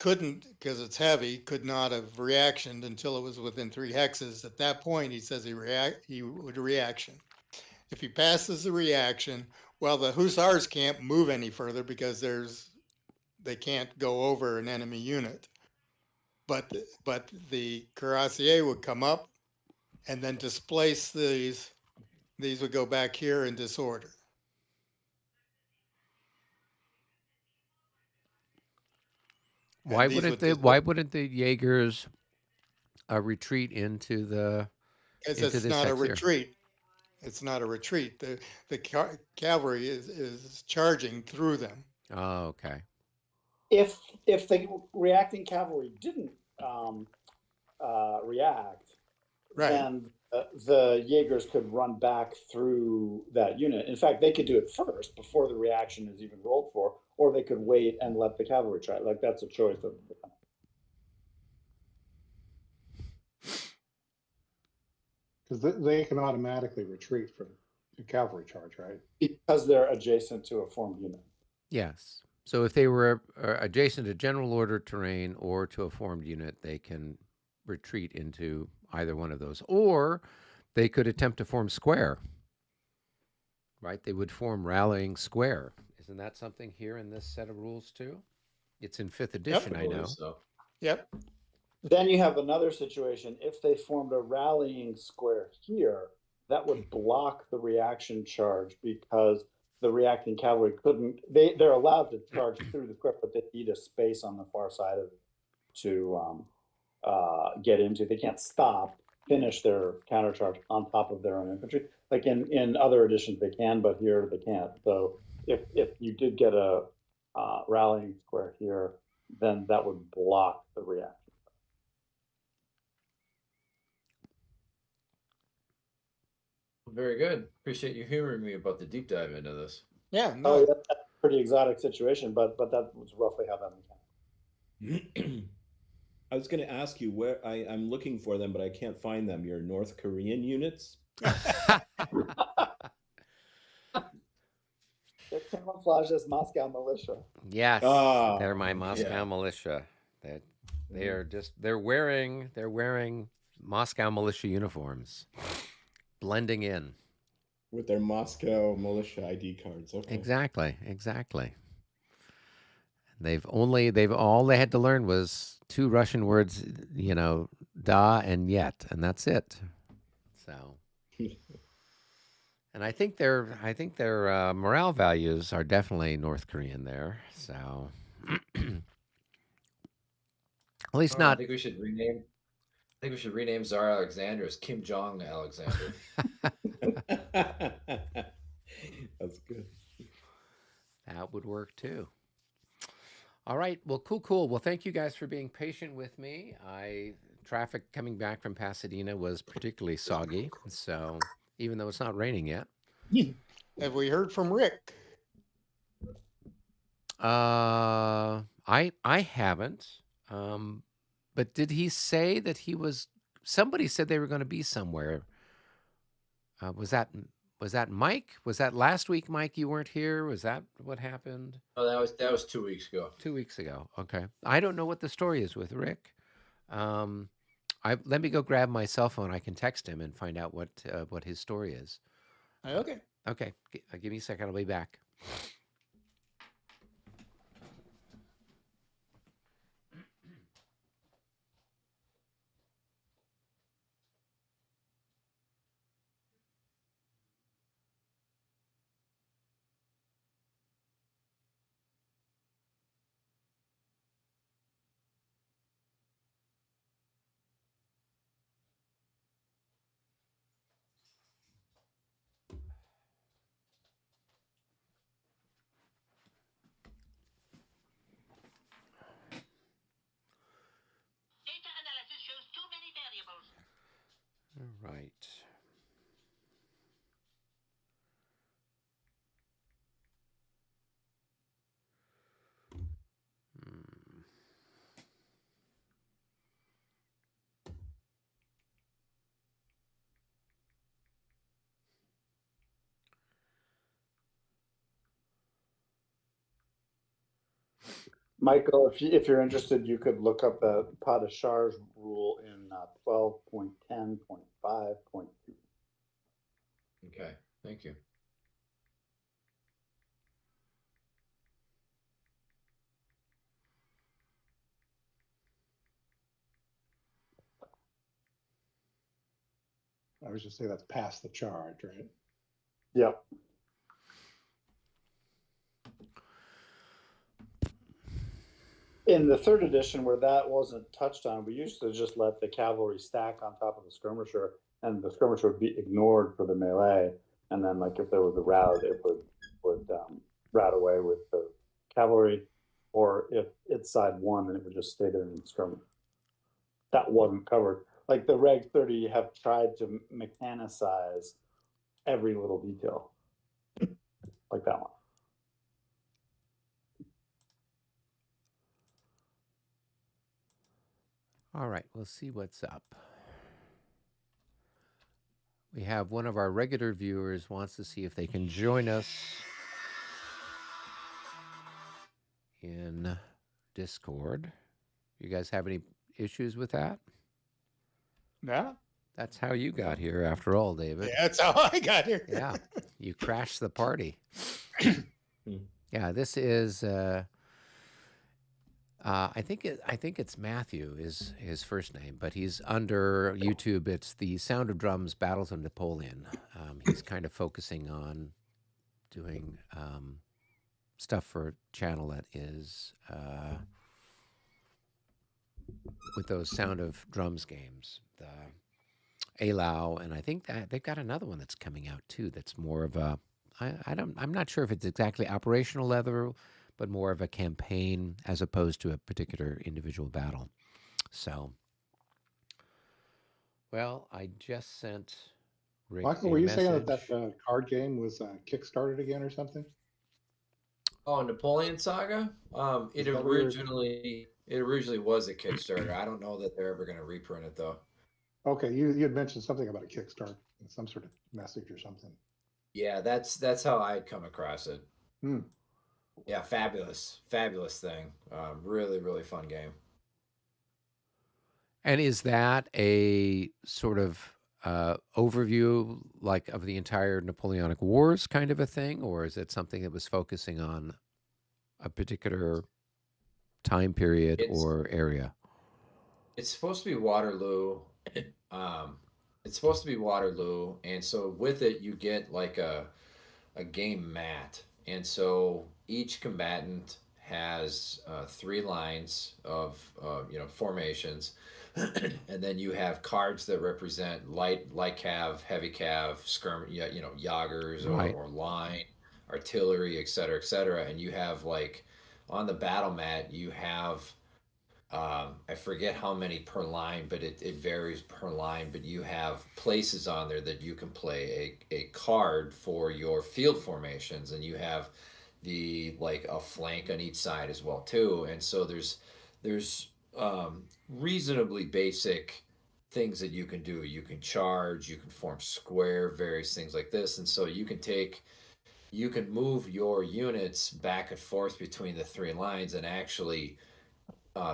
couldn't, because it's heavy, could not have reactioned until it was within 3 hexes. At that point, he says he would reaction. If he passes the reaction, well, the Hussars can't move any further because they can't go over an enemy unit. But the cuirassier would come up and then displace these. These would go back here in disorder. Why And these wouldn't would the disorder Why wouldn't the Jaegers retreat into because it's this not a hex here? retreat. It's not a retreat. The cavalry is charging through them. Oh, okay. If the reacting cavalry didn't react, Right. then the Jaegers could run back through that unit. In fact, they could do it first before the reaction is even rolled for, or they could wait and let the cavalry try. Like that's a choice of. Because they can automatically retreat from a cavalry charge, right? Because they're adjacent to a formed unit. Yes. So if they were adjacent to general order terrain or to a formed unit, they can retreat into either one of those. Or they could attempt to form square. Right? They would form rallying square. Isn't that something here in this set of rules too? It's in 5th edition, I know. So. Yep. Then you have another situation. If they formed a rallying square here, that would block the reaction charge because the reacting cavalry couldn't. They're allowed to charge through the square, but they need a space on the far side of it to get into. They can't stop, finish their countercharge on top of their own infantry. Like in other editions, they can, but here they can't. So if you did get a rallying square here, then that would block the reaction. Very good. Appreciate you humoring me about the deep dive into this. Yeah. No. Oh, yeah, that's a pretty exotic situation, but that was roughly how that went. I was going to ask you where I'm looking for them, but I can't find them. Your North Korean units? They're camouflaged as Moscow militia. Yes, they're my Moscow militia. They're wearing Moscow militia uniforms, blending in with their Moscow militia ID cards. Okay. Exactly. All they had to learn was 2 Russian words, da and yet, and that's it. So, and I think their morale values are definitely North Korean there. So, at least not. I think we should rename Tsar Alexander as Kim Jong Alexander. That's good. That would work too. All right. Well, cool. Well, thank you guys for being patient with me. Traffic coming back from Pasadena was particularly soggy. So even though it's not raining yet. Have we heard from Rick? I haven't. But did he say that he was? Somebody said they were going to be somewhere. Was that Mike? Was that last week, Mike? You weren't here. Was that what happened? Oh, that was 2 weeks ago. 2 weeks ago. Okay. I don't know what the story is with Rick. Let me go grab my cell phone. I can text him and find out what his story is. Okay. Okay. Give me a second. I'll be back. All right. Michael, if you're interested, you could look up the pas de charge rule in 12.10.5.2. Okay, thank you. I was just saying that's past the charge, right? Yep. In the third edition, where that wasn't touched on, we used to just let the cavalry stack on top of the skirmisher, and the skirmisher would be ignored for the melee. And then, like, if there was a rout, it would rout away with the cavalry, or if its side won, then it would just stay there in skirmish. That wasn't covered. Like the Reg 30 have tried to mechanicize every little detail, like that one. All right, we'll see what's up. We have one of our regular viewers wants to see if they can join us in Discord. You guys have any issues with that? No? That's how you got here, after all, David. Yeah, that's how I got here. Yeah, you crashed the party. Yeah, this is. I think it's Matthew is his first name, but he's under YouTube. It's the Sound of Drums Battles of Napoleon. He's kind of focusing on doing stuff for a channel that is with those Sound of Drums games, the Alau, and I think that they've got another one that's coming out too. That's more of a I'm not sure if it's exactly operational level, but more of a campaign as opposed to a particular individual battle. So, well, I just sent Rick Michael, a were you message. saying that card game was kickstarted again or something? Oh, Napoleon Saga. Is that what you were- It originally was a Kickstarter. I don't know that they're ever going to reprint it though. Okay, you had mentioned something about a Kickstart, some sort of message or something. Yeah, that's how I'd come across it. Hmm. Yeah, fabulous thing. Really, really fun game. And is that a sort of overview, like of the entire Napoleonic Wars, kind of a thing, or is it something that was focusing on a particular time period or area? It's supposed to be Waterloo. It's supposed to be Waterloo, and so with it you get like a game mat, and so each combatant has 3 lines of formations, and then you have cards that represent light cav, heavy cav, Jagers Right. or line, artillery, etc., and you have like on the battle mat you have I forget how many per line, but it varies per line. But you have places on there that you can play a card for your field formations, and you have like a flank on each side as well too. And so there's reasonably basic things that you can do. You can charge, you can form square, various things like this, and so you can move your units back and forth between the 3 lines and actually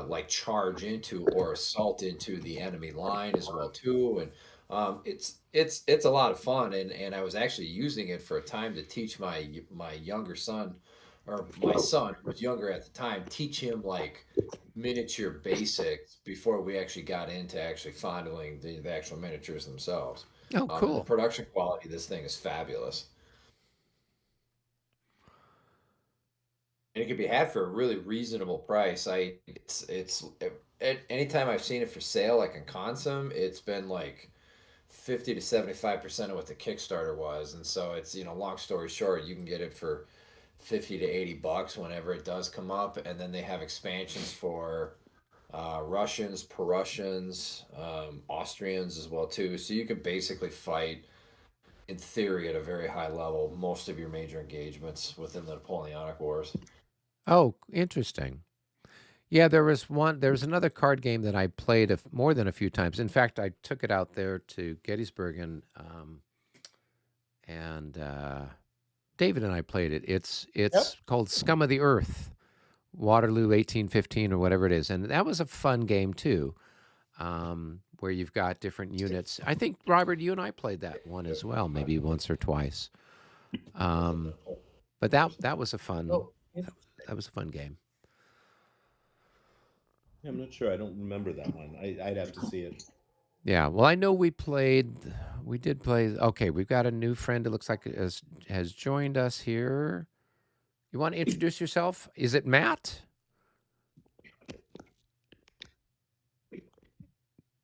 like charge into or assault into the enemy line as well too, and it's a lot of fun, and I was actually using it for a time to teach my younger son, or my son who was younger at the time, teach him like miniature basics before we actually got into actually fondling the actual miniatures themselves. Oh, And the cool. production quality of this thing is fabulous. And it can be had for a really reasonable price. Anytime I've seen it for sale, like in Consum, it's been like 50 to 75% of what the Kickstarter was. And so it's, long story short, you can get it for 50 to 80 bucks whenever it does come up. And then they have expansions for Russians, Prussians, Austrians as well too. So you can basically fight, in theory, at a very high level, most of your major engagements within the Napoleonic Wars. Oh, interesting. Yeah, there was another card game that I played more than a few times. In fact, I took it out there to Gettysburg, and David and I played it. It's called Scum of the Earth, Waterloo 1815 or whatever it is. And that was a fun game too, where you've got different units. I think, Robert, you and I played that one as well, maybe once or twice. But that was a fun that was a fun game. I'm not sure. I don't remember that one. I'd have to see it. Yeah, well, I know we did play. Okay, we've got a new friend. It looks like has joined us here. You want to introduce yourself? Is it Matt?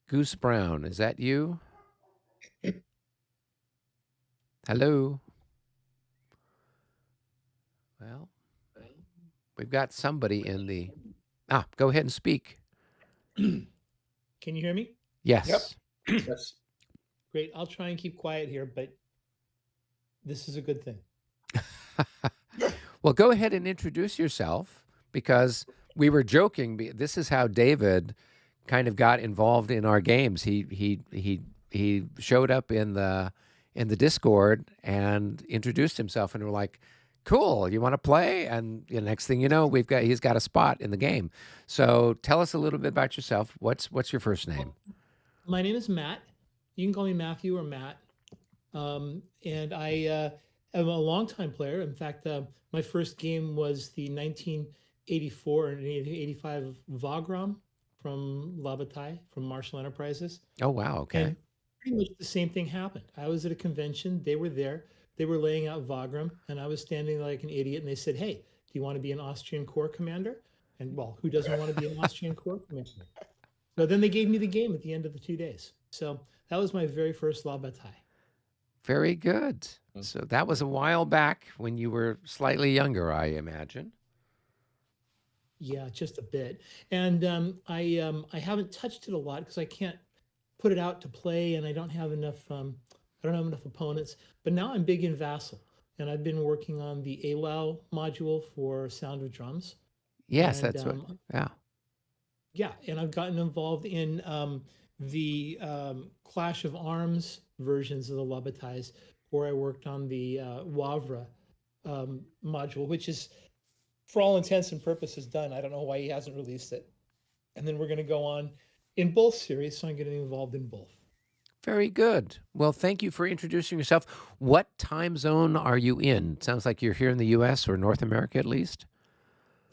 Goose Brown, is that you? Hello. Well, we've got somebody in the. Go ahead and speak. Can you hear me? Yes. Yes. Great. I'll try and keep quiet here, but this is a good thing. Well, go ahead and introduce yourself, because we were joking. This is how David kind of got involved in our games. He showed up in the Discord and introduced himself, and we're like, "Cool, you want to play?" And the next thing you know, he's got a spot in the game. So tell us a little bit about yourself. What's your first name? My name is Matt. You can call me Matthew or Matt. And I am a longtime player. In fact, my first game was the 1984 and 1985 Vagram from La Bataille from Marshall Enterprises. Oh, wow. Okay. And pretty much the same thing happened. I was at a convention. They were there. They were laying out Vagram, and I was standing like an idiot. And they said, "Hey, do you want to be an Austrian Corps commander?" And well, who doesn't want to be an Austrian Corps commander? So then they gave me the game at the end of the 2 days. So that was my very first La Bataille. Very good. So that was a while back when you were slightly younger, I imagine. Yeah, just a bit. And I haven't touched it a lot because I can't put it out to play, and I don't have enough opponents. But now I'm big in Vassal, and I've been working on the ALAO module for Sound of Drums. Yes, And, that's what. Yeah. Yeah, and I've gotten involved in the Clash of Arms versions of the La Batailles, where I worked on the Wavre module, which is, for all intents and purposes, done. I don't know why he hasn't released it. And then we're going to go on in both series, so I'm getting involved in both. Very good. Well, thank you for introducing yourself. What time zone are you in? Sounds like you're here in the U.S. or North America at least.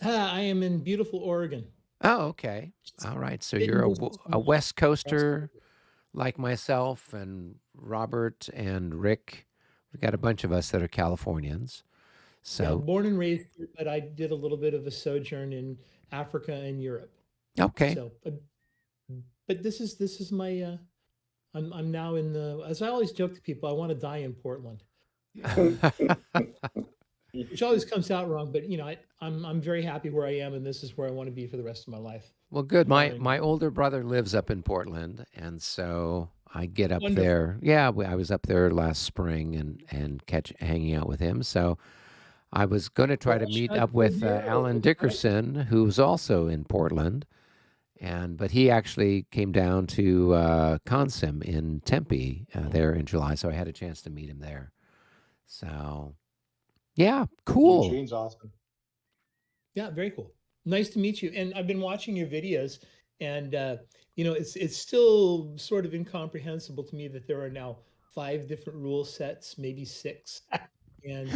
I am in beautiful Oregon. Oh, okay. All right. So you're a West Coaster like myself and Robert and Rick. We've got a bunch of us that are Californians. So Yeah, born and raised here, but I did a little bit of a sojourn in Africa and Europe. okay. So, but this is my. I'm now in the. As I always joke to people, I want to die in Portland, which always comes out wrong. But I'm very happy where I am, and this is where I want to be for the rest of my life. Well, good. My older brother lives up in Portland, and so I get up Wonderful. there. Yeah, I was up there last spring and hanging out with him. So I was going to try to meet up with Alan Dickerson, who's also in Portland, but he actually came down to Consim in Tempe there in July, so I had a chance to meet him there. So, yeah, cool. Eugene's awesome. Yeah, very cool. Nice to meet you. And I've been watching your videos, and it's still sort of incomprehensible to me that there are now 5 different rule sets, maybe 6, and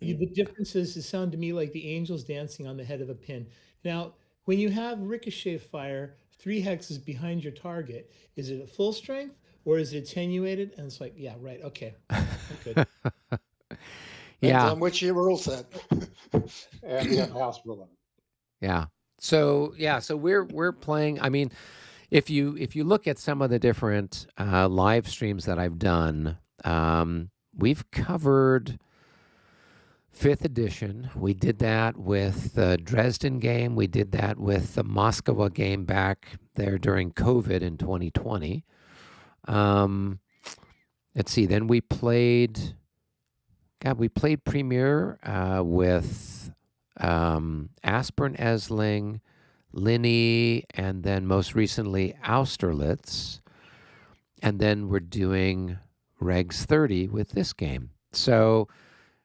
the differences sound to me like the angels dancing on the head of a pin. Now, when you have ricochet fire 3 hexes behind your target, is it at full strength or is it attenuated? And it's like, yeah, right, okay, good. Yeah. On which rule set. And we have house rule. Yeah. So we're playing. I mean, if you look at some of the different live streams that I've done, we've covered 5th edition. We did that with the Dresden game. We did that with the Moscow game back there during COVID in 2020. Let's see. Then we played Premier with Aspirin Esling, Linny, and then most recently Austerlitz. And then we're doing Regs 30 with this game. So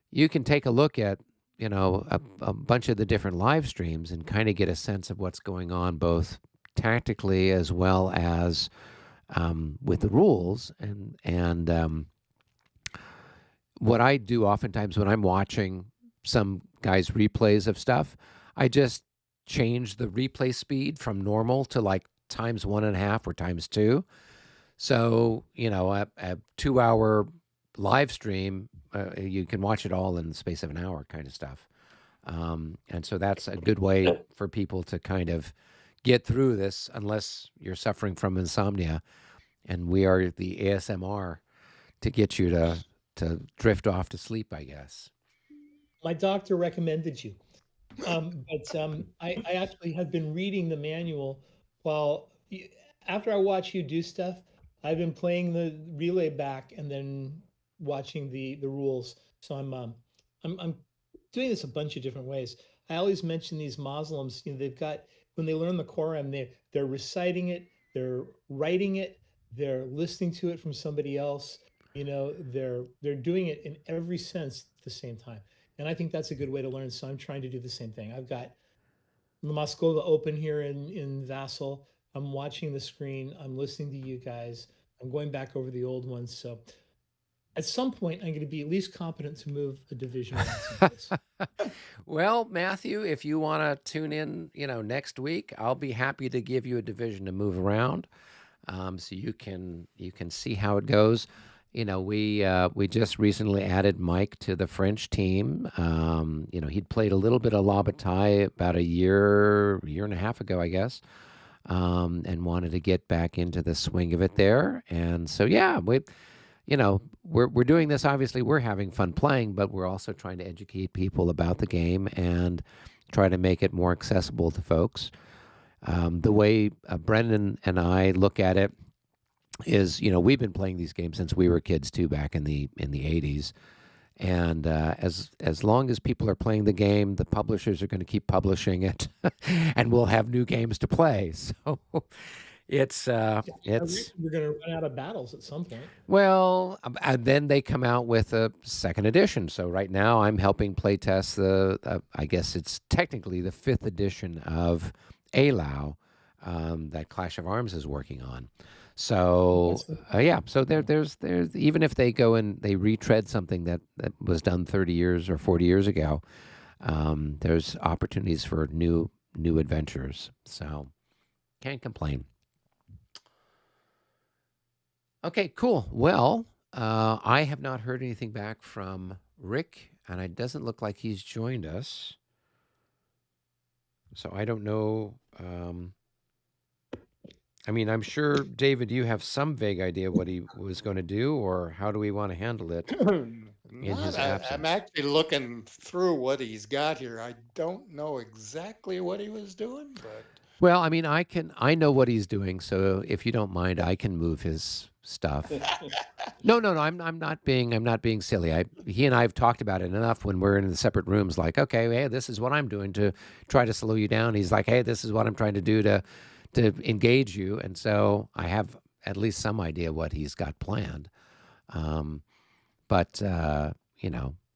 you can take a look at a bunch of the different live streams and kind of get a sense of what's going on, both tactically as well as with the rules. And what I do oftentimes when I'm watching some guys' replays of stuff, I just change the replay speed from normal to like times 1.5 or times 2. So, a 2-hour live stream, you can watch it all in the space of an hour kind of stuff. And so that's a good way for people to kind of get through this, unless you're suffering from insomnia. And we are the ASMR to get you to drift off to sleep, I guess. My doctor recommended you. I actually have been reading the manual after I watch you do stuff. I've been playing the relay back and then watching the rules. So I'm doing this a bunch of different ways. I always mention these Muslims. They've got, when they learn the Quran, they're reciting it, they're writing it, they're listening to it from somebody else. They're doing it in every sense at the same time. And I think that's a good way to learn. So I'm trying to do the same thing. I've got the Moscow open here in Vassal. I'm watching the screen. I'm listening to you guys. I'm going back over the old ones. So at some point, I'm going to be at least competent to move a division around someplace. Well, Matthew, if you want to tune in, next week, I'll be happy to give you a division to move around, so you can see how it goes. We just recently added Mike to the French team. He'd played a little bit of La Bataille about a year and a half ago, I guess, and wanted to get back into the swing of it there. And so, yeah, we're doing this. Obviously, we're having fun playing, but we're also trying to educate people about the game and try to make it more accessible to folks. The way Brendan and I look at it is, we've been playing these games since we were kids too, back in the 80s. And as long as people are playing the game, the publishers are going to keep publishing it, and we'll have new games to play. So it's we're going to run out of battles at some point. Well, and then they come out with a second edition. So right now I'm helping playtest the I guess it's technically the 5th edition of ALAO that Clash of Arms is working on. So so there's even if they go and they retread something that was done 30 years or 40 years ago, there's opportunities for new adventures. So can't complain. Okay, cool. Well, I have not heard anything back from Rick, and it doesn't look like he's joined us. So I don't know. I'm sure, David, you have some vague idea what he was going to do, or how do we want to handle it in his absence? I'm actually looking through what he's got here. I don't know exactly what he was doing, but well, I know what he's doing. So if you don't mind, I can move his stuff. No, I'm not being silly. He and I have talked about it enough when we're in the separate rooms. Like, okay, hey, this is what I'm doing to try to slow you down. He's like, hey, this is what I'm trying to do to engage you. And so I have at least some idea what he's got planned. But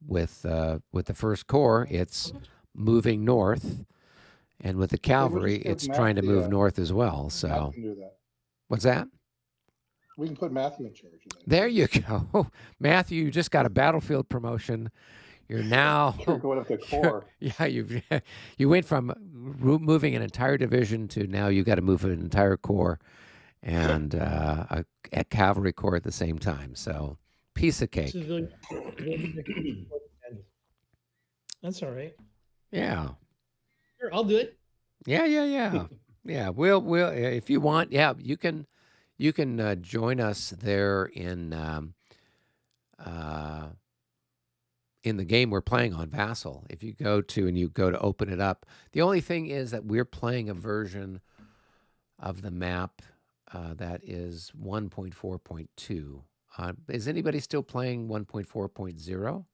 with the First Corps, it's moving north, and with the cavalry, it's trying to move north as well. So can do that. What's that? We can put Matthew in charge of that. There you go. Matthew, you just got a battlefield promotion. You're now going up the Corps. You went from moving an entire division to now you got to move an entire corps and a cavalry corps at the same time. So piece of cake. That's all right. Yeah. Sure, I'll do it. Yeah. Yeah. We'll if you want. Yeah, you can join us there in the game we're playing on Vassal. If you go to open it up, the only thing is that we're playing a version of the map that is 1.4.2. Is anybody still playing 1.4.0?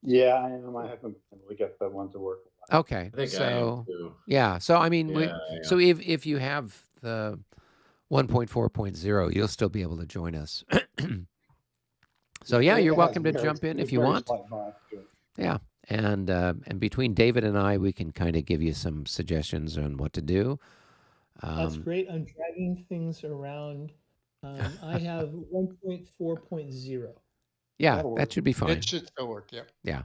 Yeah, I am. I haven't really got that one to work. Okay, I think so I am too. yeah, so Yeah. so if you have the 1.4.0, you'll still be able to join us. So yeah, you're welcome to jump in if you want. Yeah, and between David and I, we can kind of give you some suggestions on what to do. That's great. I'm dragging things around. I have 1.4.0. Yeah, That'll that work. should be fine. It should still work, yeah. Yeah.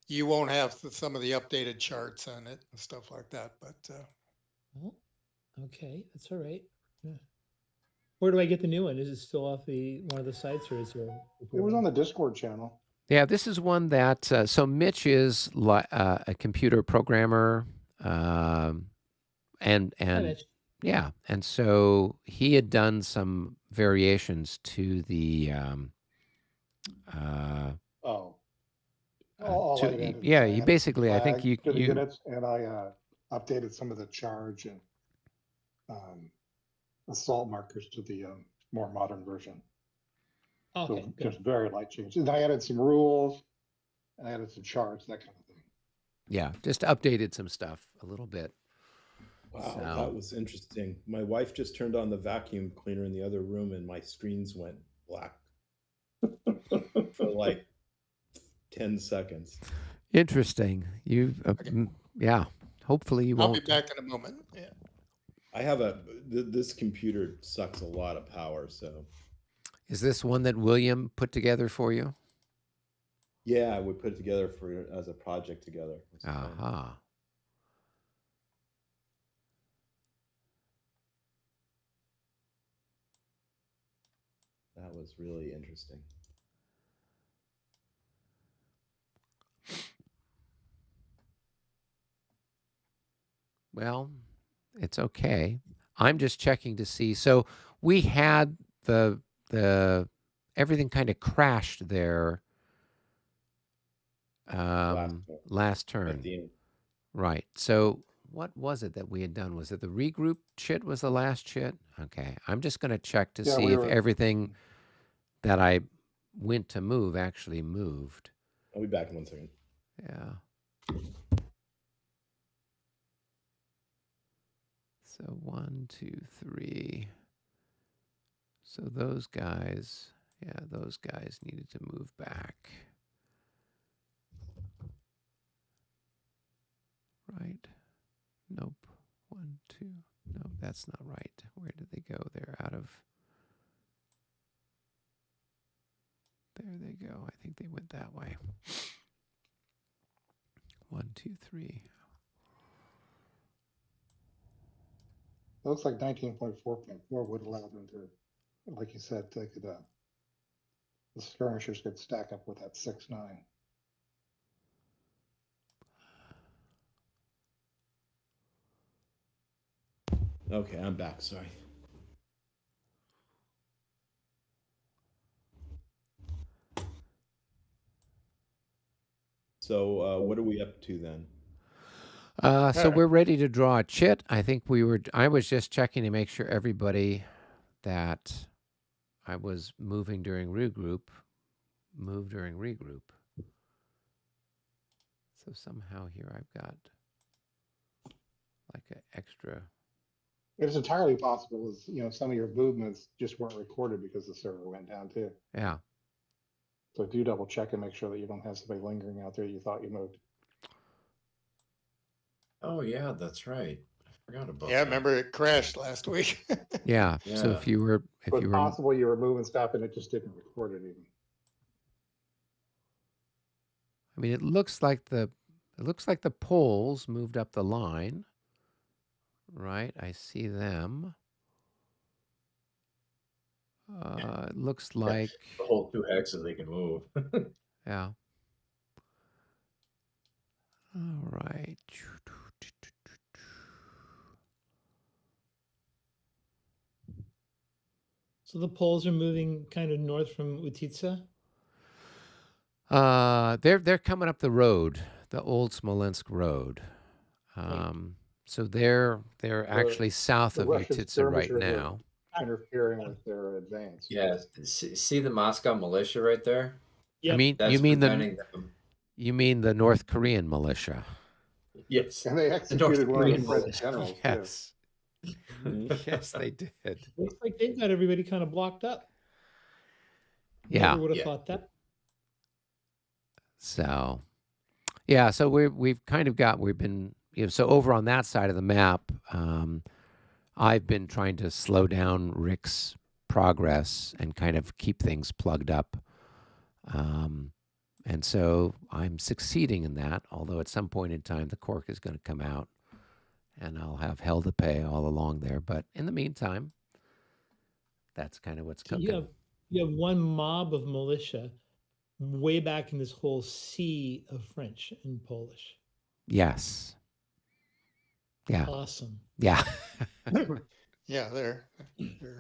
You won't have some of the updated charts on it and stuff like that, but Well, okay, that's all right. Yeah. Where do I get the new one? Is it still off one of the sites, or is there? It was on the Discord channel. Yeah, this is one that, so Mitch is a computer programmer, and Mitch. yeah, and so he had done some variations to the, Oh. All I added was yeah, I you added basically, I think flag to the you, units, and I updated some of the charge and assault markers to the more modern version. Okay, So good. just very light changes. And I added some rules, and I added some charts, that kind of thing. yeah, just updated some stuff a little bit. Wow, So- that was interesting. My wife just turned on the vacuum cleaner in the other room, and my screens went black for like 10 seconds. Interesting. You, yeah, hopefully you I'll won't. be back in a moment. Yeah. I have this computer sucks a lot of power, so Is this one that William put together for you? yeah, we put it together as a project together. It's fun. Aha. That was really interesting. Well, it's okay. I'm just checking to see. So we had the everything kind of crashed there last turn. At the end. Right. So what was it that we had done? Was it the regroup chit was the last chit? Okay. I'm just going to check to see if everything that I went to move actually moved. I'll be back in 1 second. Yeah. So 1, 2, 3. So those guys, yeah, those guys needed to move back. Right. Nope. 1, 2. No, that's not right. Where did they go? They're out of. There they go. I think they went that way. 1, 2, 3. It looks like 19.4.4 would allow them to, like you said, they could, the skirmishers could stack up with that 6-9. Okay, I'm back. Sorry. So what are we up to then? So we're ready to draw a chit. I think I was just checking to make sure everybody that I was moving during regroup moved during regroup. So somehow here I've got like an extra. It's entirely possible as, some of your movements just weren't recorded because the server went down too. Yeah. So do double check and make sure that you don't have somebody lingering out there you thought you moved. Oh yeah, that's right. I forgot about Yeah, that. remember it crashed last week. Yeah. So Yeah. if you were possible you were moving stuff and it just didn't record it even. I mean, it looks like the poles moved up the line. Right, I see them. It looks like The whole 2 hexes they can move. yeah. All right. So the poles are moving kind of north from Utitsa. They're coming up the road, the old Smolensk road. So they're actually south of Russian Utitsa right skirmishers are now. interfering with their advance. Yeah, see the Moscow militia right there? Yep. I mean, That's you mean preventing them. you mean the North Korean militia? Yes. And they executed one of Korean the French militia. generals. Yes. Yes, they did. Looks like they've got everybody kind of blocked up. Yeah. Never would have Yeah. thought that. So, yeah, so we've kind of got, we've been, so over on that side of the map, I've been trying to slow down Rick's progress and kind of keep things plugged up. And so I'm succeeding in that, although at some point in time the cork is going to come out and I'll have hell to pay all along there. But in the meantime, that's kind of what's So cooking. you have one mob of militia way back in this whole sea of French and Polish. Yes. Yeah. Awesome. Yeah. Yeah, they're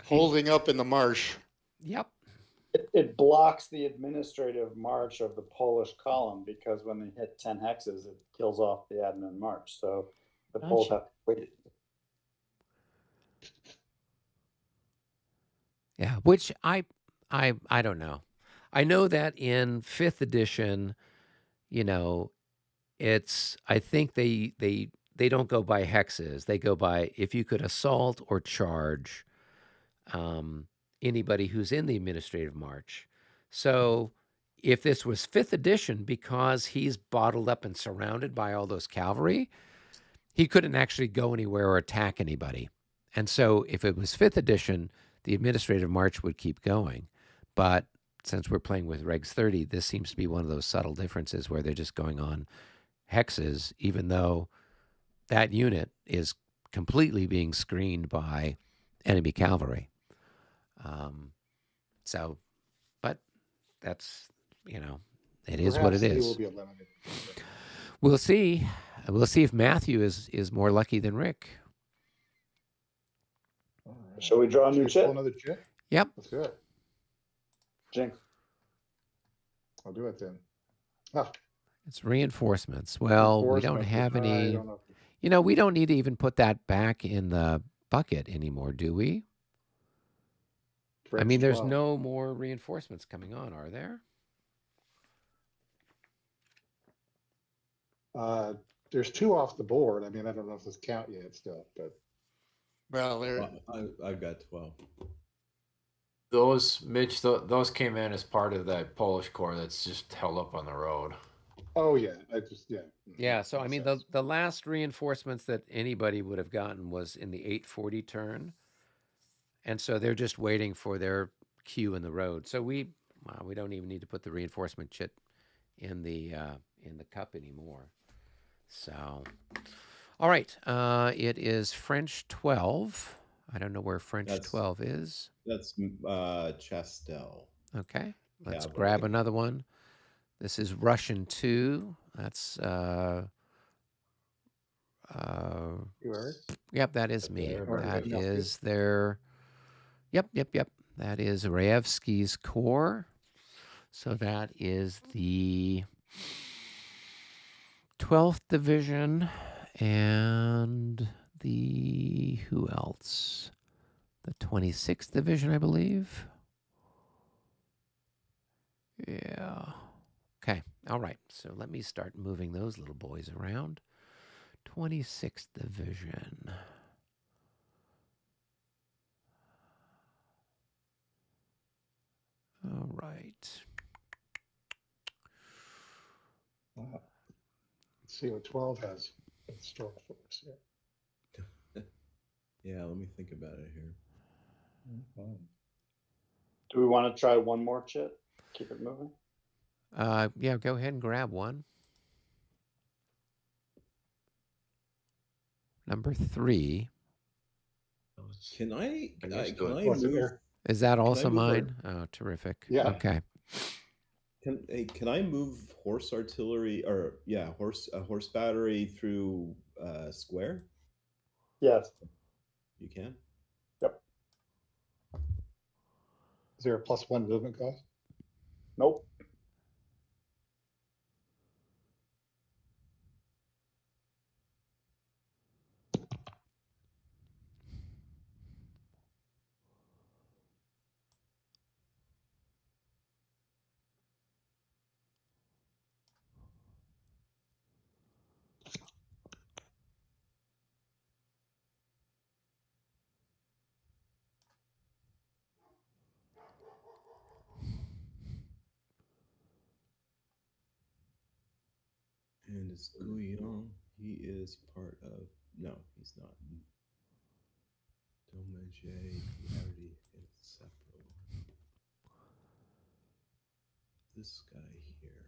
holding up in the marsh. Yep. It blocks the administrative march of the Polish column because when they hit 10 hexes, it kills off the admin march. So the Poles Gotcha. have to wait. Yeah, which I don't know. I know that in 5th edition, it's, I think they don't go by hexes. They go by if you could assault or charge anybody who's in the administrative march. So if this was 5th edition, because he's bottled up and surrounded by all those cavalry, he couldn't actually go anywhere or attack anybody. And so if it was 5th edition, the administrative march would keep going. But since we're playing with Regs 30, this seems to be one of those subtle differences where they're just going on hexes, even though that unit is completely being screened by enemy cavalry. So, but that's, it is what it Perhaps they is. will be eliminated. We'll see. We'll see if Matthew is more lucky than Rick. All right. Shall we draw a Should new we pull chit? another chit? Yep. Let's do it. Jinx. I'll do it then. Oh, It's reinforcements. Well, we don't reinforcements, have but I any. don't know. We don't need to even put that back in the bucket anymore, do we? I mean, there's 12. no more reinforcements coming on, are there? There's 2 off the board. I mean, I don't know if this count yet still, but Well, they're I've got 12. Those, Mitch, those came in as part of that Polish corps that's just held up on the road. oh yeah, Yeah, so I makes mean, sense. the last reinforcements that anybody would have gotten was in the 840 turn. And so they're just waiting for their queue in the road. So we don't even need to put the reinforcement chit in the cup anymore. So, all right, it is French 12. I don't know where French 12 is. That's Chastel. Okay, let's Cavalry. grab another one. This is Russian 2. That's You are? yep, that is me. there. That Yeah. is their yep. That is Raevsky's corps. So that is the 12th Division and the who else? The 26th Division, I believe. Yeah. Okay. All right. So let me start moving those little boys around. 26th Division. All right. Wow. Let's see what 12 has in store for us here. Yeah, let me think about it here. Do we want to try one more chit? Keep it moving. Yeah, go ahead and grab one. Number 3. Can I What's it move? there? Is that also move our- mine? Oh, terrific. Yeah. Okay. Can I move horse artillery or horse battery through square? Yes. You can. Is there a +1 movement cost? Nope. is Guyon. He is part of. No, he's not. Domage, he already is separate. This guy here.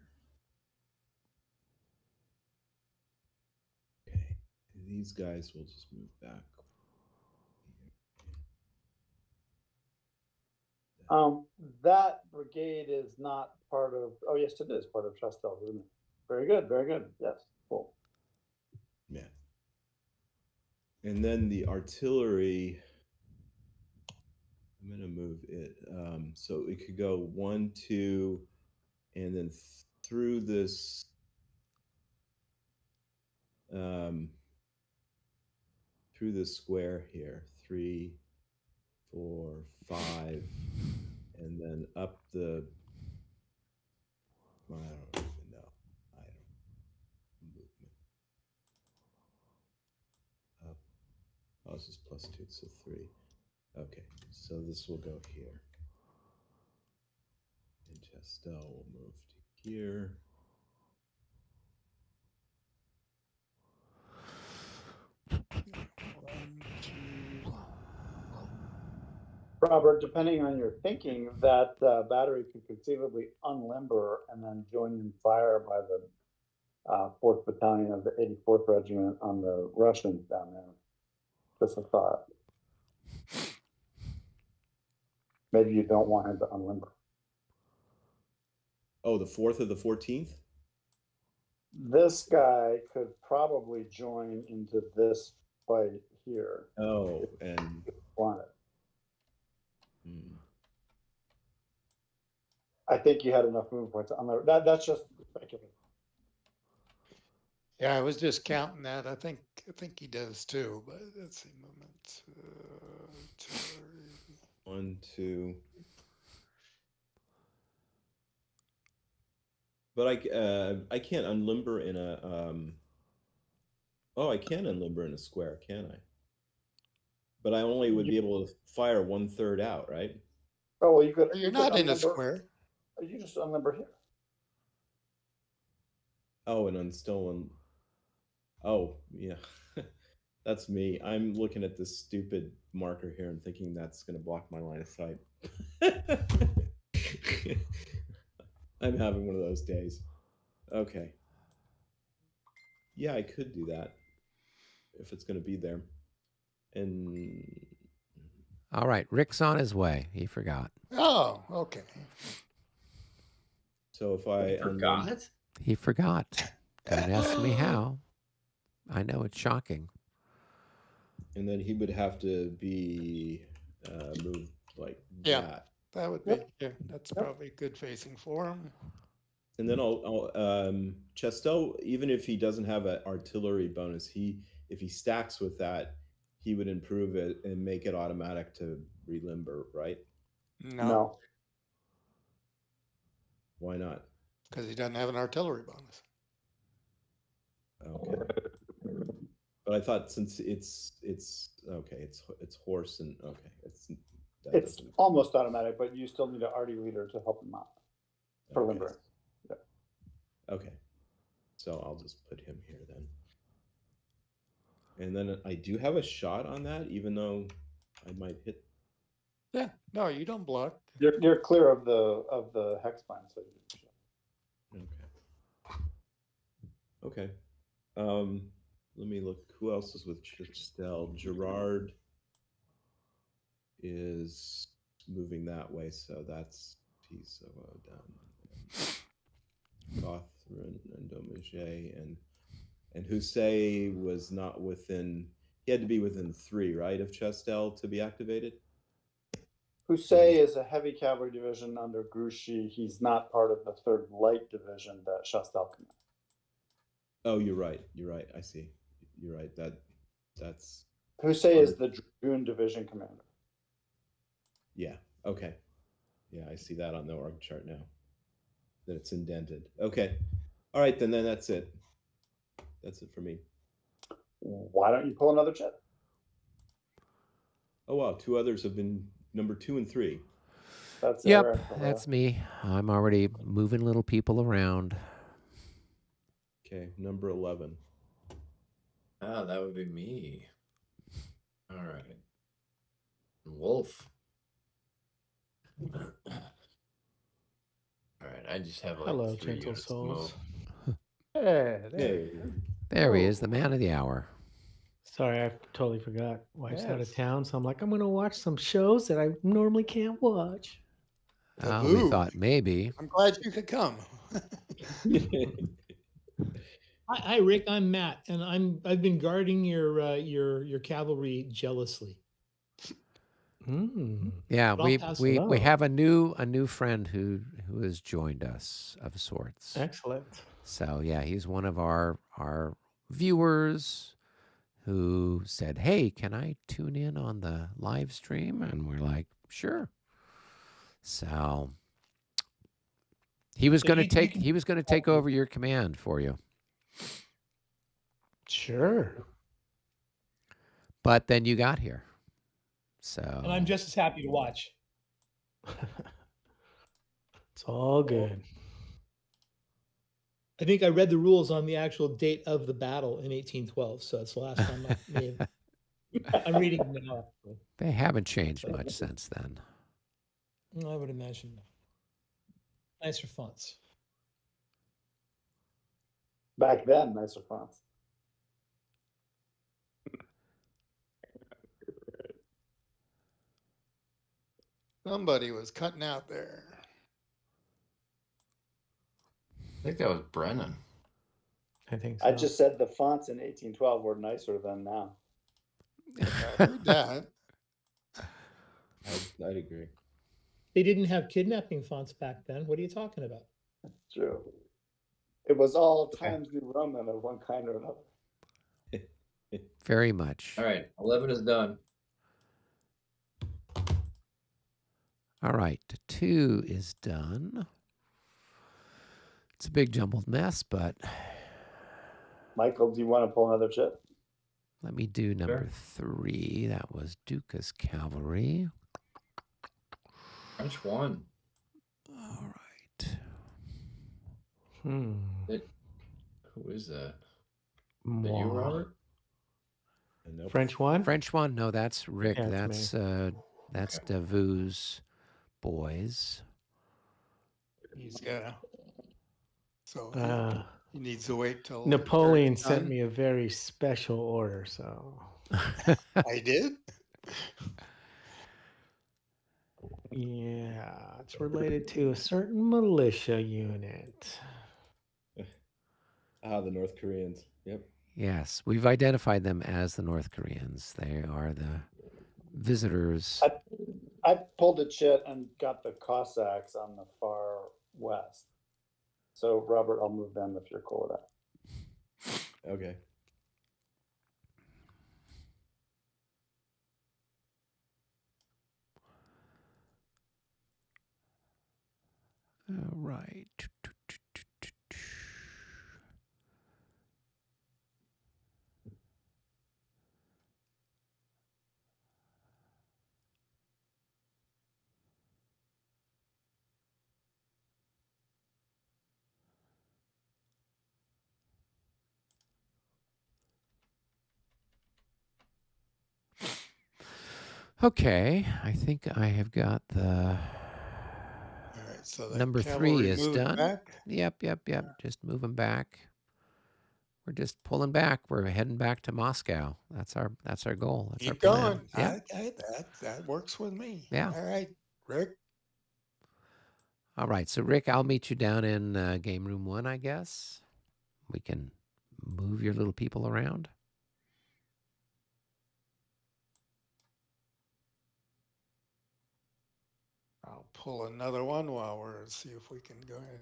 Okay, these guys will just move back. That brigade is not part of. Oh yes, it is part of Chastel, isn't it? Very good, very good. Yes, cool. Yeah. And then the artillery. I'm gonna move it so it could go 1, 2, and then through this. Through this square here, 3, 4, 5, and then up the. I don't even know. Movement. Up. Oh, this is +2, so 3. Okay, so this will go here. And Chastel will move to here. Robert, depending on your thinking, that battery could conceivably unlimber and then join in fire by the 4th Battalion of the 84th Regiment on the Russians down there. Just a thought. Maybe you don't want him to unlimber. Oh, the 4th or the 14th? This guy could probably join into this fight here. Oh, and Want it. I think you had enough movement points on there. That's just speculative. Yeah, I was just counting that. I think he does too. But let's see, movement. 1, 2. But I can't unlimber in a. Oh, I can unlimber in a square, can I? But I only would be able to fire 1/3 out, right? Oh well, you could. You're not in a square. You just unlimber here. Oh, and unstolen. Oh, yeah. That's me. I'm looking at this stupid marker here and thinking that's going to block my line of sight. I'm having one of those days. Okay. Yeah, I could do that if it's going to be there. And all right, Rick's on his way. He forgot. Oh, okay. So if I forgot, he forgot. Don't ask me how. I know it's shocking. And then he would have to be moved like that. That would be. Yeah, that's probably good facing for him. And then Chastel, even if he doesn't have an artillery bonus, if he stacks with that, he would improve it and make it automatic to relimber, right? No. Why not? Because he doesn't have an artillery bonus. Okay. But I thought since it's okay, it's horse and okay, it's almost automatic, but you still need an arty leader to help him out for limbering. Yeah. Okay. So I'll just put him here then. And then I do have a shot on that, even though I might hit. Yeah. No, you don't block. You're clear of the hex bind, so you Okay. Let me look. Who else is with Chastel? Gerard is moving that way, so that's he's done. Gothrin and Domage and Hussein was not within. He had to be within 3, right, of Chastel to be activated. Hussein is a heavy cavalry division under Grouchy. He's not part of the 3rd Light Division that Chastel commands. Oh, you're right. I see. You're right. That's Hussein is the Dragoon Division commander. Yeah. Okay. Yeah, I see that on the org chart now. That it's indented. Okay. All right, then that's it. That's it for me. Why don't you pull another jet? Oh wow, 2 others have been number 2 and 3. That's yep, Eric, that's me. I'm already moving little people around. Okay, number 11. Ah, that would be me. All right. Wolf. All right, I just have like Hello, 3 gentle units to move. souls. Hey, there. Hey, There he is, the man of the hour. Sorry, I totally forgot. Wife's out of Yes. town, so I'm like, I'm gonna watch some shows that I normally can't watch. We Taboo. thought maybe. I'm glad you could come. Hi, Rick. I'm Matt, and I've been guarding your cavalry jealously. Yeah, But I'll pass we along. have a new friend who has joined us of sorts. Excellent. So yeah, he's one of our viewers who said, "Hey, can I tune in on the live stream?" And we're like, "Sure." So he was So going to you take can- he was going to take over your command for you, Sure. but then you got here. So and I'm just as happy to watch. It's all good. I think I read the rules on the actual date of the battle in 1812, so it's the last time I may have. I'm reading them now. Actually. they haven't changed much since then. I would imagine. Nicer fonts. Back then, nicer fonts. Somebody was cutting out there. I think that was Brennan. I think so. I just said the fonts in 1812 were nicer than now. I heard that. I'd agree. They didn't have kidnapping fonts back then. What are you talking about? True. It was all Times New Roman of one kind or another. Very much. All right, 11 is done. All right, 2 is done. It's a big jumbled mess, but Michael, do you want to pull another chip? let me do number 3. That was Duca's cavalry. French won. All right. Who is that? Is that Moi. you, Robert? Nope. French one? French one? No, that's Rick. Yeah, it's That's Davu's boys. He's got. So he needs to wait till Napoleon they're sent done. me a very special order, so I did. yeah, it's related to a certain militia unit. The North Koreans. Yep. Yes, we've identified them as the North Koreans. They are the visitors. I pulled a chit and got the Cossacks on the far west. So, Robert, I'll move them if you're cool with that. Okay. All right. Okay, I think I have got the All right. So the number 3 cavalry is moved done. back. Yep. Just moving back. We're just pulling back. We're heading back to Moscow. That's our goal. That's Keep our plan. going. Yeah. That works with me. Yeah. All right, Rick. All right. So Rick, I'll meet you down in game room 1, I guess. We can move your little people around. I'll pull another one while we're see if we can go ahead.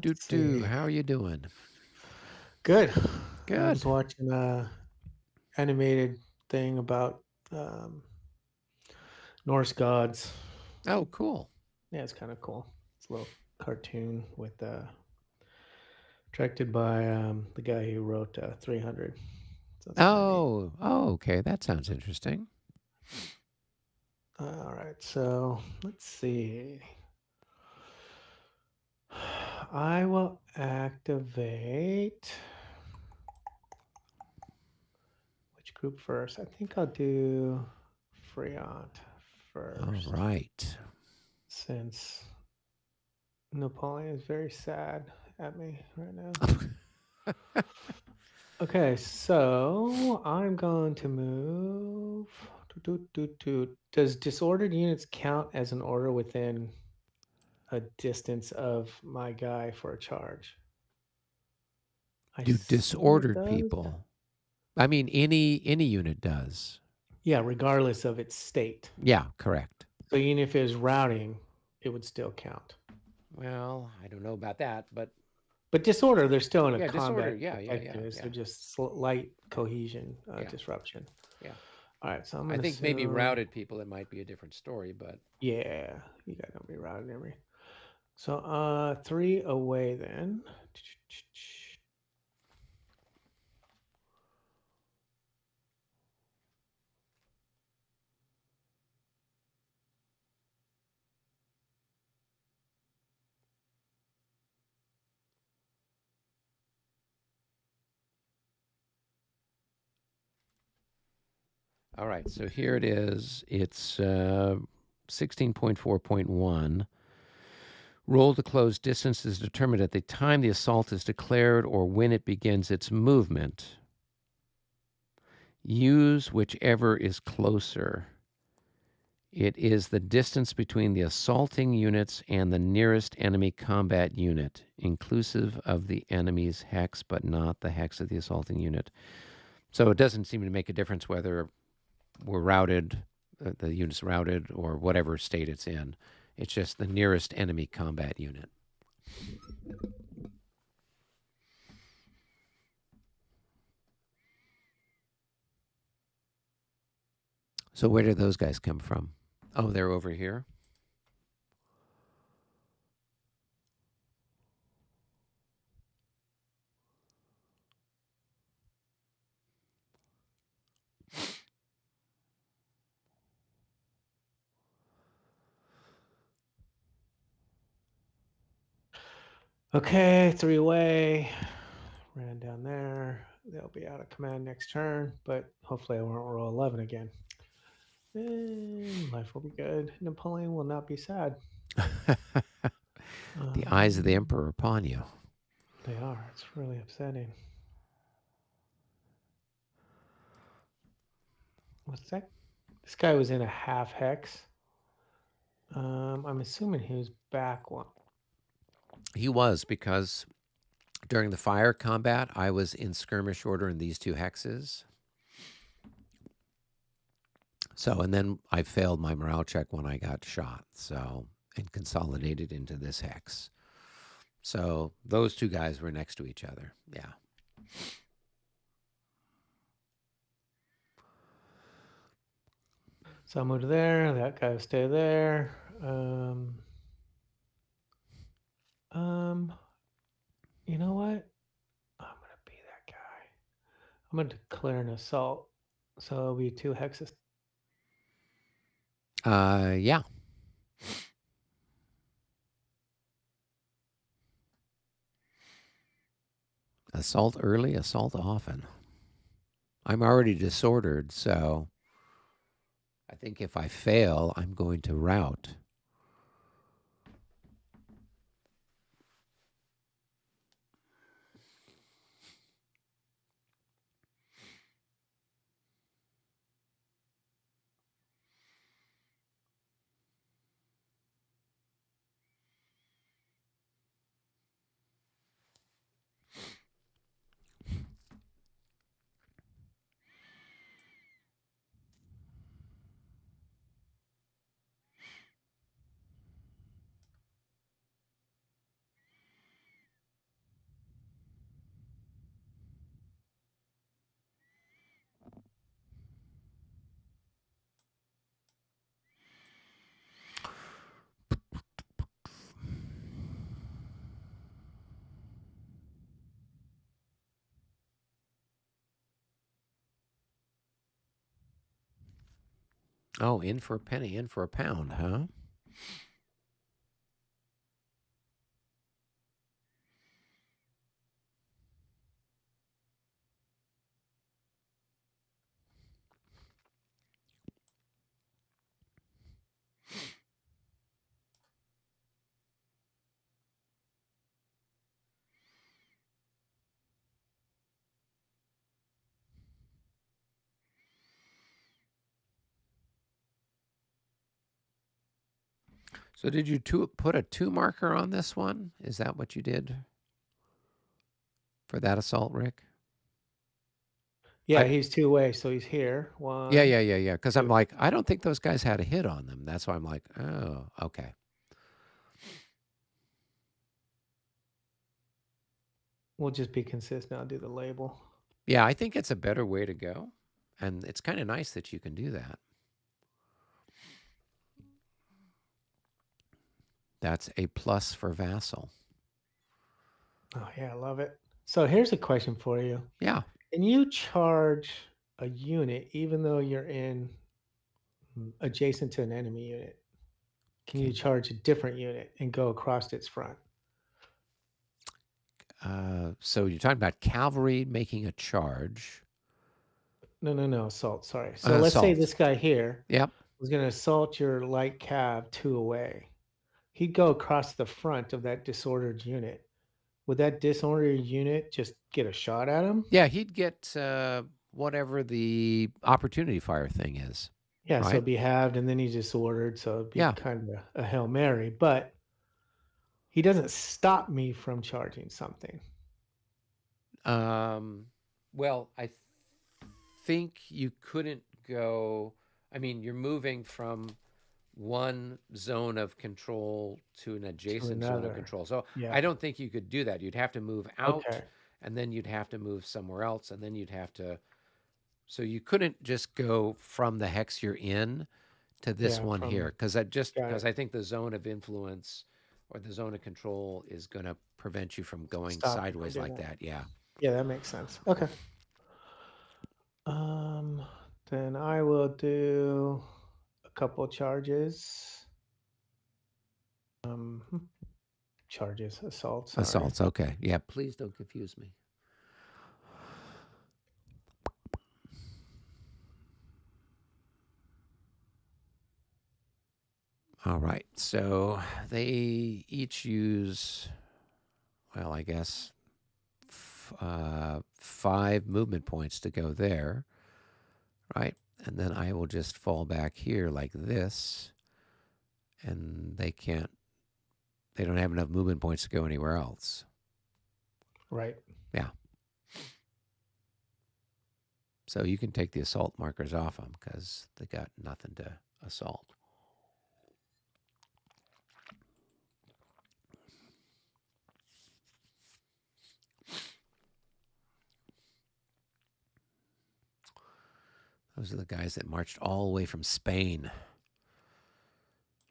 Let's see. How are you doing? Good. I Good. was watching a animated thing about Norse gods. Oh, cool. Yeah, it's kind of cool. It's a little cartoon with directed by the guy who wrote 300. So that's kinda neat. Okay. That sounds interesting. All right, so let's see. I will activate. Which group first? I think I'll do Freon first. All right. Since Napoleon is very sad at me right now. Okay, so I'm going to move. Does disordered units count as an order within a distance of my guy for a charge? I Do assume it disordered does. people? I mean, any unit does. Yeah, regardless of its state. Yeah, correct. So even if it was routing, it would still count. Well, I don't know about that, but disorder, they're still in a Yeah, disorder, combat yeah, effectiveness. yeah. They're just light cohesion Yeah. disruption. Yeah. All right, so I'm I gonna think maybe assume- routed people, it might be a different story, but Yeah, you got to be routed every. So 3 away then. all right. So here it is. It's 16.4.1. Roll to close distance is determined at the time the assault is declared or when it begins its movement. Use whichever is closer. It is the distance between the assaulting units and the nearest enemy combat unit, inclusive of the enemy's hex, but not the hex of the assaulting unit. So it doesn't seem to make a difference whether we're routed, the unit's routed, or whatever state it's in. It's just the nearest enemy combat unit. So where did those guys come from? Oh, they're over here? Okay, 3 away. Ran down there. They'll be out of command next turn, but hopefully I won't roll 11 again. And life will be good. Napoleon will not be sad. The eyes of the emperor upon you. They are. It's really upsetting. What's that? This guy was in a half hex. I'm assuming he was back one. He was, because during the fire combat, I was in skirmish order in these 2 hexes. So, and then I failed my morale check when I got shot, so, and consolidated into this hex. So those 2 guys were next to each other. Yeah. So I'll move to there. That guy will stay there. You know what? I'm gonna be that guy. I'm gonna declare an assault. So it'll be 2 hexes. Yeah. Assault early, assault often. I'm already disordered, so I think if I fail, I'm going to rout. Oh, in for a penny, in for a pound, huh? So did you put a 2 marker on this one? Is that what you did for that assault, Rick? Yeah, he's 2-way, so he's here. One. Yeah. Because I'm two. like, I don't think those guys had a hit on them. That's why I'm like, oh, okay. We'll just be consistent. I'll do the label. Yeah, I think it's a better way to go. And it's kind of nice that you can do that. That's a plus for vassal. Oh, yeah, I love it. So here's a question for you. Yeah. Can you charge a unit even though you're in adjacent to an enemy unit? Can you charge a different unit and go across its front? So you're talking about cavalry making a charge. No, assault. Sorry. So let's say Assault. this guy here Yep. was going to assault your light cav 2 away. He'd go across the front of that disordered unit. Would that disordered unit just get a shot at him? Yeah, he'd get whatever the opportunity fire thing is. Yeah, so right? it'd be halved and then he's disordered, so it'd be Yeah. kind of a Hail Mary. But he doesn't stop me from charging something. Well, I think you couldn't go. I mean, you're moving from one zone of control to an adjacent zone of another. control. So Yeah. I don't think you could do that. You'd have to move out, Okay. and then you'd have to move somewhere else, and then you'd have to. So you couldn't just go from the hex you're in to this Yeah, one from- here, because got because it. I think the zone of influence or the zone of control is going to prevent you from going Stop you from sideways doing like that. Yeah. Yeah, that makes sense. Okay. Then I will do a couple charges. Charges, assaults. sorry. Assaults. Okay. Yeah. Please don't confuse me. All right. So they each use, well, I guess 5 movement points to go there. Right. And then I will just fall back here like this. And they don't have enough movement points to go anywhere else. Right. Yeah. So you can take the assault markers off them because they got nothing to assault. Those are the guys that marched all the way from Spain.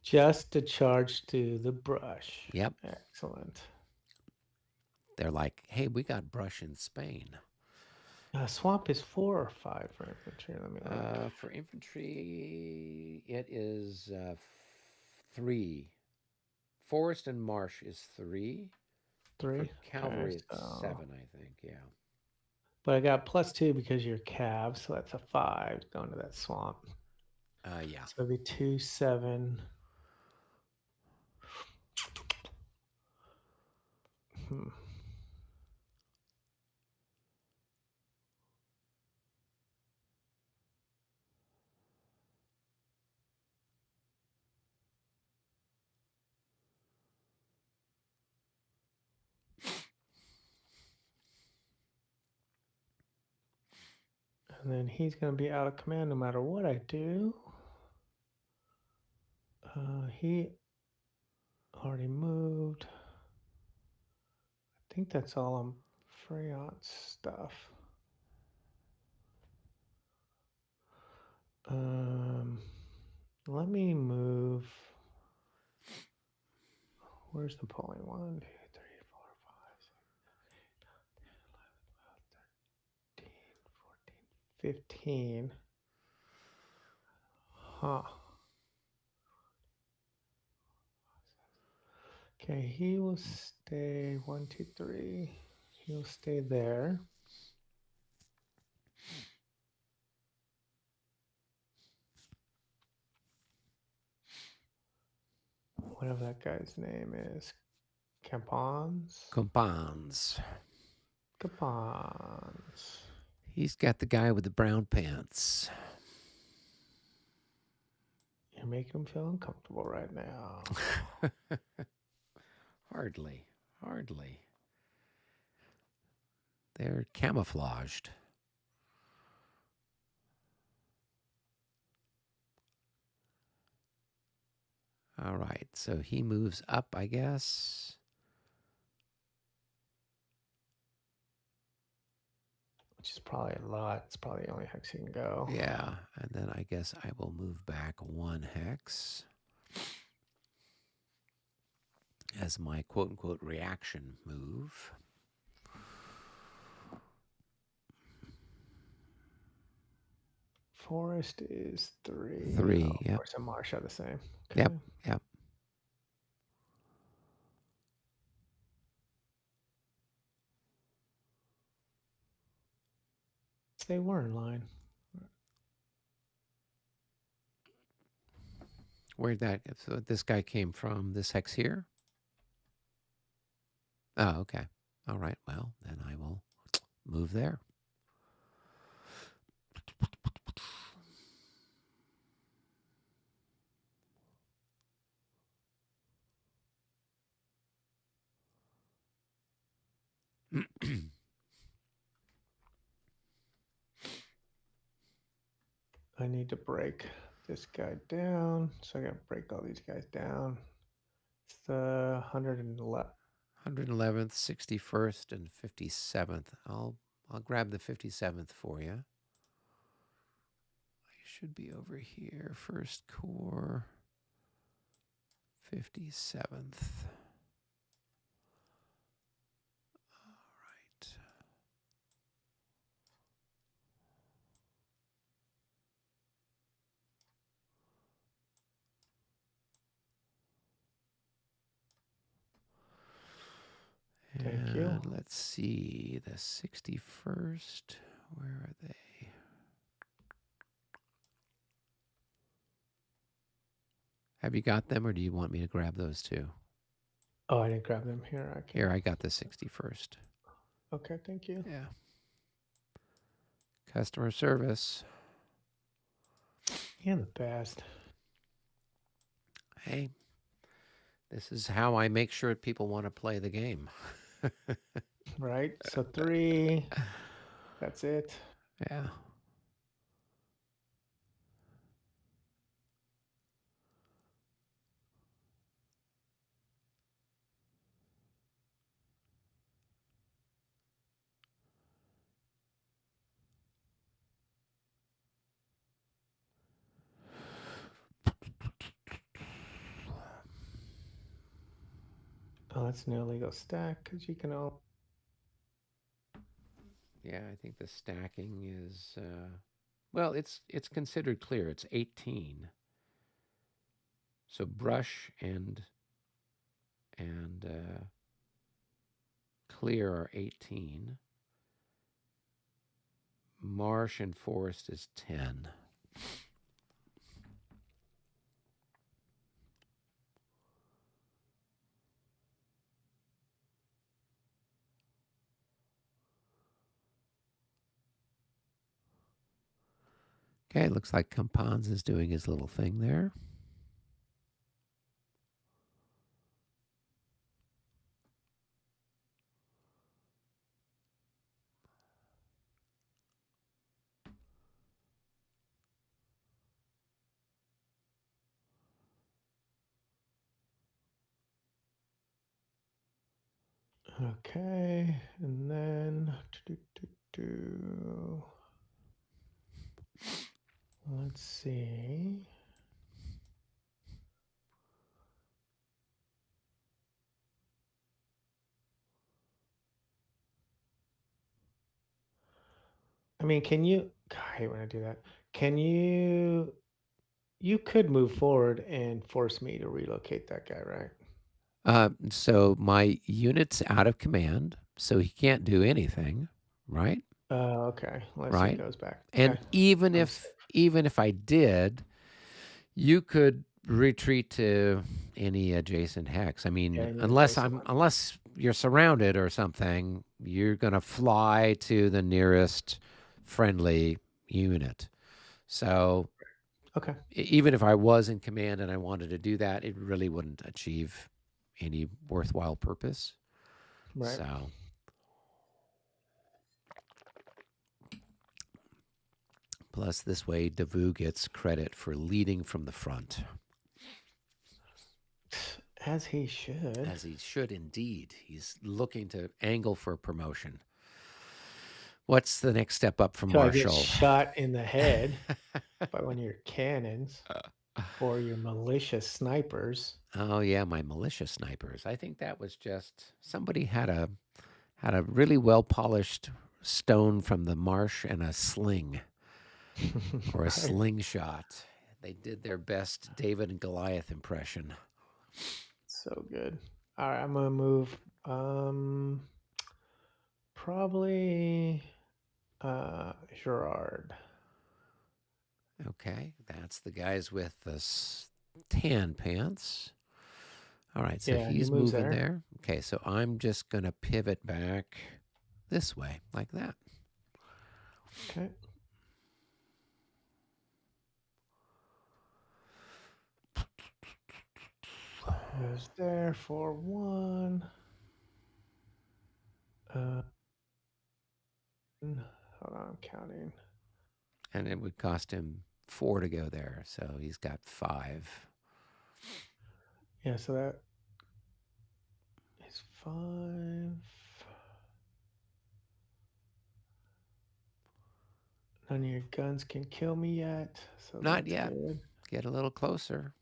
Just to charge to the brush. Yep. Excellent. They're like, hey, we got brush in Spain. Swamp is 4 or 5 for infantry. Let me look. For infantry, it is 3. Forest and marsh is 3. 3. For cavalry, Okay, it's so- 7, I think. Yeah. But I got +2 because you're cav, so that's a 5 going to that swamp. Yeah. So it'd be 2, 7. And then he's going to be out of command no matter what I do. He already moved. I think that's all on Freon's stuff. Let me move. Where's the polling? 1, 2, 3, 4, 5, 6, 7, 8, 9, 10, 11, 12, 13, 14, 15. Huh. Okay, he will stay 1, 2, 3. He'll stay there. Whatever that guy's name is. Campons? Compans. Capons. He's got the guy with the brown pants. You're making them feel uncomfortable right now. Hardly. They're camouflaged. All right, so he moves up, I guess. Which is probably a lot. It's probably the only hex he can go. Yeah, and then I guess I will move back 1 hex as my quote-unquote reaction move. Forest is 3. 3, yep. Forest and marsh are the same. Yep. They were in line. Where'd that, so this guy came from this hex here? Oh, okay. All right, well, then I will move there. I need to break this guy down. So I got to break all these guys down. It's the 111. 111th, 61st, and 57th. I'll grab the 57th for you. I should be over here. First core, 57th. All right. Thank you. And let's see, the 61st, where are they? Have you got them, or do you want me to grab those too? Oh, I didn't grab them here. Okay. Here, I got the 61st. Okay, thank you. Yeah. Customer service. You're the best. Hey, this is how I make sure people want to play the game. Right? So 3. That's it. Yeah. Oh, that's an illegal stack because you can all. Yeah, I think the stacking is, well, it's considered clear. It's 18. So brush and clear are 18. Marsh and forest is 10. Okay, looks like Compans is doing his little thing there. Okay, and then let's see. I mean, can you? God, I hate when I do that. Can you? You could move forward and force me to relocate that guy, right? So my unit's out of command, so he can't do anything, right? Okay. Unless Right. he goes back. And Okay. even I'm if safe. even if I did, you could retreat to any adjacent hex. I mean, Yeah, any unless adjacent one. unless you're surrounded or something, you're gonna fly to the nearest friendly unit. So Okay. Even if I was in command and I wanted to do that, it really wouldn't achieve any worthwhile purpose. Right. So, plus this way, Davu gets credit for leading from the front, As he should. as he should indeed. He's looking to angle for promotion. What's the next step up from Till I get Marshal? shot in the head by one of your cannons or your malicious snipers. Oh yeah, my militia snipers. I think that was just somebody had a really well polished stone from the marsh and a sling or a Right. slingshot. They did their best David and Goliath impression. So good. All right, I'm gonna move. Probably Gerard. Okay, that's the guys with the tan pants. All right, so Yeah, he he's moves moving there. there. Okay, so I'm just going to pivot back this way, like that. Okay. Goes there for 1. Hold on, I'm counting. And it would cost him 4 to go there, so he's got 5. Yeah, so that is 5. None of your guns can kill me yet, so Not that's yet. good. Get a little closer.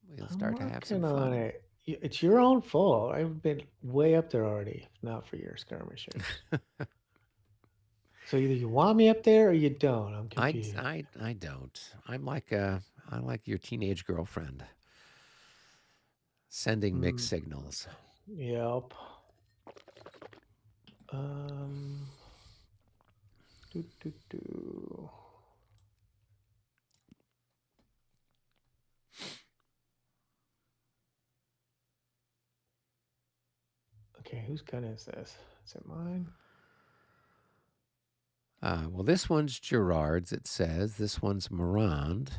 We'll I'm start to have some working on fun. it. It's your own fault. I've been way up there already, if not for your skirmishers. So either you want me up there or you don't. I'm confused. I don't. I'm like your teenage girlfriend, sending mixed signals. Yep. Okay, whose gun is this? Is it mine? Well, this one's Gerard's, it says. This one's Morand.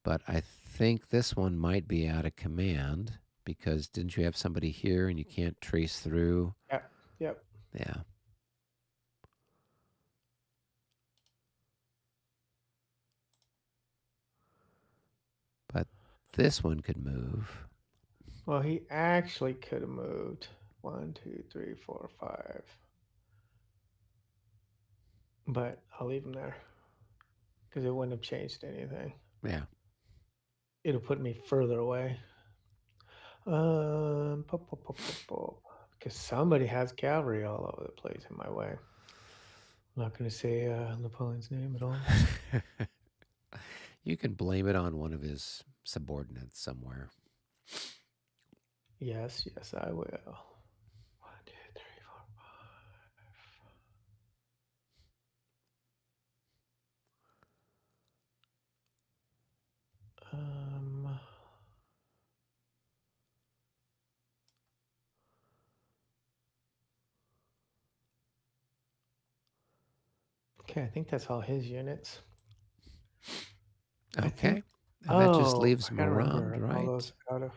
But I think this one might be out of command because didn't you have somebody here and you can't trace through? Yep. Yeah. But this one could move. Well, he actually could have moved 1, 2, 3, 4, 5. But I'll leave him there because it wouldn't have changed anything. Yeah. It'll put me further away. Because somebody has cavalry all over the place in my way. I'm not going to say Napoleon's name at all. You can blame it on one of his subordinates somewhere. Yes, I will. 1, 2, 3, 4, 5. Okay, I think that's all his units. Okay. And that just leaves I gotta remember Morand, all right? those out of.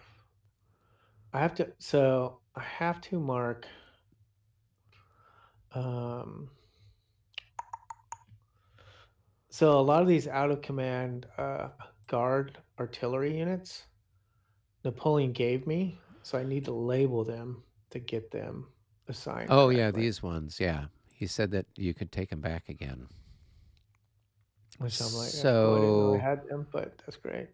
I have to mark. So a lot of these out of command guard artillery units, Napoleon gave me, so I need to label them to get them assigned. Oh, correctly. yeah, these ones. Yeah. He said that you could take them back again. Which I'm like, I didn't know I So, had them, but that's great.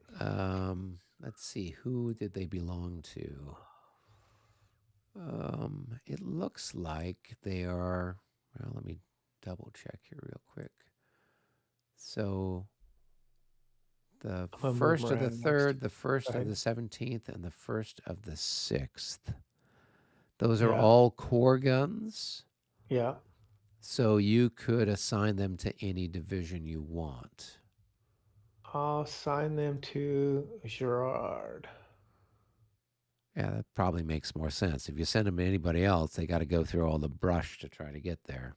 let's see. Who did they belong to? It looks like they are. Well, let me double check here real quick. So, the I'm gonna move first of the Moran next. third, the first Go of ahead. the 17th, and the first of the 6th. Those are Yeah. all core guns. Yeah. So you could assign them to any division you want. I'll assign them to Gerard. Yeah, that probably makes more sense. If you send them to anybody else, they got to go through all the brush to try to get there.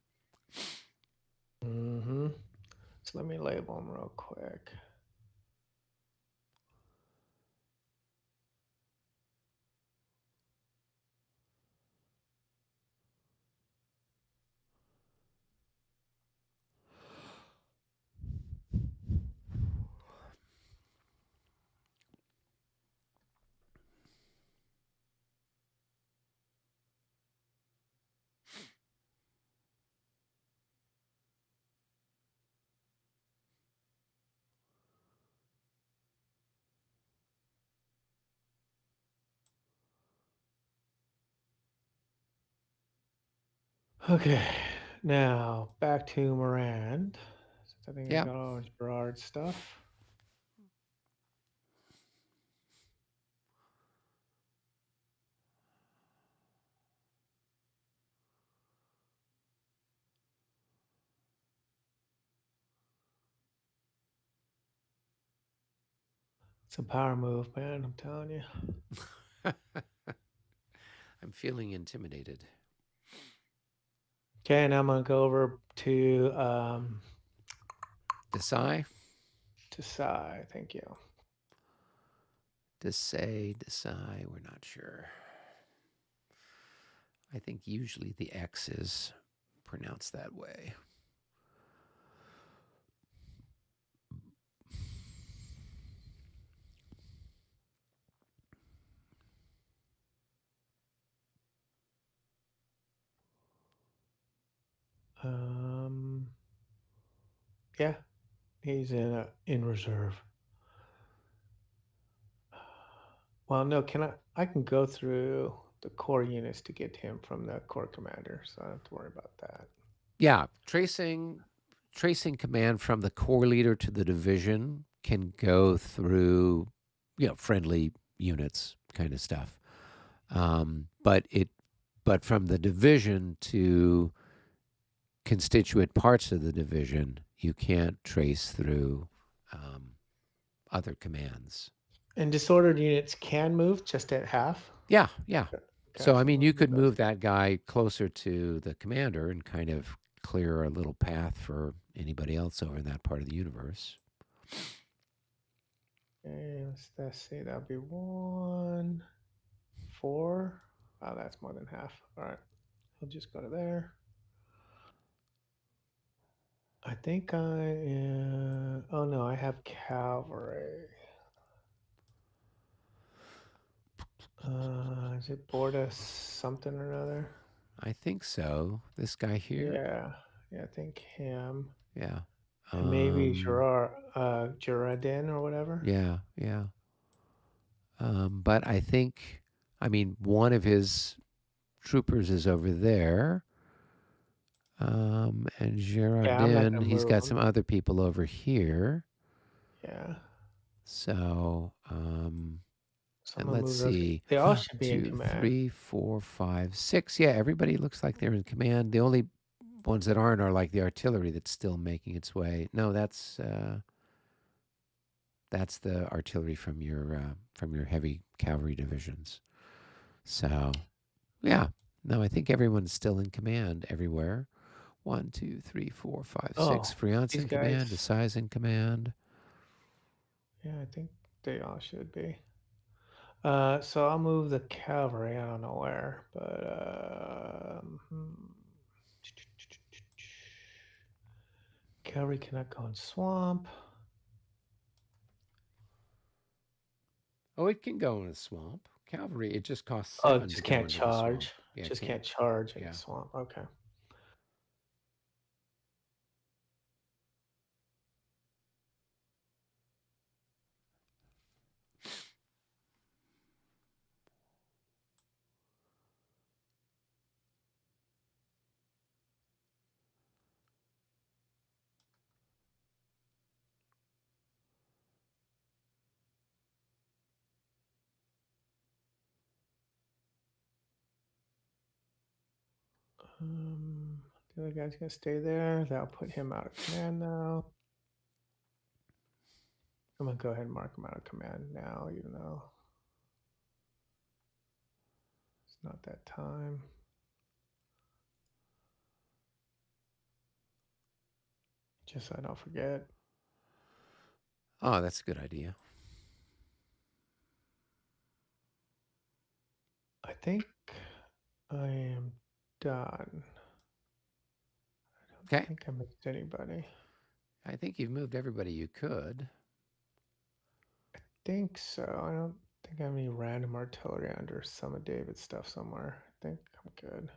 Mm-hmm. So let me label them real quick. Okay, now back to Morand. Since I think I Yeah. got all Gerard stuff. It's a power move, man. I'm telling you. I'm feeling intimidated. Okay, and I'm gonna go over to Desai? Sai. Thank you. Desai, we're not sure. I think usually the X is pronounced that way. Yeah, he's in reserve. Well, no, I can go through the core units to get him from the core commander, so I don't have to worry about that. Yeah, tracing command from the corps leader to the division can go through, friendly units kind of stuff. But from the division to constituent parts of the division, you can't trace through other commands. And disordered units can move just at half. Yeah. Okay, So I mean, we'll you do could move that guy closer to the commander and kind of clear a little path for anybody else over in that part of the universe. Okay, let's see. That'll be 1, 4. Oh, that's more than half. All right, I'll just go to there. I think oh no, I have cavalry. Is it Borda something or another? I think so. This guy here. Yeah, I think him. Yeah. And maybe Girardin or whatever. Yeah. But I think, one of his troopers is over there. And Girardin, he's got some other people over here. Yeah. So, and let's see. They all should be in 2, command. 3, 4, 5, 6. Yeah, everybody looks like they're in command. The only ones that aren't are like the artillery that's still making its way. No, that's the artillery from your heavy cavalry divisions. So, yeah. No, I think everyone's still in command everywhere. 1, 2, 3, 4, 5, 6. Friant's in command. Desai's in command. Yeah, I think they all should be. So I'll move the cavalry. I don't know where, but cavalry cannot go in swamp. Oh, it can go in a swamp. Cavalry, it just costs 7 just to go can't into the swamp. charge. Yeah, just can't charge in the swamp. Okay. The other guy's gonna stay there. That'll put him out of command now. I'm gonna go ahead and mark him out of command now, even though it's not that time. Just so I don't forget. Oh, that's a good idea. I think I am done. I don't think I missed anybody. I think you've moved everybody you could. I think so. I don't think I have any random artillery under some of David's stuff somewhere. I think I'm good.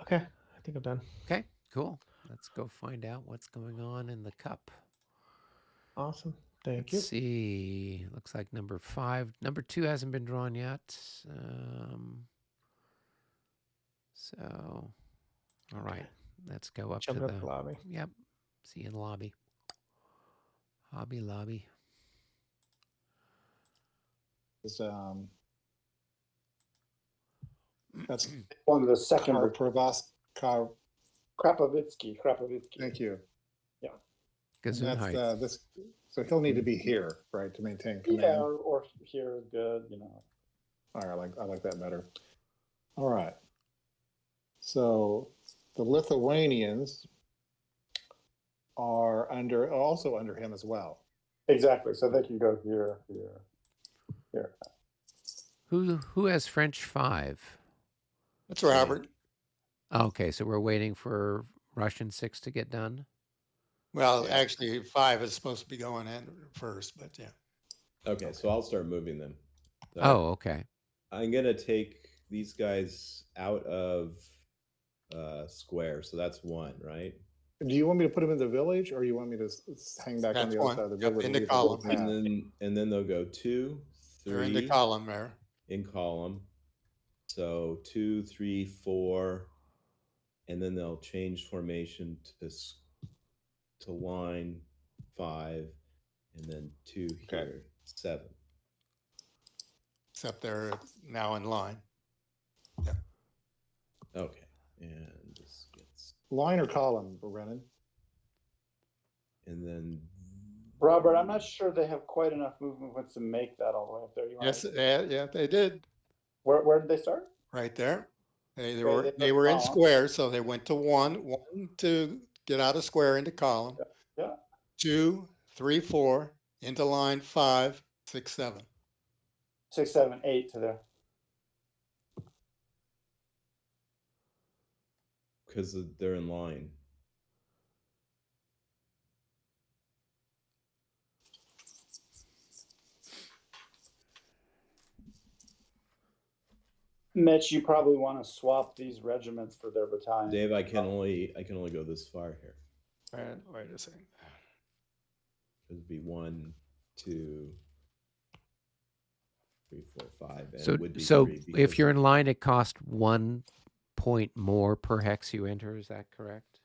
Okay, I think I'm done. Okay, cool. Let's go find out what's going on in the cup. Awesome. Thank you. Let's see. Looks like number 5. Number 2 hasn't been drawn yet. So, all right, let's go up Jump to up the the lobby. Yep. See you in the lobby. Hobby lobby. Is, that's One of the second. Krapovitsky. Krapovitsky. Thank you. And Gesundheit. that's this. So he'll need to be here, right, to maintain command. Yeah, or here is good. All right, I like that better. All right. So the Lithuanians are also under him as well. Exactly. So they can go here. Who has French 5? That's Robert. Okay, so we're waiting for Russian 6 to get done. Well, actually, 5 is supposed to be going in first, but yeah. Okay, so I'll start moving them. So Oh, okay. I'm gonna take these guys out of square, so that's 1, right? Do you want me to put them in the village, or you want me to hang back on That's the other one. side of the Yep, village? in and the leave column them there. path? And then they'll go 2, 3 They're in the column there. in column. So 2, 3, 4, and then they'll change formation to line 5, and then 2 here, 7. Except they're now in line. Okay, and this gets, Line or column, Brennan? and then Robert, I'm not sure they have quite enough movement to make that all the way up there. Yes, they did. Where did they start? Right there. They Okay, were in column. square, so they went to 1 to get out of square into column. Yeah. 2, 3, 4 into line 5, 6, 7. 6, 7, 8 to there. because they're in line. Mitch, you probably want to swap these regiments for their battalion. Dave, I can only go this far here. Wait a second. It would be 1, 2, 3, 4, 5. And So, it would be so 3 if because you're in line, it costs 1 point more per hex you enter. Is that correct?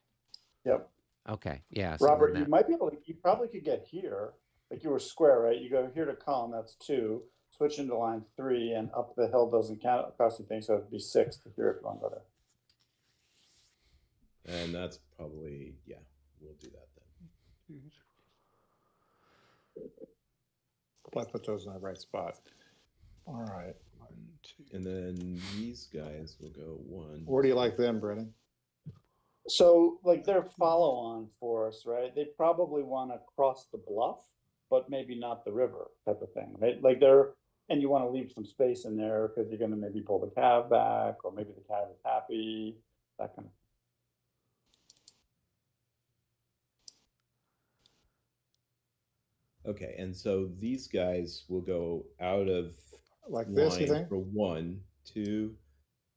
Yep. Okay. Yeah. So Robert, then you might be able to. You probably could get here. Like you were square, right? You go here to column. That's 2. Switch into line 3, and up the hill doesn't cost anything, so it'd be 6 to here if you want to go there. and that's probably, yeah, we'll do that then. I put those in the right spot. All right. 1, 2. And then these guys will go 1. Where do you like them, Brennan? So, like, they're follow-on for us, right? They probably want to cross the bluff, but maybe not the river, type of thing, right? Like and you want to leave some space in there because you're going to maybe pull the cav back, or maybe the cav is happy, that kind of. Okay, and so these guys will go out of Like this, you line think? for 1, 2,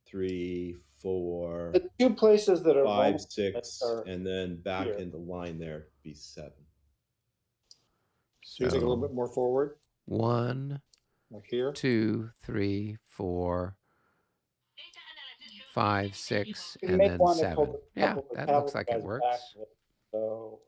3, 4, The 2 places that are 5, vulnerable 6, are and then back here. into line there be 7. So you think a little bit more forward, 1, like here? 2, 3, 4, 5, 6, You and may then want to 7. pull a Yeah, couple of that cavalry looks like it guys works. back there. So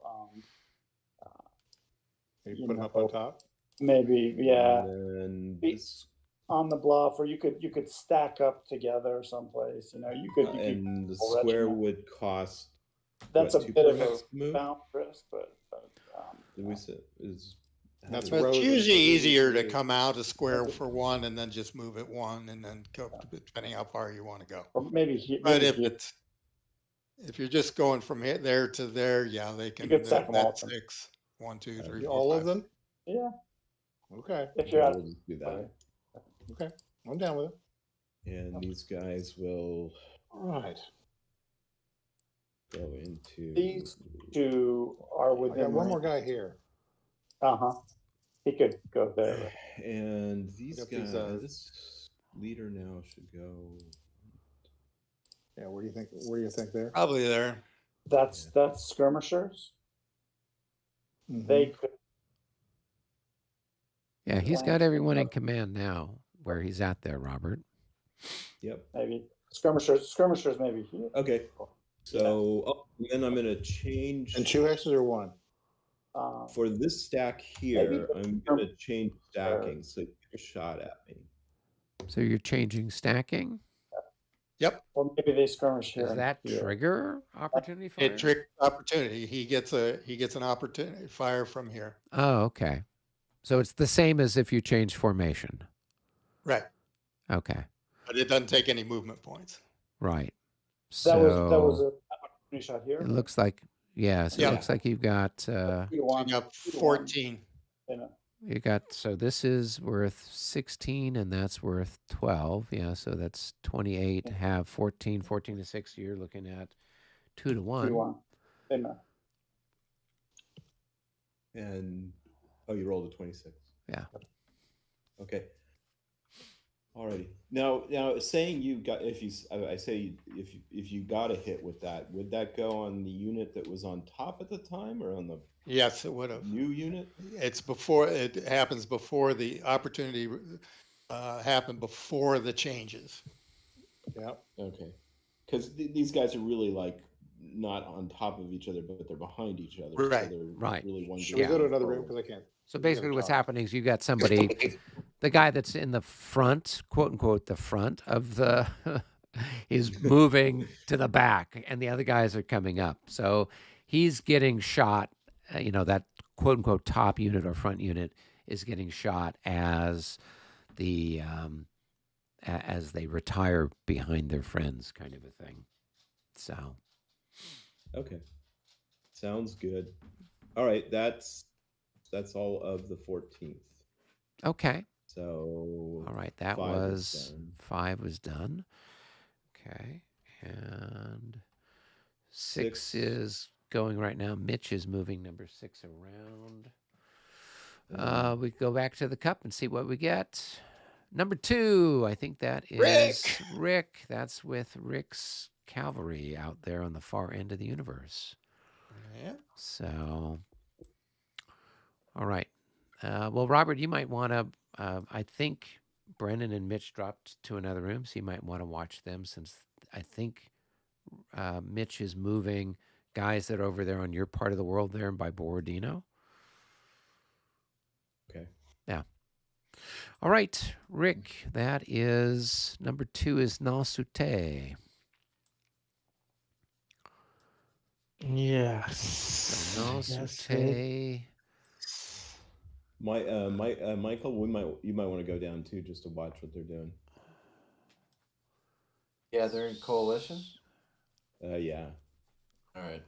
You put them up on top? maybe, yeah, And then Be- this, on the bluff, or you could stack up together someplace. You could and the full square regiment. would cost. That's what, a 2 bit per of hex a to move? bound risk, but Did we say is? That's how But does- it's rows of usually easier to three. come out of square for 1 and then just move it 1 and then go, depending how far you want to go. or maybe here. But if you're just going from there to there, yeah, they can. could stack them all That's up. 6, 1, 2, 3, 4, All of 5. them? Yeah, Okay, if Okay, you're out. we'll just do that. okay. I'm down with it. And these guys will All right. go into. These 2 are I within. got one more guy here. He could go there. And these got guys, these, this leader now should go. Yeah, where do you think there? Probably there. That's skirmishers. Mhm. They could. Yeah, he's Flank got everyone in up. command now where he's at there, Robert. Yep. Maybe. Skirmishers maybe here. Okay. So then I'm gonna change. And 2 hexes or 1? For this stack here, I'm gonna change stacking. So take a shot at me. So you're changing stacking? Yep. Or maybe they skirmish here. Does that trigger opportunity fire? It triggers opportunity. He gets an opportunity fire from here. Oh, okay. So it's the same as if you change formation. Right. Okay. But it doesn't take any movement points. Right. That was So an opportunity shot here. it looks like, yeah, so Yeah. it looks like you've got, So you got 14. you got, so this is worth 16 and that's worth 12. Yeah, so that's 28. Have 14 to 6. You're looking at 2 to 1. And you rolled a 26. Yeah. Okay. Alrighty. Now, saying you got if you got a hit with that, would that go on the unit that was on top at the time or on the Yes, it would have. new unit? It's before it happens, before the opportunity happened, before the changes. Yeah. Okay. Because these guys are really like not on top of each other, but they're behind each other. Right. So they're Right. really one. Should we go to another room? Because I can't. So basically what's happening is you got somebody, the guy that's in the front, quote unquote, the front of the, is moving to the back and the other guys are coming up. So he's getting shot, that quote unquote top unit or front unit is getting shot as the, as they retire behind their friends kind of a thing. So. Okay. Sounds good. All right. That's all of the 14th. Okay. So all right, that 5 was 5 was done. Okay, and 6 is going right now. Mitch is moving number 6 around. We go back to the cup and see what we get. Number 2, I think that is Rick. That's with Rick's cavalry out there on the far end of the universe. Yeah. So, all right. Well, Robert, you might want to, I think Brennan and Mitch dropped to another room, so you might want to watch them since I think Mitch is moving guys that are over there on your part of the world there by Borodino. Okay. Yeah. All right, Rick, that is, number 2 is Nasute. Yes. So Nasute. Michael, you might want to go down too, just to watch what they're doing. Yeah, they're in coalition. Yeah. All right.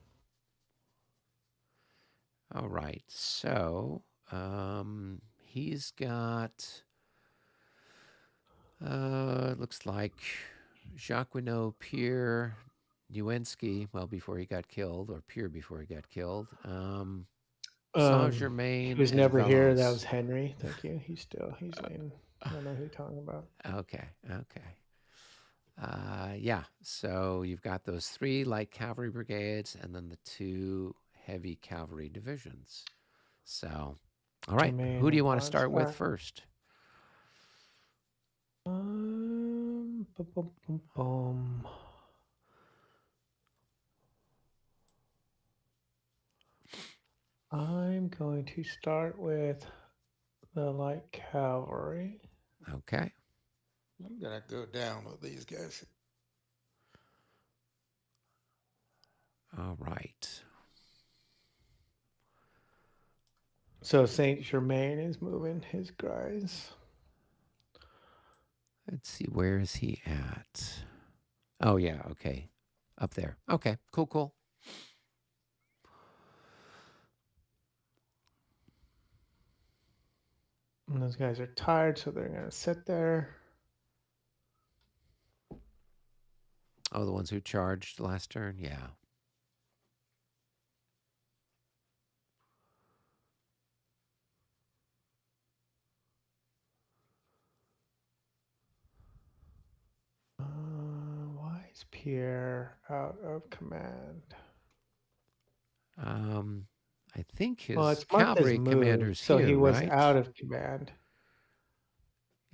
All right. So he's got. Looks like Jacquinot, Pierre, Nowinski. Well, before he got killed, or Pierre before he got killed. Saint Germain. He was never here. That Valence. was Henry. Thank you. He's in. I don't know who you're talking about. Okay. Yeah. So you've got those 3 light cavalry brigades, and then the 2 heavy cavalry divisions. So, all right. Germain Who do you and want to start with Valence. first? I'm going to start with the light cavalry. Okay. I'm gonna go down with these guys. All right. So Saint Germain is moving his guys. Let's see. Where is he at? Oh, yeah. Okay. Up there. Okay. Cool. And those guys are tired, so they're going to sit there. Oh, the ones who charged last turn? Yeah. Why is Pierre out of command? I think his Well, it's marked as cavalry moved, commander's so here, he was right? out of command.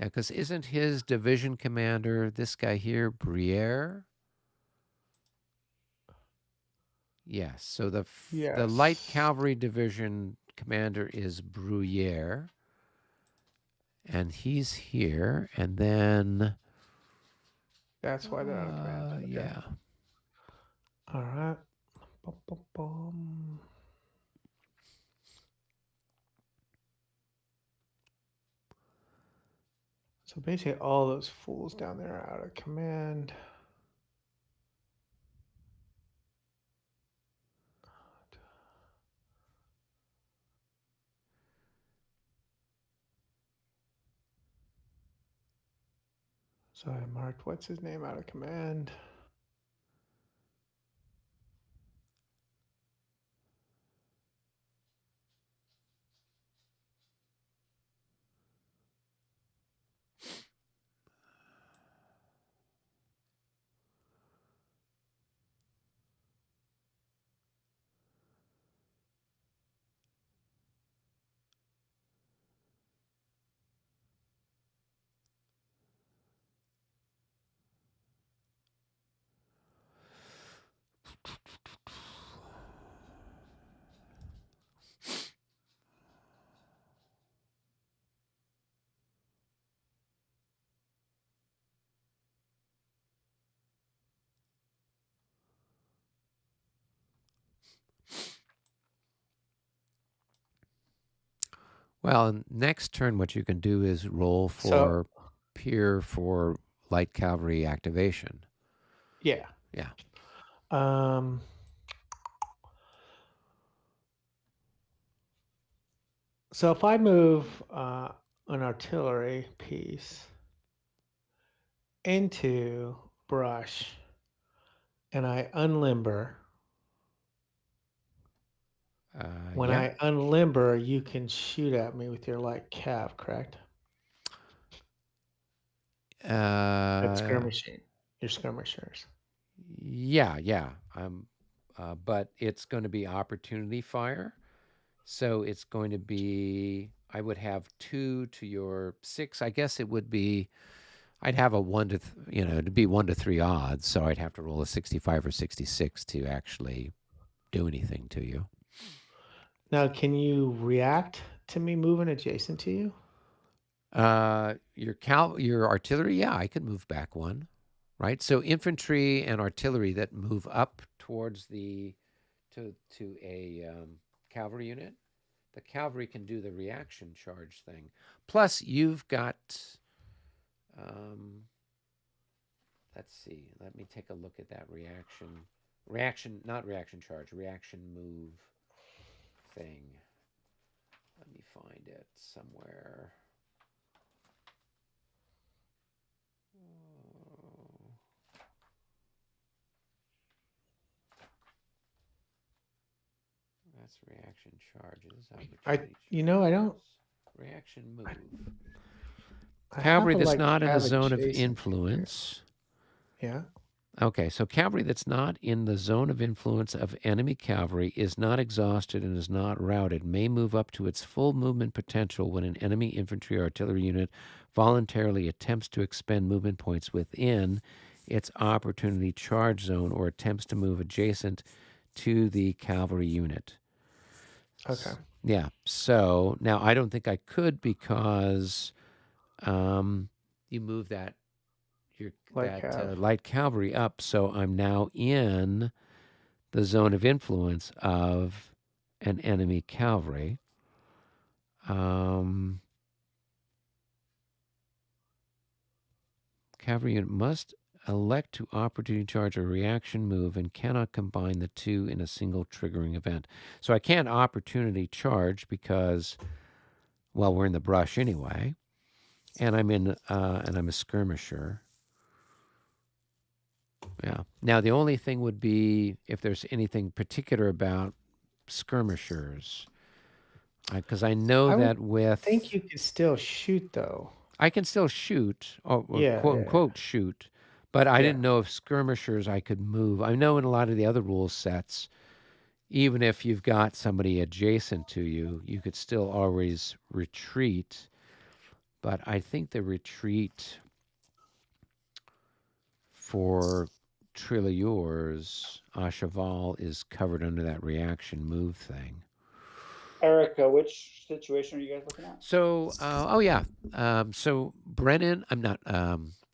Yeah, because isn't his division commander this guy here, Briere? Yes. So the light Yes. cavalry division commander is Bruyere, and he's here. And then That's why they're out of command. Okay. yeah. All right. Bum, bum, bum. So basically, all those fools down there are out of command. So I marked what's his name out of command. Well, next turn, what you can do is roll for peer for light cavalry activation. Yeah. Yeah. So if I move an artillery piece into brush and I unlimber, when yeah. I unlimber, you can shoot at me with your light cav, correct? At skirmishing, your skirmishers. Yeah. But it's going to be opportunity fire. So it's going to be, I would have 2 to your 6. I guess it would be, I'd have a 1 to, it'd be 1 to 3 odds. So I'd have to roll a 65 or 66 to actually do anything to you. Now, can you react to me moving adjacent to you? Your artillery, yeah, I could move back 1, right? So infantry and artillery that move up towards to a cavalry unit, the cavalry can do the reaction charge thing. Plus, you've got, let's see, let me take a look at that not reaction charge, reaction move thing. Let me find it somewhere. That's reaction charges. I don't. Reaction move. I Cavalry have a that's light not in the cav zone of adjacent to you. influence. Yeah. Okay, so cavalry that's not in the zone of influence of enemy cavalry is not exhausted and is not routed, may move up to its full movement potential when an enemy infantry or artillery unit voluntarily attempts to expend movement points within its opportunity charge zone or attempts to move adjacent to the cavalry unit. Okay. Yeah, so now I don't think I could because you move that light cavalry up, so I'm now in the zone of influence of an enemy cavalry. Cavalry unit must elect to opportunity charge a reaction move and cannot combine the two in a single triggering event. So I can't opportunity charge because, well, we're in the brush anyway, and I'm a skirmisher. Yeah. Now, the only thing would be if there's anything particular about skirmishers. Because I know that with. I think you can still shoot, though. I can still shoot, or quote unquote shoot, but I didn't know if skirmishers I could move. I know in a lot of the other rule sets, even if you've got somebody adjacent to you, you could still always retreat. but I think the retreat for Trilliors, Cheval is covered under that reaction move thing. Erica, which situation are you guys looking at? So, so Brennan, I'm not.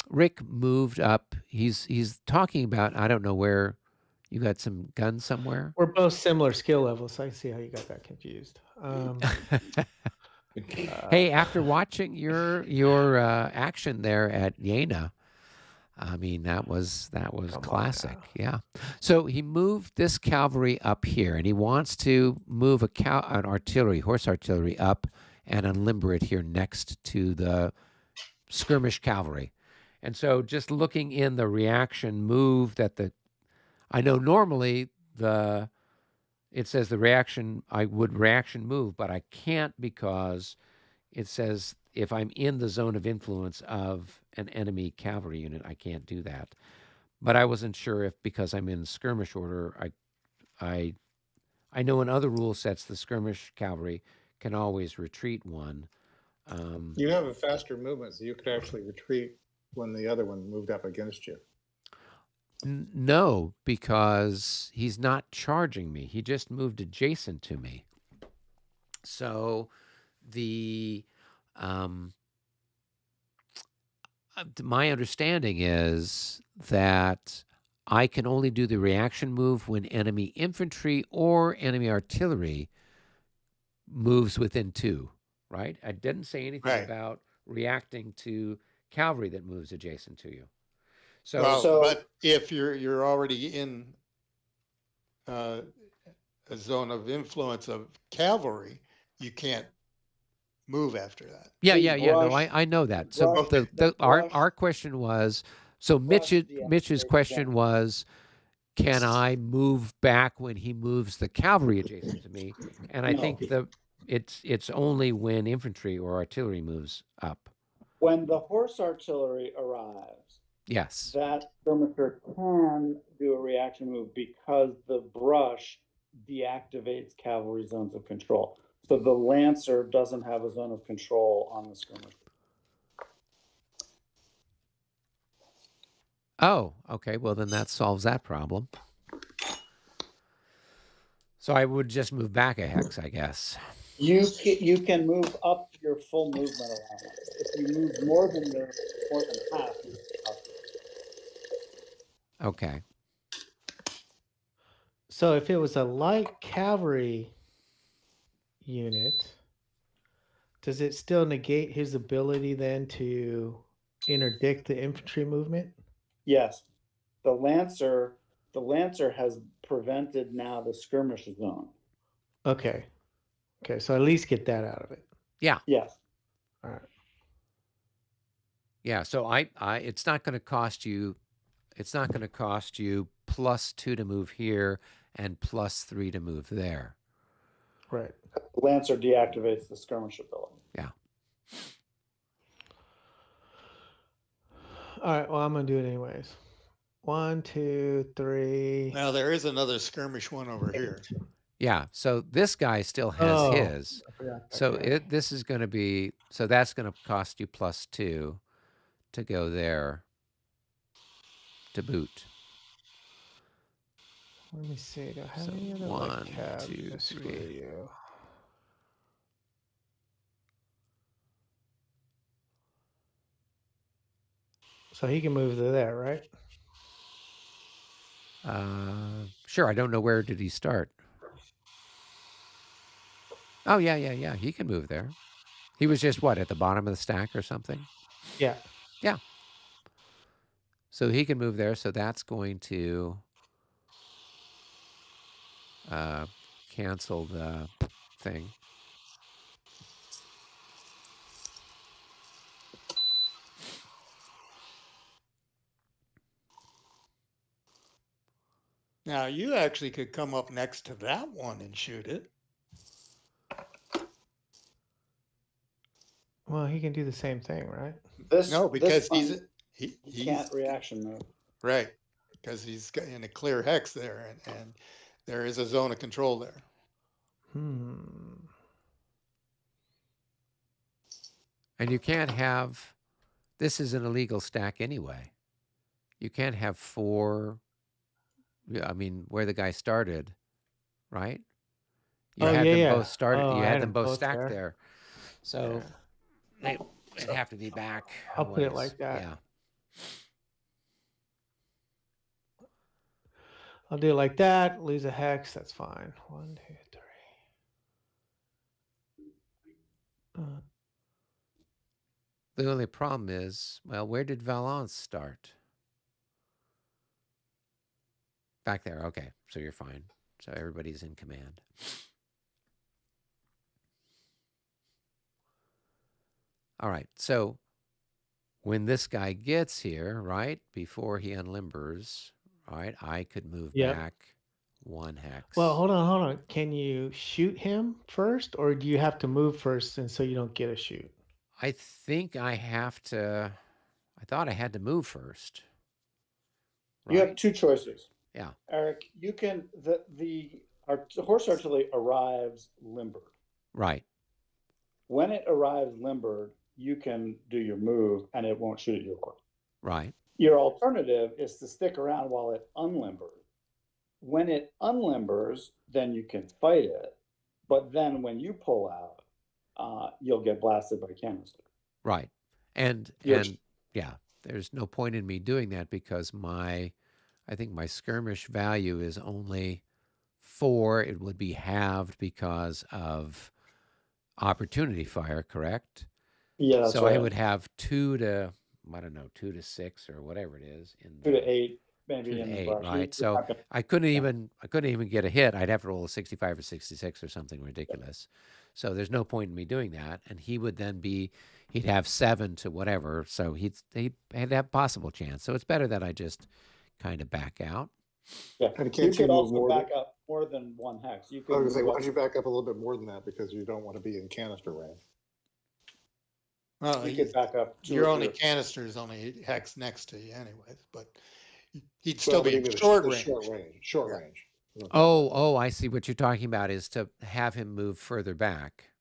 Rick moved up. He's talking about. I don't know where. You got some guns somewhere. We're both similar skill levels, so I see how you got that confused. Hey, after watching your action there at Jena, I mean that was Come on classic. now. Yeah. So he moved this cavalry up here, and he wants to move an artillery, horse artillery, up and unlimber it here next to the skirmish cavalry. And so just looking in the reaction move that I know normally it says I would reaction move, but I can't because it says if I'm in the zone of influence of an enemy cavalry unit, I can't do that. But I wasn't sure if because I'm in skirmish order, I know in other rule sets the skirmish cavalry can always retreat one. You have a faster movement, so you could actually retreat when the other one moved up against you. No, because he's not charging me. He just moved adjacent to me. So my understanding is that I can only do the reaction move when enemy infantry or enemy artillery moves within 2, right? I didn't say anything Right. about reacting to cavalry that moves adjacent to you. So, Well, but if you're already in a zone of influence of cavalry, you can't move after that. yeah. No, brush- I know that. So brush- our question was, so brush Mitch's deactivates question them. was, can I move back when he moves the cavalry adjacent to me? And I No. think it's only when infantry or artillery moves up. When the horse artillery arrives, Yes. that skirmisher can do a reaction move because the brush deactivates cavalry zones of control. So the lancer doesn't have a zone of control on the skirmisher. Oh, okay. Well, then that solves that problem. So I would just move back a hex, I guess. You can move up to your full movement around. If you move more than half, you Okay. So if it was a light cavalry unit, does it still negate his ability then to interdict the infantry movement? yes. The lancer has prevented now the skirmish zone. Okay. Okay, so at least get that out of it. Yeah. Yes. All right. Yeah. So I it's not going to cost you. It's not going to cost you +2 to move here and +3 to move there. Right. The lancer deactivates the skirmish ability. Yeah. All right. Well, I'm gonna do it anyways. 1, 2, 3. Now there is another skirmish one over here. Yeah. So this guy still has Oh, his. I forgot that So guy. this is going to be. So that's going to cost you +2 to go there to boot. Let me see. Do I have So any other 1, light cabs? 2, Screw 3. you. So he can move to there, right? Sure. I don't know where did he start. Oh yeah. He can move there. He was just what, at the bottom of the stack or something. Yeah. Yeah. So he can move there. So that's going to cancel the thing. Now you actually could come up next to that one and shoot it. Well, he can do the same thing, right? No, because one, he can't reaction move. right, because he's in a clear hex there, and there is a zone of control there. And you can't have, this is an illegal stack anyway. You can't have 4, I mean, where the guy started, right? You Oh, had yeah, them yeah. both started, Oh, you I had had them them both both stacked there. there. So Yeah. they'd have to be back. I'll put it ways. like that. Yeah. I'll do it like that. Lose a hex. That's fine. 1, 2, 3. The only problem is, well, where did Valence start? Back there. Okay. So you're fine. So everybody's in command. All right. So when this guy gets here, right, before he unlimbers, right, I could move Yep. back 1 hex. Well, hold on. Can you shoot him first, or do you have to move first, and so you don't get a shoot? I think I have to. I thought I had to move first. You have Right? 2 choices. Yeah. Eric, you can the horse artillery arrives limbered. Right. When it arrives limbered, you can do your move and it won't shoot at you, of course. Right. Your alternative is to stick around while it unlimbers. When it unlimbers, then you can fight it. But then when you pull out, you'll get blasted by canister. Right. And Yes. yeah, there's no point in me doing that because I think my skirmish value is only 4. It would be halved because of opportunity fire, correct? Yeah, that's so right. I would have 2 to, I don't know, 2 to 6 or whatever it is. In 2 to the 8, maybe 2 in to the 8, brush. right? So I couldn't even get a hit. I'd have to roll a 65 or 66 or something ridiculous. So there's no point in me doing that. And he would then he'd have 7 to whatever. So he'd have a possible chance. So it's better that I just kind of back out. Yeah, And you can't you could move also more back than- up more than 1 hex. You I could was gonna say, move why up- don't you back up a little bit more than that because you don't want to be in canister range. Well, you could back up 2 your or only 3. canister is only hex next to you anyways, but he'd Well, still but be even in the short the range. Short Yeah. range. Oh, I see what you're talking about is to have him move further back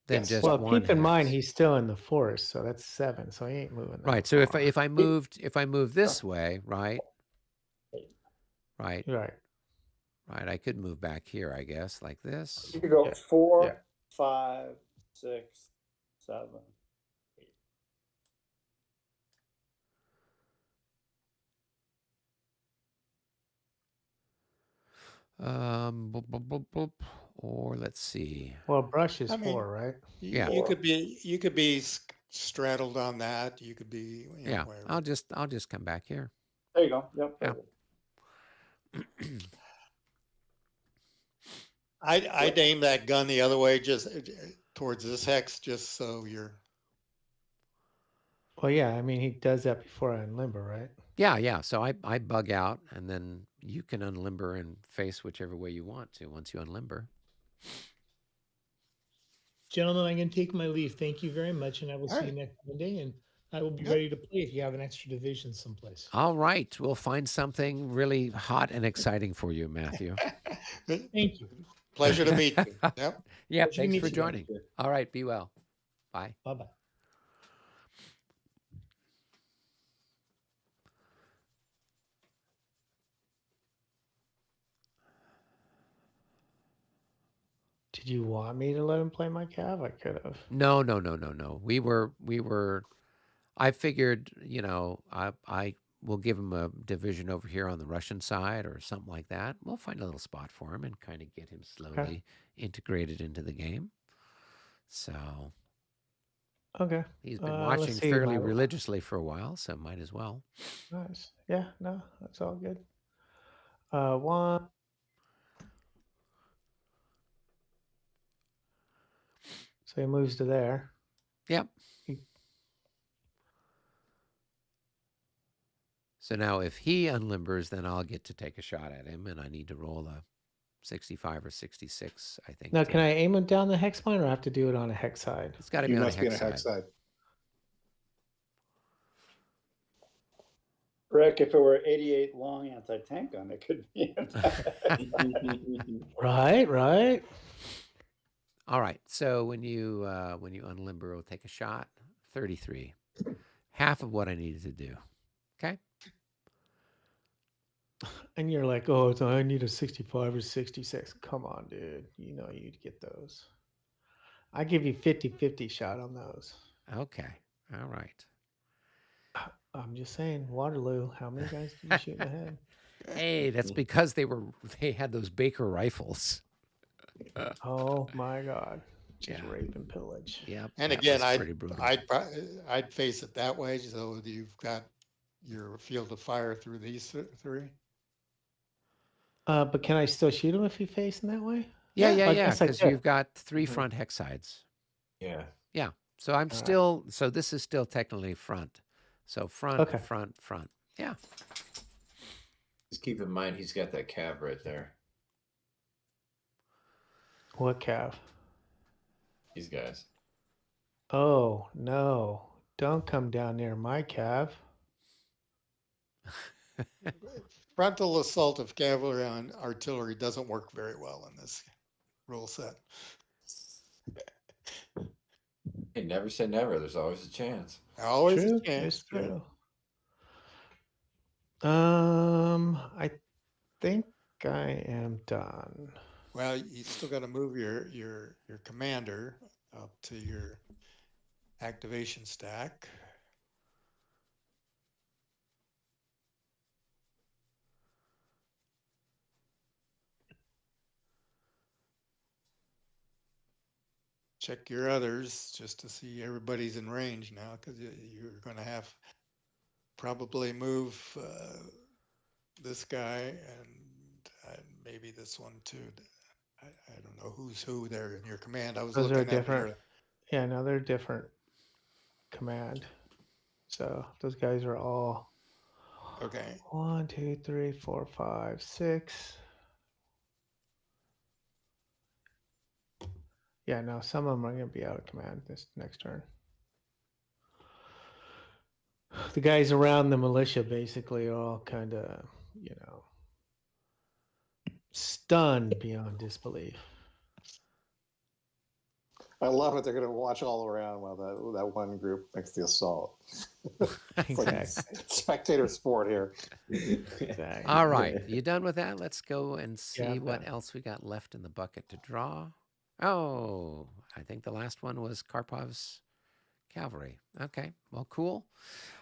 than Yes. just Well, 1 keep in mind hex. he's still in the forest, so that's 7. So he ain't moving. that Right. So if far. I move this way, right? Right. Right. Right. I could move back here, I guess, like this. You could go Yeah. 4, Yeah. 5, 6, 7. Boop, boop, boop, boop. Or let's see. Well, brush is I mean, 4, right? Yeah. You could be straddled on that. You could be, Yeah. wherever. I'll just come back here. There you go. Yep. Yeah. I'd aim that gun the other way, just towards this hex, just so you're. Well, yeah. I mean, he does that before I unlimber, right? Yeah. So I bug out, and then you can unlimber and face whichever way you want to once you unlimber. Gentlemen, I'm going to take my leave. Thank you very much, and I will All see you right. next Monday. And I will be Yep. ready to play if you have an extra division someplace. All right. We'll find something really hot and exciting for you, Matthew. Thank you. Pleasure to meet you. Yep. Yeah. Pleasure to Thanks meet for you. joining. All right. Be well. Bye. Bye-bye. Did you want me to let him play my cav? I could have. No. We were. I figured, I will give him a division over here on the Russian side or something like that. We'll find a little spot for him and kind of get him slowly integrated into the game. So Okay. he's been let's watching see, fairly my- religiously for a while, so might as well. Nice. Yeah. No, that's all good. 1. So he moves to there. Yep. He- So now if he unlimbers, then I'll get to take a shot at him, and I need to roll a 65 or 66, I think. Now, to- can I aim him down the hex line, or I have to do it on a hex side? It's got to be You on a must be in hex a hex side. side. Rick, if it were 88 long anti-tank gun, it could be. Right. All right. So when you unlimber, we'll take a shot. 33. Half of what I needed to do. Okay. And you're like, oh, so I need a 65 or 66. Come on, dude. You know you'd get those. I give you 50-50 shot on those. Okay. All right. I'm just saying, Waterloo, how many guys did you shoot in the head? Hey, that's because they had those Baker rifles. Oh my God. Just Yeah. rape and pillage. Yep. And that again, was pretty brutal. I'd face it that way, so you've got your field of fire through these three. But can I still shoot him if he facing that way? Yeah, Yeah, I yeah, guess I because could. you've got 3 Mhm. front hex sides. Yeah. Yeah. So I'm right. still, so this is still technically front. So front, Okay. front, front. Yeah. Just keep in mind he's got that cab right there. What calf? These guys. Oh, no. Don't come down near my calf. Frontal assault of cavalry on artillery doesn't work very well in this rule set. Hey, never say never. There's always a chance. Always True. a chance. It's Yeah. true. I think I am done. Well, you still got to move your commander up to your activation stack. Check your others just to see everybody's in range now, because you're going to have probably move this guy and maybe this one too. I don't know who's who there in your command. I was Those are looking at different. your, Yeah, no, they're different command. So those guys are all okay. 1, 2, 3, 4, 5, 6. Yeah, no, some of them are going to be out of command this next turn. The guys around the militia basically are all kind of, stunned beyond disbelief. I love it. They're going to watch all around while that one group makes the assault. It's like Exactly. spectator sport here. Exactly. All right. You done with that? Let's go and see I'm what done. else we got left in the bucket to draw. Oh, I think the last one was Karpov's cavalry. Okay. Well, cool.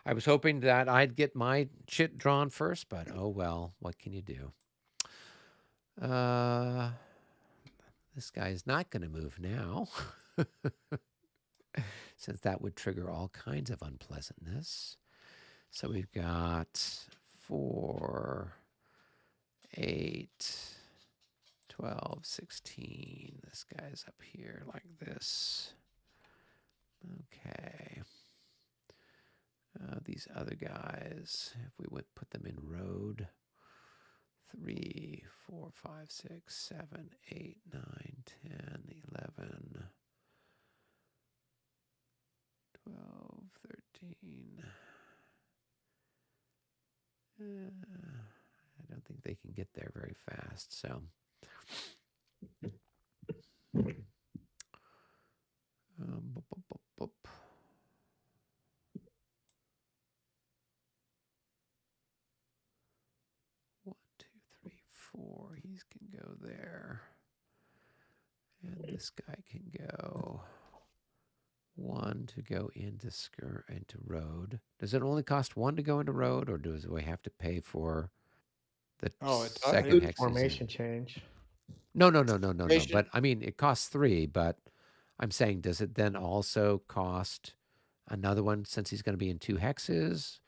I was hoping that I'd get my shit drawn first, but oh well. What can you do? This guy's not going to move now. Since that would trigger all kinds of unpleasantness. So we've got 4, 8, 12, 16. This guy's up here like this. Okay. These other guys, if we would put them in road, 3, 4, 5, 6, 7, 8, 9, 10, 11, 12, 13. I don't think they can get there very fast, so. Boop, boop, boop, boop. 1, 2, 3, 4. He can go there. And this guy can go 1 to go into road. Does it only cost 1 to go into road, or do we have to pay for the second Good hexes? formation change. No. Formation. But I mean, it costs 3. But I'm saying, does it then also cost another one since he's going to be in 2 hexes?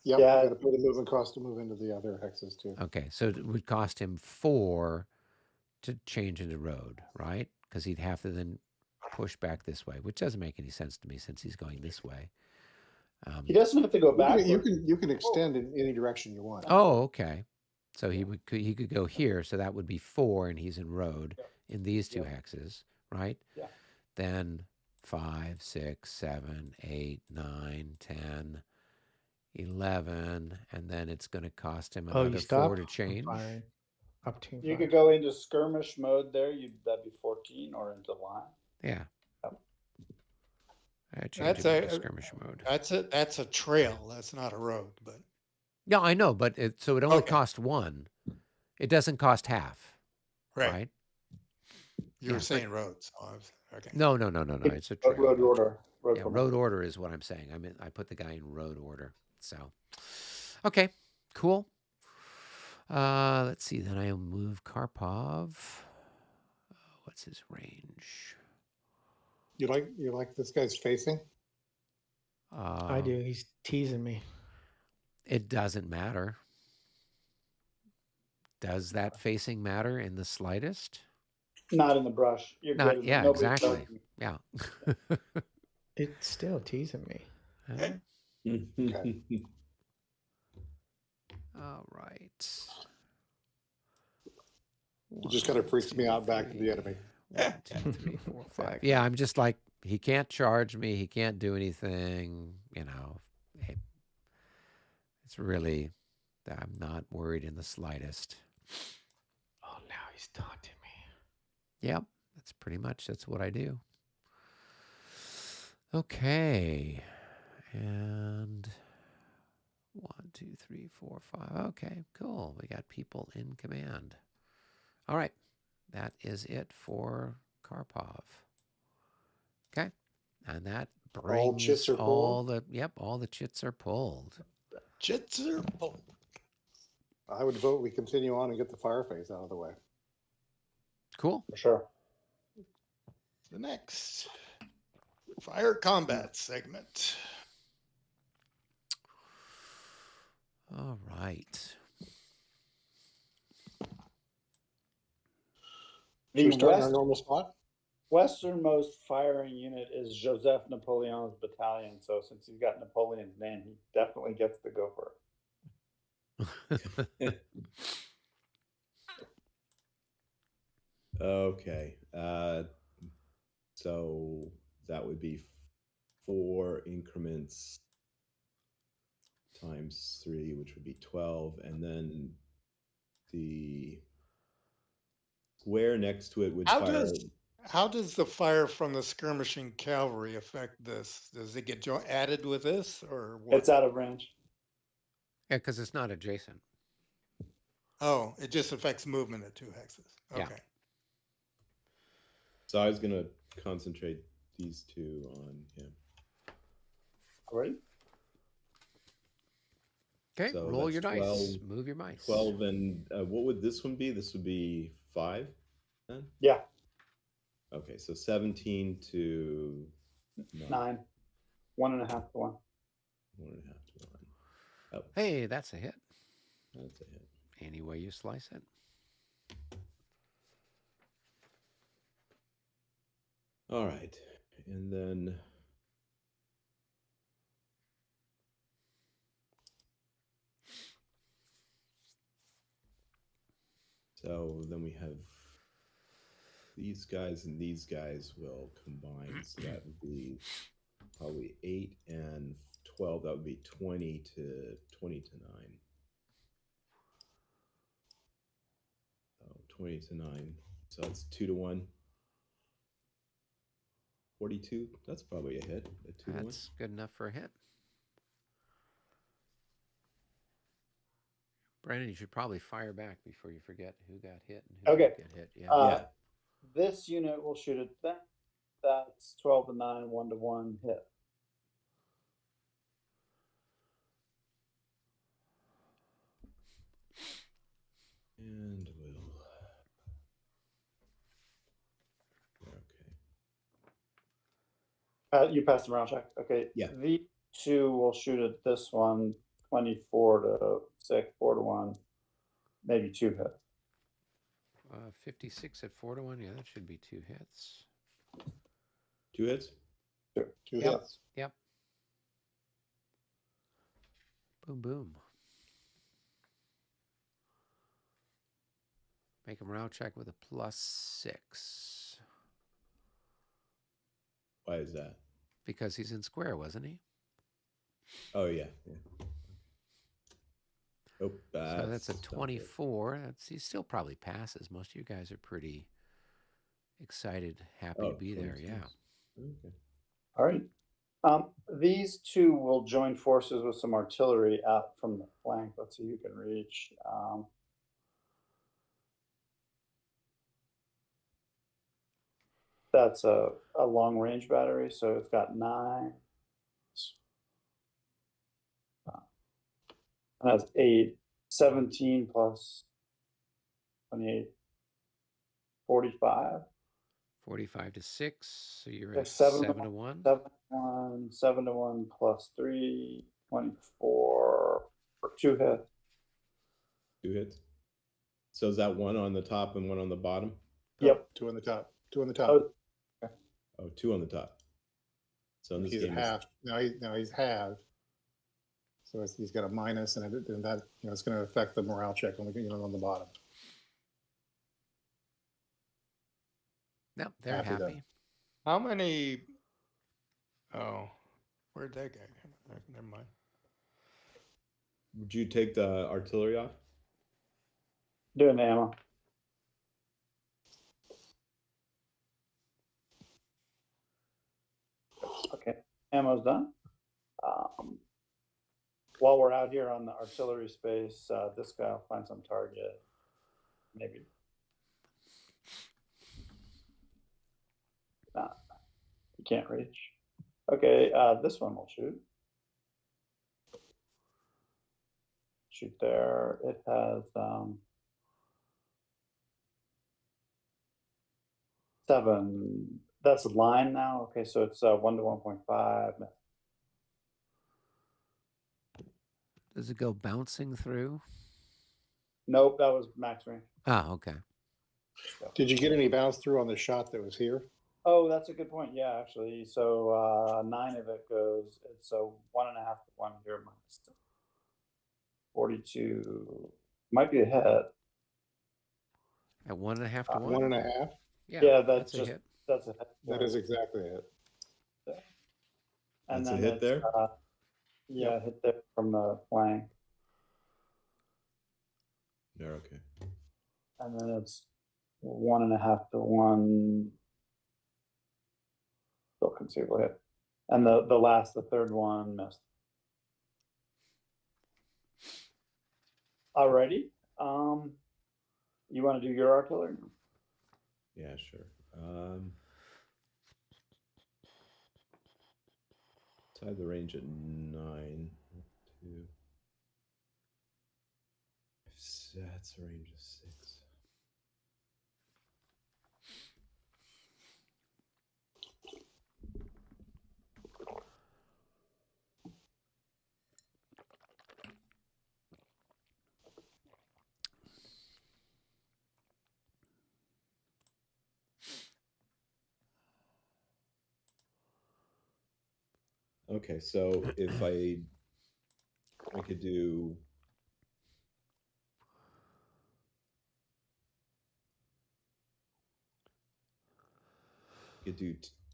Yep, Yeah. you got to pay the movement cost to move into the other hexes too. Okay, so it would cost him 4 to change into road, right? Because he'd have to then push back this way, which doesn't make any sense to me since he's going this way. He doesn't have to go back. You can extend in any direction you want. Oh, okay. So he could go here, so that would be 4, and he's in road in these 2 hexes, right? Yeah. Then 5, 6, 7, 8, 9, 10, 11, and then it's going to cost him Oh, another you 4 stopped to change. firing. Up to You 5. could go into skirmish mode there. That'd be 14, or into line. Yeah. Yep. Change That's him into a skirmish mode. that's a trail. That's not a road, but Yeah, I know, but so it only Okay. costs 1. It doesn't cost half, right. right? You were Yeah, but- saying roads. So okay. No. It's a trail. Road order. Yeah, road order is what I'm saying. I mean, I put the guy in road order. So, okay, cool. Let's see. Then I'll move Karpov. What's his range? You like this guy's facing? I do. He's teasing me. It doesn't matter. Does that facing matter in the slightest? Not in the brush. You're Not. good. Yeah, Nobody exactly. does. Yeah. It's still teasing me. All right. It just kind of freaks me out back to the enemy. 1, 2, 3, 4, 5. Yeah, I'm just like, he can't charge me. He can't do anything. You know, it's really, I'm not worried in the slightest. Oh, now he's taunting me. Yep, that's what I do. Okay. And 1, 2, 3, 4, 5. Okay, cool. We got people in command. All right. That is it for Karpov. Okay. And that brings All chits are all pulled? the chits are pulled. Chits are pulled. I would vote we continue on and get the fire phase out of the way. Cool. For sure. The next fire combat segment. All right. Should we The start in our normal spot? westernmost firing unit is Joseph Napoleon's battalion. So since he's got Napoleon's name, he definitely gets to go for it. Okay. So that would be 4 increments times 3, which would be 12, and then the square next to it would fire. How does the fire from the skirmishing cavalry affect this? Does it get added with this or what? It's out of range. Yeah, because it's not adjacent. Oh, it just affects movement at 2 hexes. Okay. Yeah. So I was going to concentrate these 2 on him. All right. Okay, So roll that's your dice. 12, Move your mice. 12, and what would this one be? This would be 5 then? Yeah. Okay, so 17 to 9. 1.5 to 1. 1.5 to 1. Oh, Hey, that's a hit. that's a hit. Any way you slice it. All right, and then so then we have these guys and these guys will combine, so that would be probably 8 and 12. That would be 20 to 9. Oh, 20 to 9. So that's 2 to 1. 42. That's probably a hit. A 2 to 1. That's good enough for a hit. Brandon, you should probably fire back before you forget who got hit and who Okay. didn't get hit. Yeah. Yeah. This unit will shoot at that. That's 12 to 9, 1 to 1 hit. And we'll. Okay. You passed the round check. Okay. Yeah. The 2 will shoot at this one 24 to 6, 4 to 1, maybe 2 hit. 56 at 4 to 1. Yeah, that should be 2 hits. 2 hits? 2 Yep. hits. Yep. Boom, boom. Make him round check with a +6. Why is that? Because he's in square, wasn't he? Oh, yeah. Oh, So that's a not good. 24. He still probably passes. Most of you guys are pretty excited, happy Oh, to be there. 22. Yeah. Okay. All right. These two will join forces with some artillery out from the flank. Let's see who can reach. That's a long range battery, so it's got 9. And that's 8, 17 plus 28, 45. 45 to 6. So you're Yeah, at 7 to 7 to 1. 7 to 1, 7 to 1 plus 3, 24 for 2 hits. 2 hits. So is that one on the top and one on the bottom? Yep. 2 on the top. 2 on the top. Oh, 2 on the top. So in this He's game, half. Now he's halved. So he's got a minus, and that it's going to affect the morale check on the bottom. No, they're Happy happy. though. How many? Oh, where'd that guy come? Never mind. would you take the artillery off? Doing the ammo. Okay, ammo's done. While we're out here on the artillery space, this guy will find some target. Maybe. Nah, you can't reach. Okay, this one will shoot. Shoot there. It has 7. That's a line now. Okay, so it's 1 to 1.5. Does it go bouncing through? Nope, that was max range. Oh, okay. Did you get any bounce through on the shot that was here? Oh, that's a good point. Yeah, actually. So 9 of it goes. It's a 1.5 to 1 here minus 42. Might be a hit. At 1.5 to 1? 1.5. Yeah, that's a just hit. that's a hit. That is exactly it. And That's a then hit it's, there? yeah, hit there from the flank, No, okay. and then it's 1.5 to 1. Still conceivable hit, and the third one missed. Alrighty, you want to do your artillery? Yeah, sure. Tied the range at 9. 2. That's a range of 6. Okay, so if I could do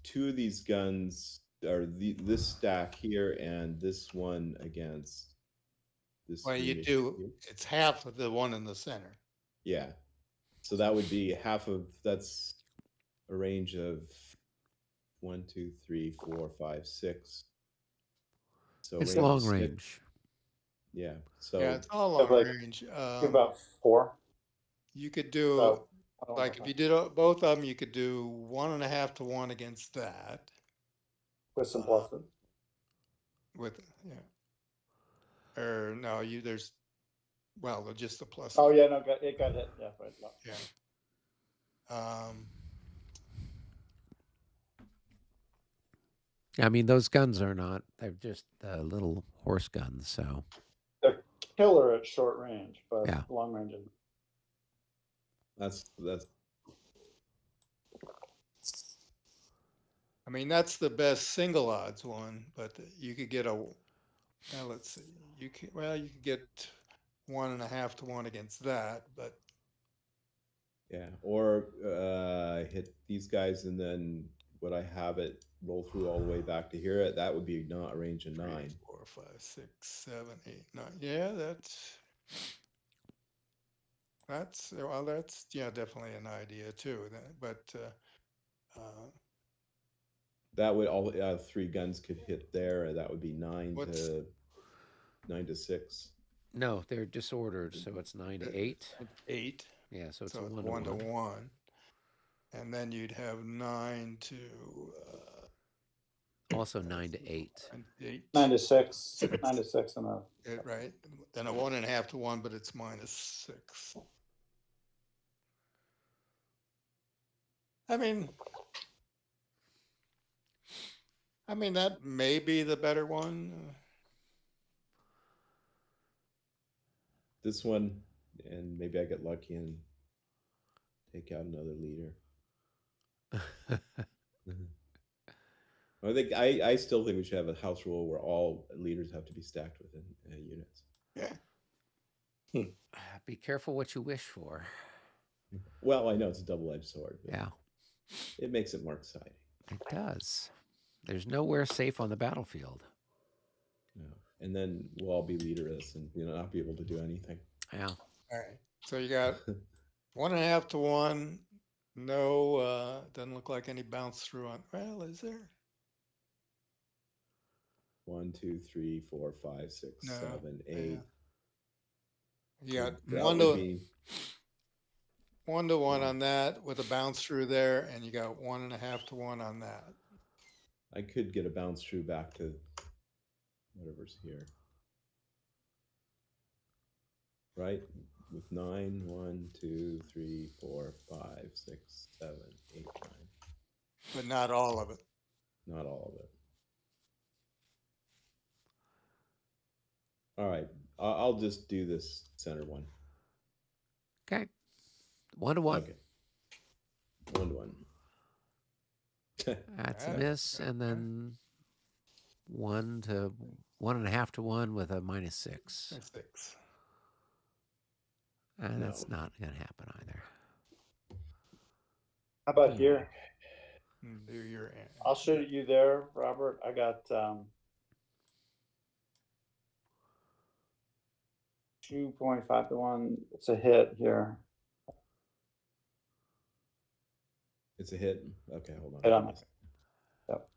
two of these guns, or this stack here and this one against this. Well, you greenish do. here. It's half of the one in the center. Yeah, so that would be half of. That's a range of 1, 2, 3, 4, 5, 6. So It's range of long 6. range. Yeah. So Yeah, it's all long like, range. About 4. You could do So, like if you did both of them, you could do 1.5 to 1 against that. with some pluses. With or no, there's just the plus. Oh yeah, no, it got hit. Yeah, right. No. Yeah. I mean, those guns are not, they're just little horse guns. So They're killer at short range, but Yeah. long range is. that's I mean, that's the best single odds one, but you could get let's see, you could get 1.5 to 1 against that, but yeah. Or hit these guys and then would I have it roll through all the way back to here? That would be not a range of 3, 9. 4, 5, 6, 7, 8, 9. Yeah, that's definitely an idea too. But That would all 3 guns could hit there, and that would be 9 What's- to 6. No, they're disordered, so it's 9 to 8. 8. Yeah, so it's So a it's 1 1 to to 1. 1. And then you'd have 9 to Also 9 to 8. 8. 9 to 6, 9 to 6 and a. Right. Then a 1.5 to 1, but it's -6. I mean, that may be the better one. This one, and maybe I get lucky and take out another leader. I still think we should have a house rule where all leaders have to be stacked within units. Yeah. Be careful what you wish for. Well, I know it's a double-edged sword, but Yeah, it makes it more exciting. it does. There's nowhere safe on the battlefield. No. And then we'll all be leaderless and not be able to do anything. Yeah. All right. So you got 1.5 to 1. No, doesn't look like any bounce through on. Well, is there? 1, 2, 3, 4, 5, 6, No, 7, yeah. 8. You got That 1 would to be 1 to 1 on that with a bounce through there, and you got 1.5 to 1 on that. I could get a bounce through back to whatever's here. Right? With 9, 1, 2, 3, 4, 5, 6, 7, 8, 9. But not all of it. Not all of it. All right. I'll just do this center one. Okay. 1 to 1. Okay. 1 to 1. That's a Alright. miss, and then 1 to 1.5 to 1 with a -6. 6. And No. that's not going to happen either. How about here? Do your. I'll shoot you there, Robert. I got 2.5 to 1. It's a hit here. It's a hit. Okay, hold on. Hit on it. Yep.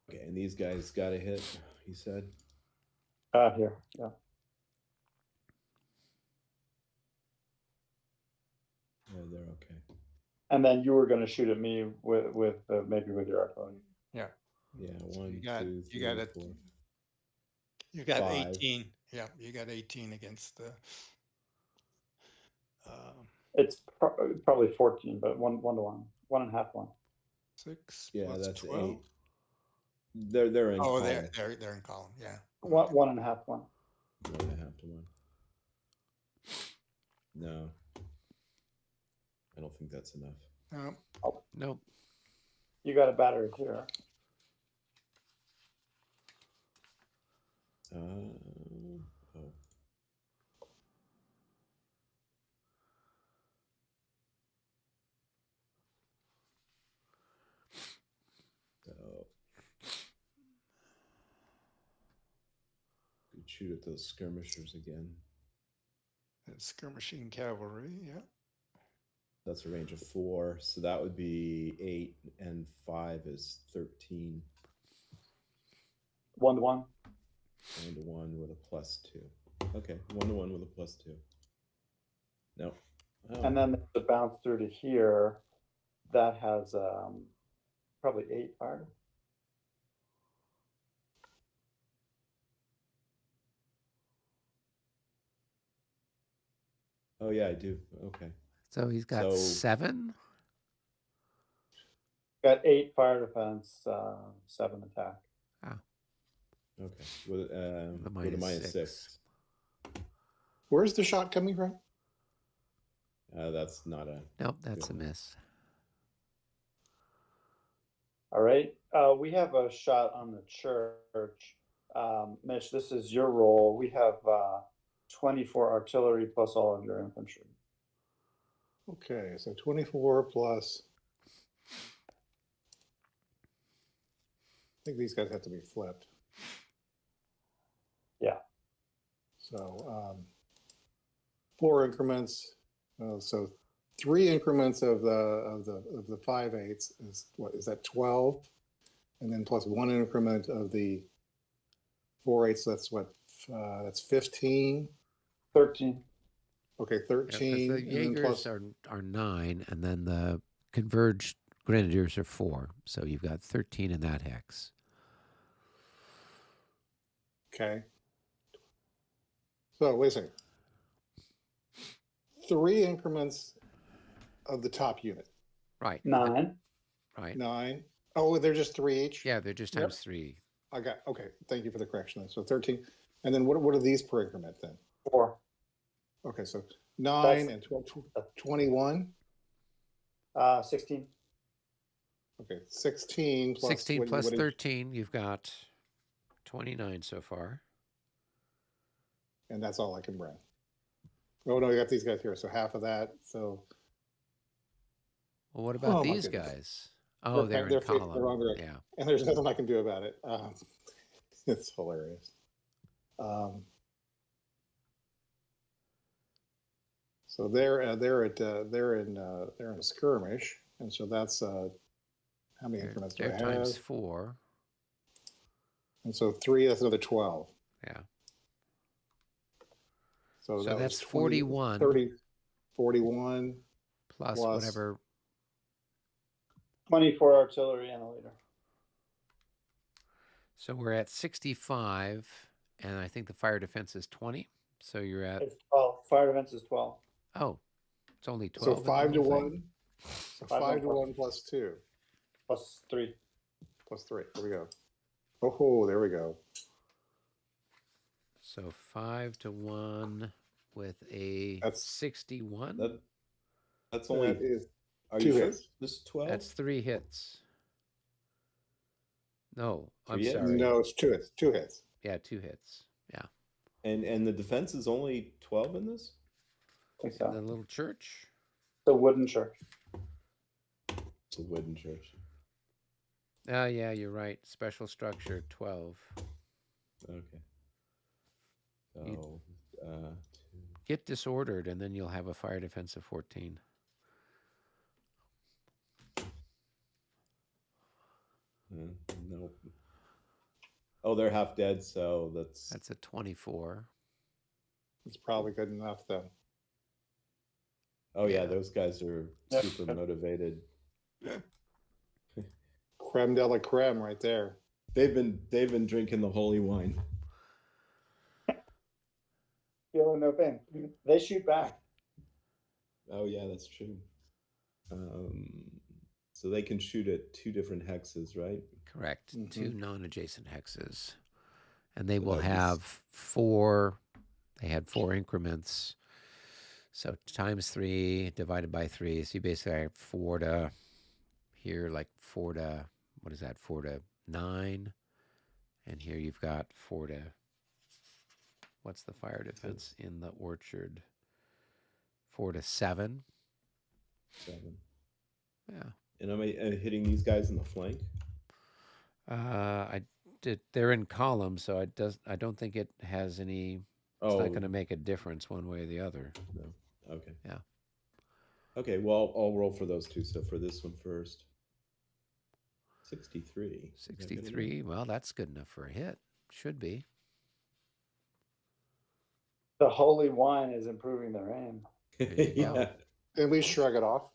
Okay, and these guys got a hit, he said. Here, yeah. Yeah, they're okay. And then you were going to shoot at me with maybe with your artillery. Yeah. Yeah, So 1, you got- 2, you 3, got it. 4. You got 5. 18. Yeah, you got 18 against the. It's probably 14, but 1 to 1, 1.5 1. 6. Yeah, plus that's 12. 8. They're in. Oh, column. they're in column. Yeah. 1.5 1. 1.5 to 1. No, I don't think that's enough. Nope. You got a battery here. Oh. So could shoot at those skirmishers again. Skirmishing cavalry. Yeah. That's a range of 4, so that would be 8, and 5 is 13. 1 to 1. 1 to 1 with a +2. Okay, 1 to 1 with a +2. No. Oh. And then the bounce through to here, that has probably 8 fire. Oh yeah, I do. Okay. So he's got So- 7. Got 8 fire defense, 7 attack. Okay. With a -6. -6. Where's the shot coming from? That's not a. Nope, that's a miss. All right. We have a shot on the church. Mitch, this is your roll. We have 24 artillery plus all of your infantry. Okay, so 24 plus think these guys have to be flipped. Yeah. So 4 increments. So 3 increments of the 5/8 is what is that 12, and then plus 1 increment of the 4/8. So that's what that's 15. 13. Okay, Yeah, 13. the And then Jaegers plus are 9, and then the converged grenadiers are 4. So you've got 13 in that hex. okay. So wait a second. 3 increments of the top unit. Right. 9. Right. 9. Oh, they're just 3 each. Yeah, they're just Yep. times 3. I got. Okay, thank you for the correction. Then. So 13, and then what are these per increment then? 4. Okay, so 9 and 12, 21. 16. Okay, 16 plus 16 plus 13, you've got 29 so far. and that's all I can bring. Oh no, I got these guys here, so half of that. So Well, what about Oh, my these goodness. guys? Oh, they're in they're facing the column. wrong direction. Yeah. And there's nothing I can do about it. It's hilarious. So they're in a skirmish, and so that's how many increments do I They're have? times 4. And so 3, that's another 12. Yeah. So, So that that's was 20, 41. 30, 41 Plus plus whatever. 24 artillery and a leader. So we're at 65, and I think the fire defense is 20. So you're at, It's 12. Fire defense is 12. oh, it's only So 12. in the 5 to whole thing? 1. So 5 5 to plus- 1 plus 2 Plus 3. plus 3. There we go. Oh, there we go. So 5 to 1 with a That's- 61. That's only. That is Are 2 you sure? hits. Just 12. That's 3 hits. No, I'm 3 hits? sorry. No, it's 2 hits. 2 hits. Yeah, 2 hits. Yeah. And the defense is only 12 in this. I think And the so. little church. The wooden church. It's a wooden church. Oh, yeah, you're right. Special structure 12. Okay. You- So, Get disordered, and then you'll have a fire defense of 14. nope. Oh, they're half dead, so that's That's a 24. It's probably good enough then. Oh yeah, Yeah. those guys are Yeah. super motivated. Creme de la creme right there. They've been drinking the holy wine. Feeling no pain. They shoot back. Oh yeah, that's true. So they can shoot at 2 different hexes, right? Correct. Mhm. 2 non-adjacent hexes. And they So will that'd be have 4. They had 4 increments. So times 3 divided by 3. So you basically have 4 to here, like 4 to, what is that? 4 to 9. And here you've got 4 to, what's the fire defense in the orchard? 4 to 7. 7. Yeah. And am I hitting these guys in the flank? I did. They're in column, so I don't think it has any. It's not going to make a difference one way or the other. No. Okay. Yeah. Okay. Well, I'll roll for those 2. So for this one first. 63. Is that good 63. Well, that's good enough for a hit. Should be. The holy wine is improving their aim. enough? There you go. At least shrug it off.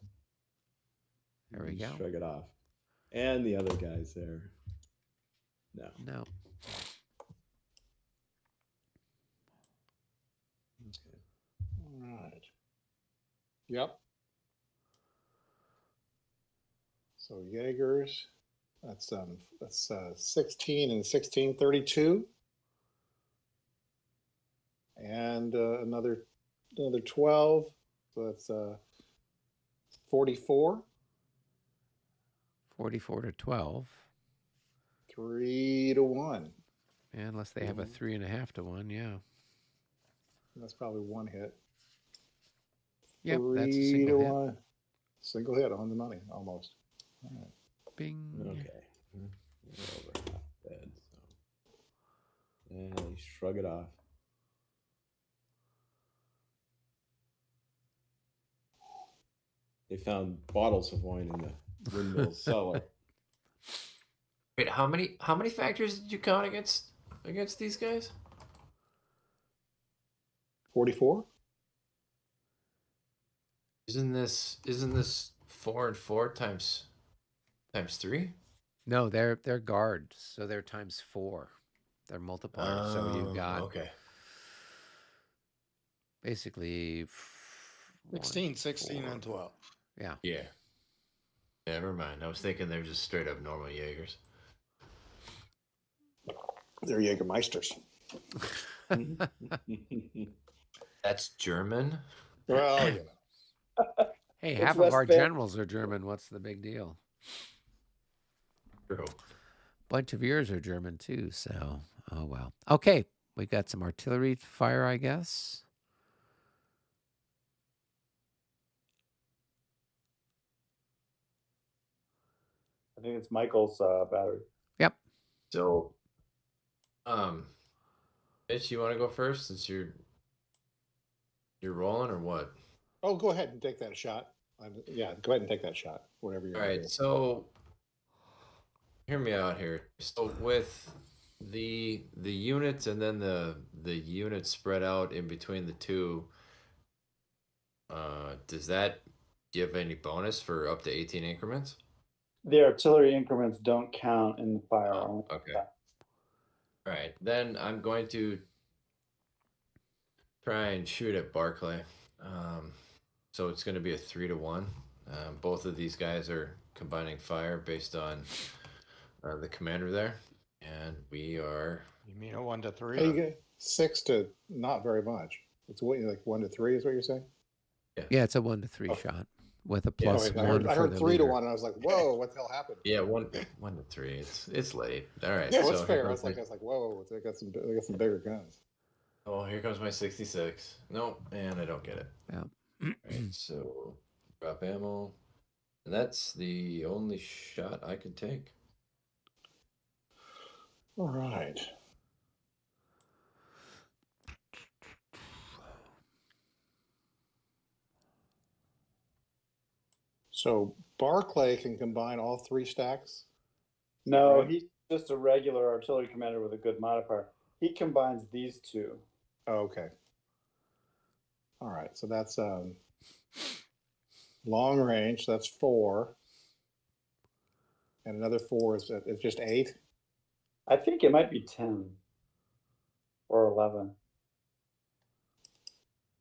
There we You go. Shrug it off. And the other guys there. No. No. Okay. All right. Yep. So Jaegers, that's 16 and 16, 32. And another 12. So that's 44. 44 to 12. 3 to 1. Yeah, unless they have a 3.5 to 1. Yeah. That's probably 1 hit. Yep. That's a 3 single to hit. 1. Single hit on the money, almost. All right. Bing. Okay. We're over half. shrug it off. They found bottles of wine in the windmill's cellar. Wait, how many factors did you count against these guys? 44? Isn't this 4 and 4 times 3? No, they're guards, so they're times 4. They're multipliers. So you've got okay. basically 16, 1, 16, 4. and 12. Yeah. Yeah. Never mind. I was thinking they're just straight up normal Jaegers. They're Jägermeisters. That's German. Well, you know. Hey, It's half of less our fan- generals are German. What's the big deal? True. Bunch of yours are German too, so oh well. Okay, we got some artillery fire, I guess. I think it's Michael's battery. Yep. So, Mitch, you want to go first since you're rolling or what? Oh, go ahead and take that shot. Yeah, go ahead and take that shot. Whatever you're All gonna right. do. So, hear me out here. So with the units and then the units spread out in between the two, does that give any bonus for up to 18 increments? The artillery increments don't count in the firearm. Okay. All right. Then I'm going to try and shoot at Barclay. So it's going to be a 3-1. Both of these guys are combining fire based on the commander there, and we are. You mean a 1 to 3? Hey, you get 6 to not very much. It's what, like 1 to 3 is what you're saying? Yeah, it's a 1 to 3 Oh. shot with a Yeah, plus Okay, 1 I for heard the 3 leader. to 1, and I was like, "Whoa, what the hell happened?" Yeah, 1 to 3. It's late. All right. Yeah, so that's here fair. I comes was like, "Whoa, they got some bigger guns." Oh, here comes my 66. Nope, and I don't get it. Yeah. All right, so drop ammo. And that's the only shot I could take. All right. So Barclay can combine all 3 stacks. No, Right. he's just a regular artillery commander with a good modifier. He combines these two. Oh, okay. All right. So that's long range. That's 4, and another 4 is just 8. I think it might be 10 or 11.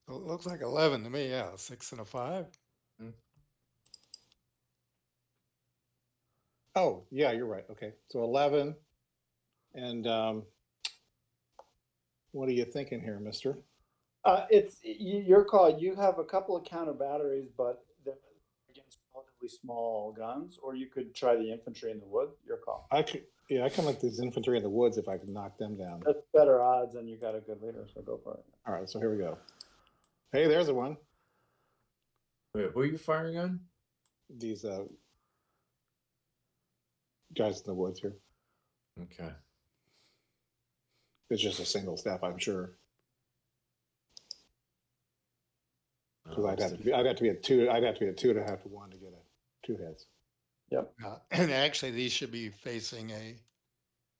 It looks like 11 to me. Yeah, 6 and a 5. Oh, yeah, you're right. Okay, so 11, and what are you thinking here, Mister? It's your call. You have a couple of counter batteries, but they're against relatively small guns, or you could try the infantry in the wood. Your call. I kind of like this infantry in the woods if I can knock them down. That's better odds, and you got a good leader, so go for it. All right, so here we go. Hey, there's a one. Wait, who are you firing on? These guys in the woods here. Okay. It's just a single step, I'm sure. Because I'd have to be a 2. I'd have to be a 2.5 to 1 to get a 2 hits. Yep. And actually, these should be facing a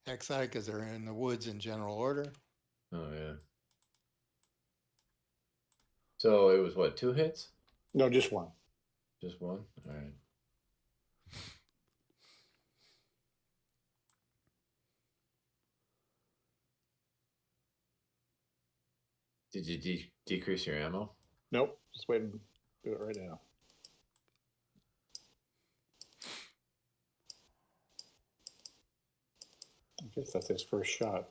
XI because they're in the woods in general order. Oh yeah. So it was what, 2 hits? No, just 1. Just 1? All right. Did you decrease your ammo? Nope. Just wait and do it right now. I guess that's his first shot.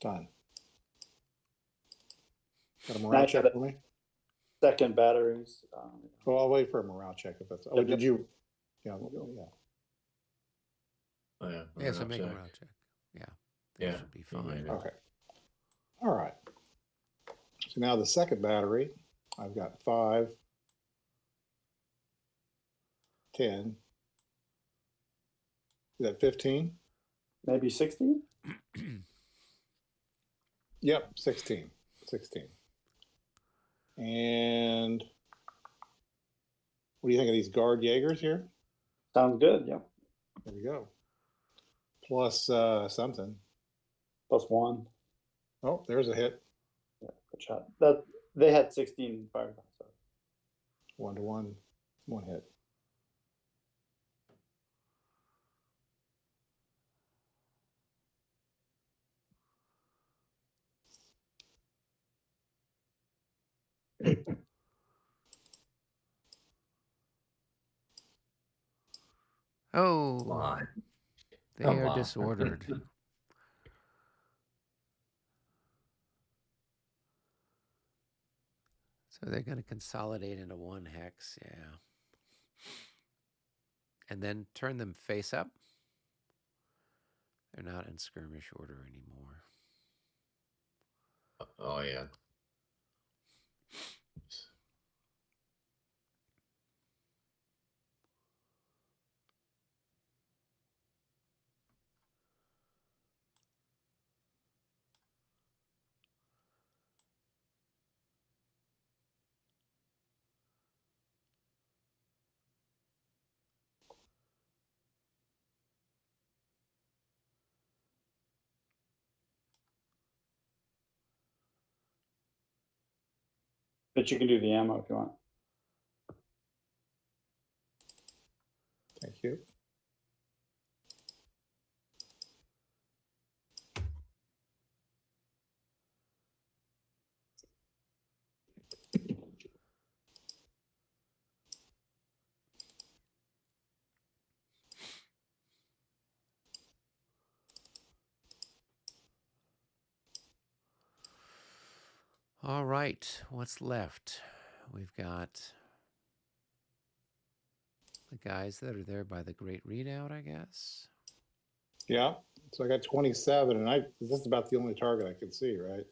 Done. Got a morale Nice. check for me? Second batteries. Well, I'll wait for a morale check if that's. Oh, Yep, did yep. you? Yeah, yeah. Oh yeah. Yeah, so morale make a check. morale check. Yeah. That Yeah. should be Yeah, fine. yeah. Okay. All right. So now the second battery, I've got 5. 10. Is that 15? Maybe 16? Yep, 16. 16. And what do you think of these guard Jaegers here? Sounds good. Yep. There we go. Plus something. +1. Oh, there's a hit. Yeah, good shot. That they had 16 firearms. So. 1-to-1. 1 hit. Oh, Come on. they Come are on. disordered. So they're going to consolidate into 1 hex, yeah. And then turn them face up. They're not in skirmish order anymore. Oh, yeah. But you can do the ammo if you want. Thank you. All right, what's left? We've got the guys that are there by the Great Readout, I guess. Yeah. So I got 27, and this is about the only target I could see, right?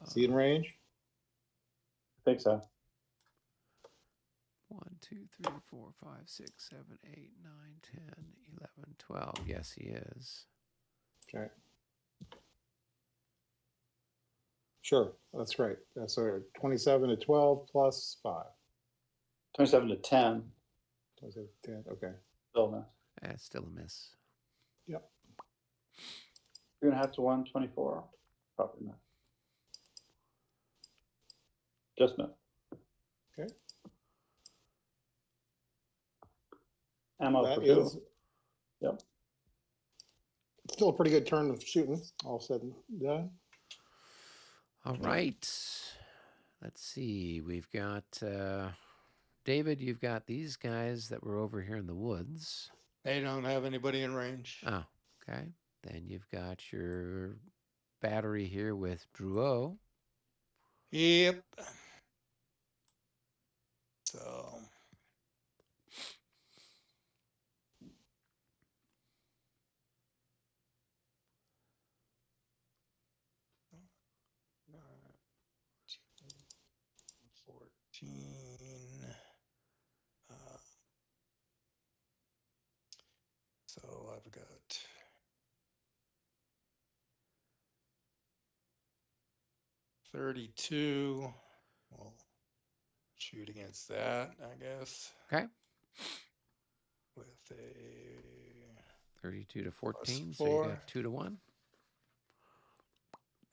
See in range? I think so. 1, 2, 3, 4, 5, 6, 7, 8, 9, 10, 11, 12. Yes, he is. Okay. Sure, that's right. So 27 to 12 plus 5. 27 to 10. 27 to 10, okay. Still no. That's still a miss. Yep. You're going to have to 124. Probably not. Just no. Okay. Ammo That for 2. is Yep. still a pretty good turn of shooting, all said and done. All right. Let's see. We've got David, you've got these guys that were over here in the woods. They don't have anybody in range. Oh, okay. Then you've got your battery here with Drouot. Yep. So. Uh, 14. So I've got 32. We'll shoot against that, I guess. Okay. With a 32 to 14. +4. So you got 2 to 1.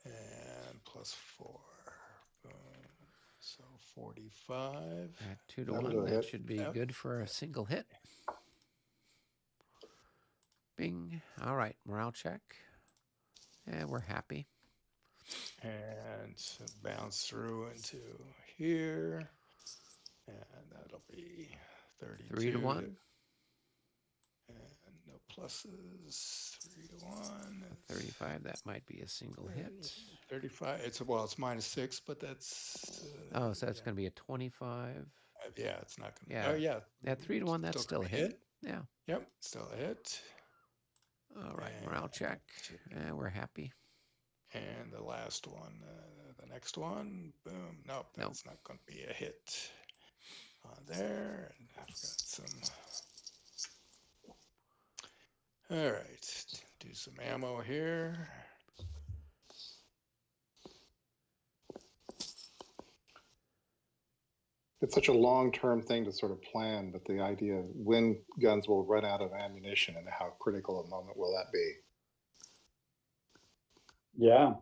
And +4. Boom. So 45. At 2 to That'll 1. do That it. should be Yep. good for a single hit. Bing. All right. Morale check. And we're happy. And bounce through into here. And that'll be 32. 3 to 1. And no pluses. 3 to 1. 35. That might be a single hit. 35. It's -6, but that's. Oh, so that's going to be a 25. Yeah, it's not going to. Yeah. Oh, yeah. At 3 to 1, that's still a gonna be hit. Yeah. Yep, still a hit. All right. Morale check. And we're happy. And the last one, the next one, boom. Nope, that's not going to be a hit. on there. And I've got some. All right, do some ammo here. It's such a long-term thing to sort of plan, but the idea of when guns will run out of ammunition and how critical a moment will that be? Yeah.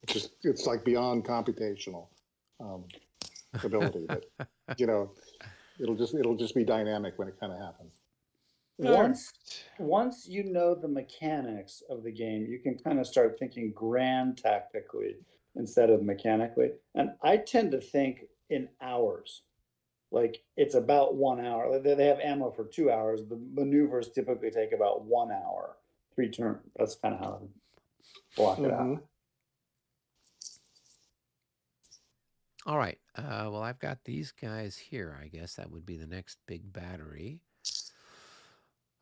It's like beyond computational ability, but you know, it'll just be dynamic when it kind of happens. Once you know the mechanics of the game, you can kind of start thinking grand tactically instead of mechanically. And I tend to think in hours. Like it's about 1 hour. Like, they have ammo for 2 hours. The maneuvers typically take about 1 hour, 3 turns. That's kind of how I block it out. All right. Well, I've got these guys here. I guess that would be the next big battery.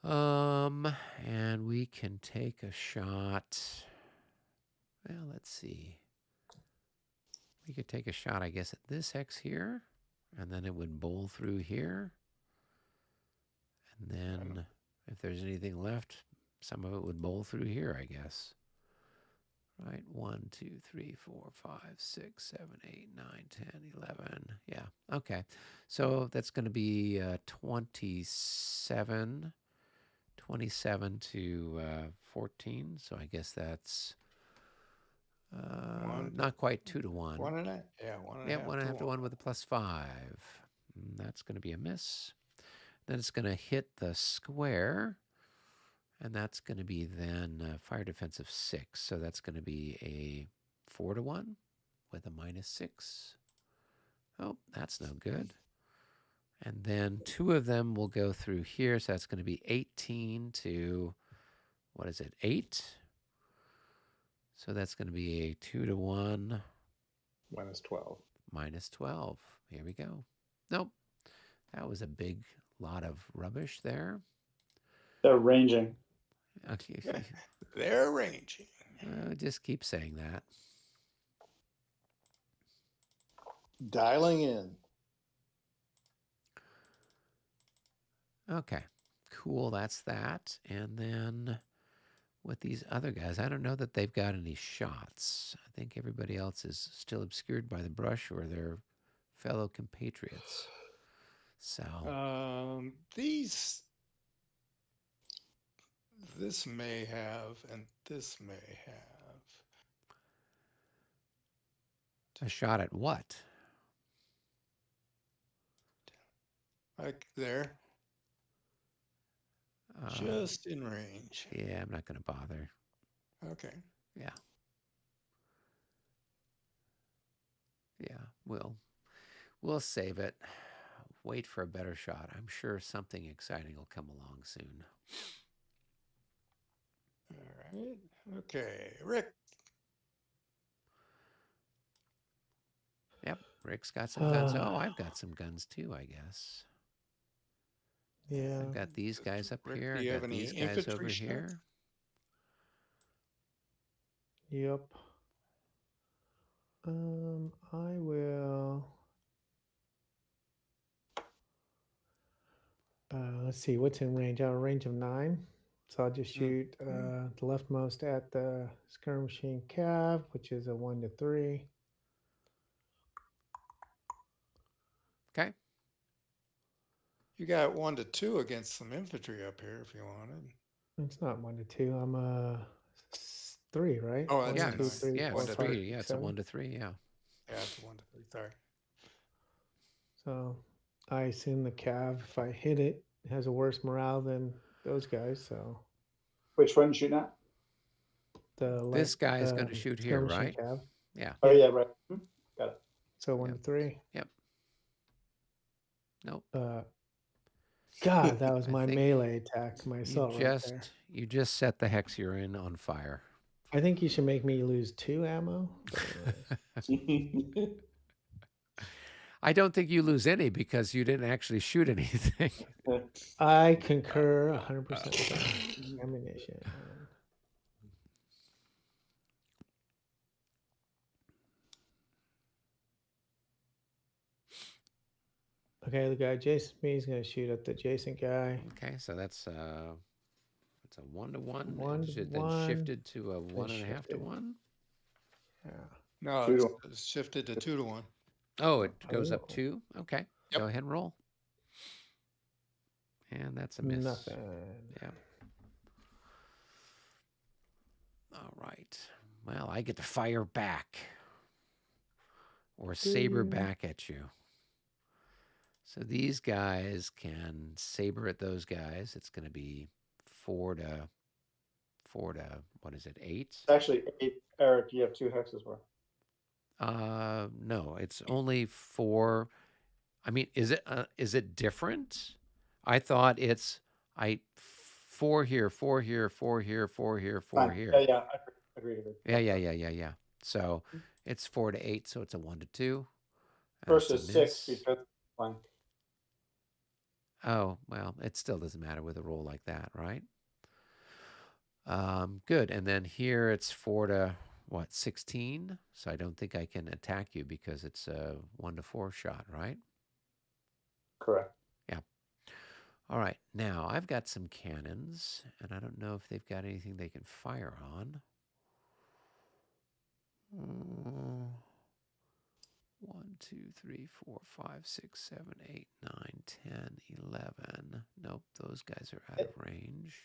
And we can take a shot. Well, let's see. We could take a shot, I guess, at this hex here, and then it would bowl through here. And then if there's anything left, some of it would bowl through here, I guess. Right, 1, 2, 3, 4, 5, 6, 7, 8, 9, 10, 11. Yeah, okay. So that's going to be 27 to 14. So I guess that's not quite 2 to 1. 1.5. Yeah, 1.5. Yeah, 1.5 to 1 with a +5. And that's going to be a miss. Then it's going to hit the square. And that's going to be then fire defense of 6. So that's going to be a 4 to 1 with a -6. Oh, that's no good. And then 2 of them will go through here. So that's going to be 18 to, what is it, 8? So that's going to be a 2 to 1. -12. -12. Here we go. Nope. That was a big lot of rubbish there. They're ranging. Okay. They're ranging. Just keep saying that. Dialing in. Okay, cool. That's that. And then with these other guys, I don't know that they've got any shots. I think everybody else is still obscured by the brush or their fellow compatriots. So this may have, and this may have. a shot at what? Like there. Just in range. Yeah, I'm not going to bother. Okay. Yeah. Yeah, we'll save it. Wait for a better shot. I'm sure something exciting will come along soon. All right. Okay, Rick. Yep, Rick's got some guns. Oh, I've got some guns too, I guess. Yeah. I've got these guys up Rick, here. do you I've have got any these guys infantry over shots? here. Yep. I will. Let's see, what's in range? I have a range of 9. So I'll just shoot the leftmost at the skirmishing cav, which is a 1 to 3. Okay. You got 1 to 2 against some infantry up here if you wanted. It's not 1 to 2. I'm a 3, right? Oh, 1, that's 2, a 3, yeah, 4, it's 5, 3. 6, Yeah, it's a 7. 1 to 3. Yeah. Yeah, it's a 1 to 3. Sorry. So I assume the cav, if I hit it, has a worse morale than those guys. So Which one shooting at? This guy is going to shoot here, right? Cav. Yeah. Oh yeah, right. Got it. So 1 to 3. Yep. Nope. God, that was I my think melee attack, my assault right there. You just set the hex you're in on fire. I think you should make me lose 2 ammo. I don't think you lose any because you didn't actually shoot anything. I concur 100% with that. Ammunition. Okay, the guy adjacent to me is going to shoot at the adjacent guy. Okay, so that's it's a 1-to-1. One It to should then one, shifted to a then 1.5 to shifted. 1. Yeah. No, 2 it's, to- it's shifted to 2-to-1. Oh, it goes up Oh. 2. Okay, Yep. go ahead and roll. And that's a miss. Nothing. Yeah. All right. Well, I get to fire back or saber Ding. back at you. So these guys can saber at those guys. It's going to be 4 to what is it? 8? It's actually 8. Eric, you have 2 hexes worth. No, it's only 4. I mean, is it different? I thought it's 4 here, 4 here, 4 here, 4 here, 4 Fine. here. Yeah, agreed. Yeah. So it's 4 to 8, so it's a 1 to 2. First That's is a 6 miss. because fine. Oh, well, it still doesn't matter with a roll like that, right? Good. And then here it's 4 to 16. So I don't think I can attack you because it's a 1 to 4 shot, right? Correct. Yeah. All right. Now I've got some cannons, and I don't know if they've got anything they can fire on. 1, 2, 3, 4, 5, 6, 7, 8, 9, 10, 11. Nope, those guys are out of range.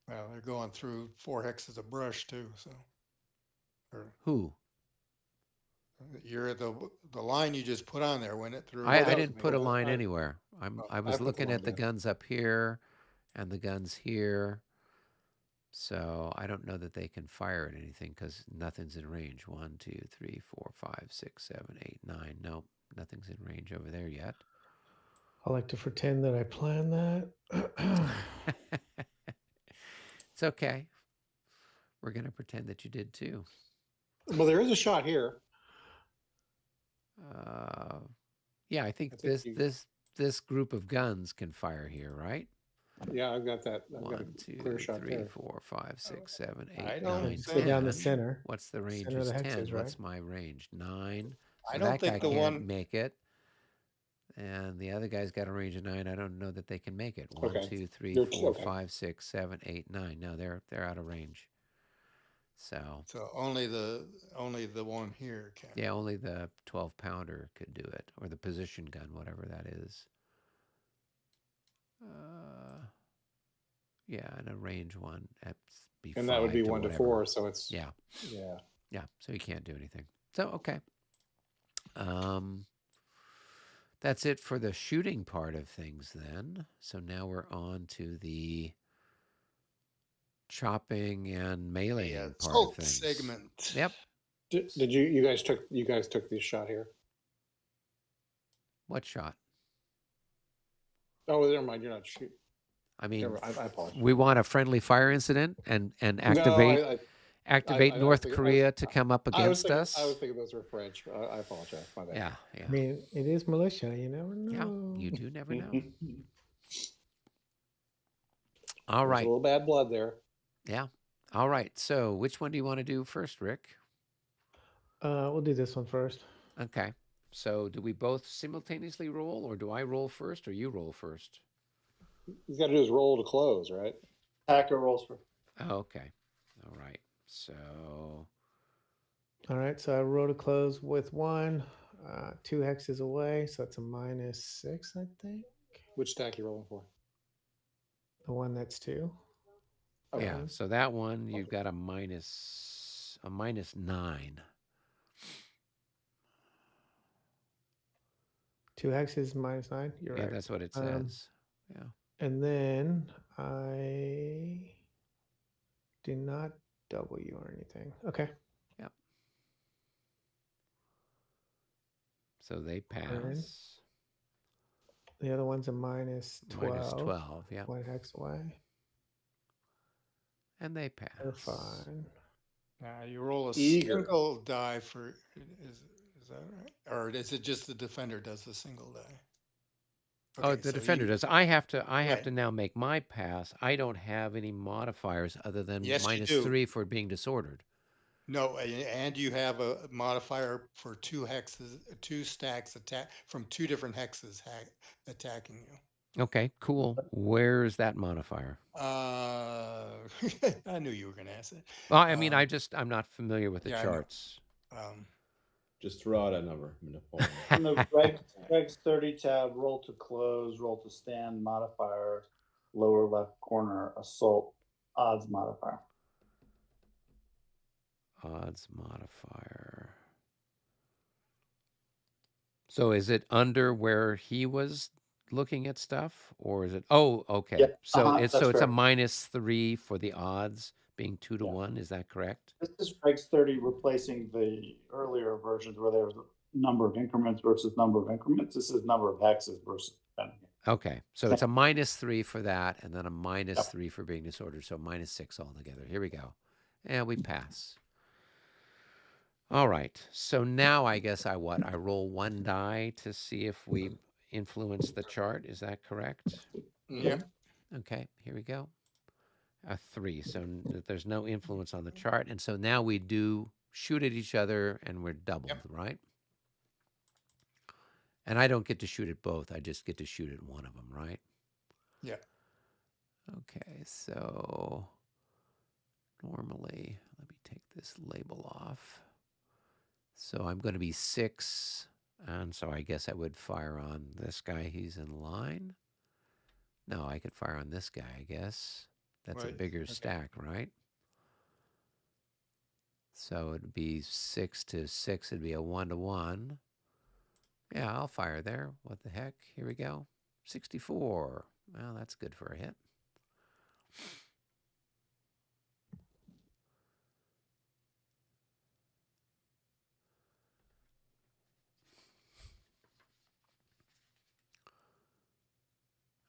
Well, they're going through 4 hexes of brush too, so. Or Who? you're the line you just put on there went it through. I that was didn't me. put a Well, line I- anywhere. I I was put the looking line at the down. guns up here and the guns here. So I don't know that they can fire at anything because nothing's in range. 1, 2, 3, 4, 5, 6, 7, 8, 9. Nope, nothing's in range over there yet. I like to pretend that I planned that. It's okay. We're going to pretend that you did too. Well, there is a shot here. Yeah, I think, I think this group of guns can fire here, right? Yeah, I've got that. I've got 1, a 2, clear shot 3, there. 4, 5, 6, 7, I 8, don't 9, think- Go down the 10. center. What's the range? Center of Is the 10. hexes, What's right? my range? 9. I So don't that think guy the can't one- make it. And the other guy's got a range of 9. I don't know that they can make it. 1, Okay. 2, 3, You're- 4, okay. 5, 6, 7, 8, 9. No, they're out of range. So So only the one here can. yeah, only the 12-pounder could do it, or the position gun, whatever that is. Yeah, and a range one at be And that would 5 be to 1 to whatever. 4, so it's Yeah, yeah. so he can't do anything. So okay. That's it for the shooting part of things then. So now we're on to the chopping and meleeing Yeah, part of assault things. segment. Yep. Did you guys took this shot here? What shot? Oh, never mind. You're not shooting. I mean, I apologize. we want a friendly fire incident and No, activate I don't North think- Korea to come up I was against thinking, us. I was thinking those were French. I apologize. My bad. Yeah. I mean, it is militia. You never Yeah, know. you do never know. There's All a right. little bad blood there. Yeah. All right. So which one do you want to do first, Rick? We'll do this one first. Okay. So do we both simultaneously roll, or do I roll first or you roll first? He's got to do his roll to close, right? Hacker rolls for. Oh, okay. All right. So All right, so I rolled a close with 1, 2 hexes away, so that's a -6, I think. Which stack you rolling for? The one that's 2. Okay. yeah. So that one you've got a -9. 2 hexes -9. You're Yeah, right. that's what it says. Yeah. And then I do not double you or anything. Okay. So they pass. The other one's a -12. -12. Yeah. 1 hex away. And they They're pass. fine. You roll a Eager. single die for, is that right? Or is it just the defender does the single die? Oh, Okay, the so defender you- does. I have to Right. now make my pass. I don't have any modifiers other than Yes, you do. -3 for being disordered. No, and you have a modifier for 2 stacks attack from 2 different hexes attacking you. Okay, cool. Where's that modifier? I knew you were going to ask it. Well, I mean, I'm not familiar with the Yeah, I know. charts. Just throw out a number. Napoleon. In the Regs 30 tab, roll to close, roll to stand modifier, lower left corner, assault odds modifier. Odds modifier. So is it under where he was looking at stuff, or is it? Oh, okay. Yep, So that's it's a correct. -3 for the odds being 2 to Yeah. 1. Is that correct? This is Regs 30 replacing the earlier versions where there was a number of increments versus number of increments. This is number of hexes versus 10. Okay, so it's a -3 for that, and then a -3 Yep. for being disordered, so -6 altogether. Here we go. And we pass. All right, so now I guess I roll 1 die to see if we influence the chart. Is that correct? Yep. Okay, here we go. A 3, so there's no influence on the chart, and so now we do shoot at each other, and we're doubled, right? And I don't get to shoot at both. I just get to shoot at one of them, right? Yeah. Okay, so normally, let me take this label off. So I'm going to be 6, and so I guess I would fire on this guy. He's in line. No, I could fire on this guy, I guess. That's a Right, bigger okay. stack, right? So it'd be 6 to 6. It'd be a 1 to 1. Yeah, I'll fire there. What the heck? Here we go. 64. Well, that's good for a hit.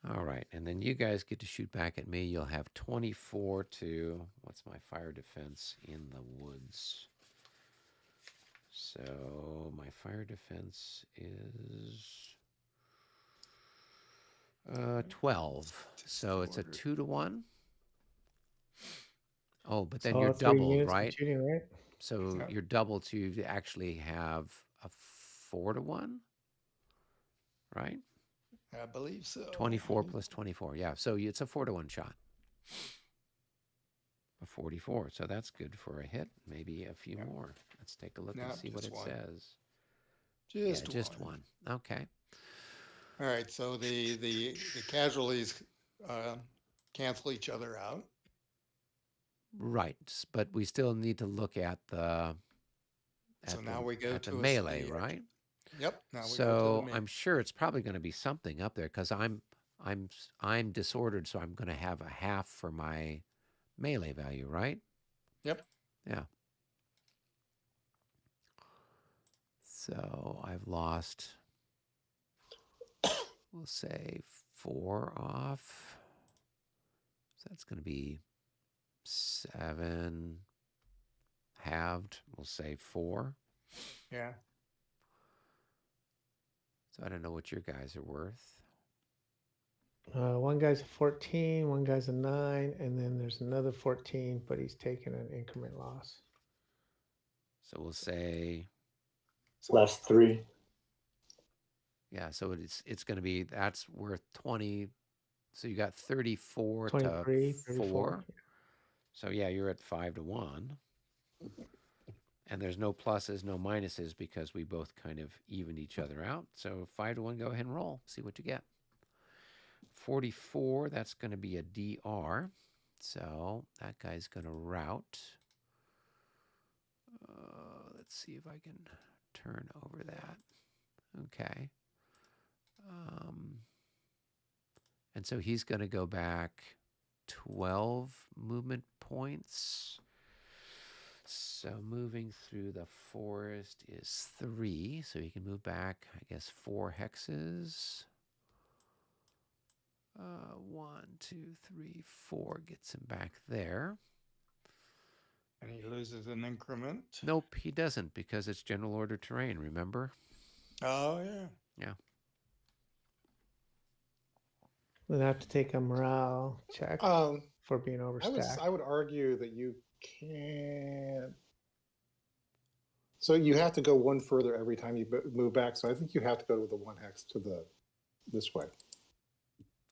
All right, and then you guys get to shoot back at me. You'll have 24 to, what's my fire defense in the woods? So my fire defense is 12. So it's a 2 to 1. Oh, but then So you're all 3 doubled, units right? shooting, right? So Yeah. you're doubled, so you actually have a 4 to 1, right? I believe so. 24 plus 24. Yeah, so it's a 4 to 1 shot. A 44. So that's good for a hit. Maybe a few more. Let's take a look No, and see what just it one. says. Just one. Okay. All right, so the casualties cancel each other out. Right, but we still need to look at the So now we go at the to melee, right? Yep. Now we go to the So melee. I'm sure it's probably going to be something up there because I'm disordered, so I'm going to have a half for my melee value, right? Yep. Yeah. So I've lost, we'll say 4 off. So that's going to be 7 halved. We'll say 4. Yeah. So I don't know what your guys are worth. One guy's a 14, one guy's a 9, and then there's another 14, but he's taking an increment loss. So we'll say, Less 3. yeah, so it's going to be, that's worth 20. So you got 34 23, to 34. 4. So yeah, you're at 5 to 1. And there's no pluses, no minuses because we both kind of evened each other out. So 5 to 1, go ahead and roll. See what you get. 44, that's going to be a DR. So that guy's going to route. Let's see if I can turn over that. Okay. And so he's going to go back 12 movement points. So moving through the forest is 3. So he can move back, I guess, 4 hexes. 1, 2, 3, 4 gets him back there. And he loses an increment. Nope, he doesn't because it's general order terrain, remember? Oh, yeah. Yeah. We'll have to take a morale check for being overstacked. I would argue that you can't So you have to go one further every time you move back. So I think you have to go with the 1 hex to this way.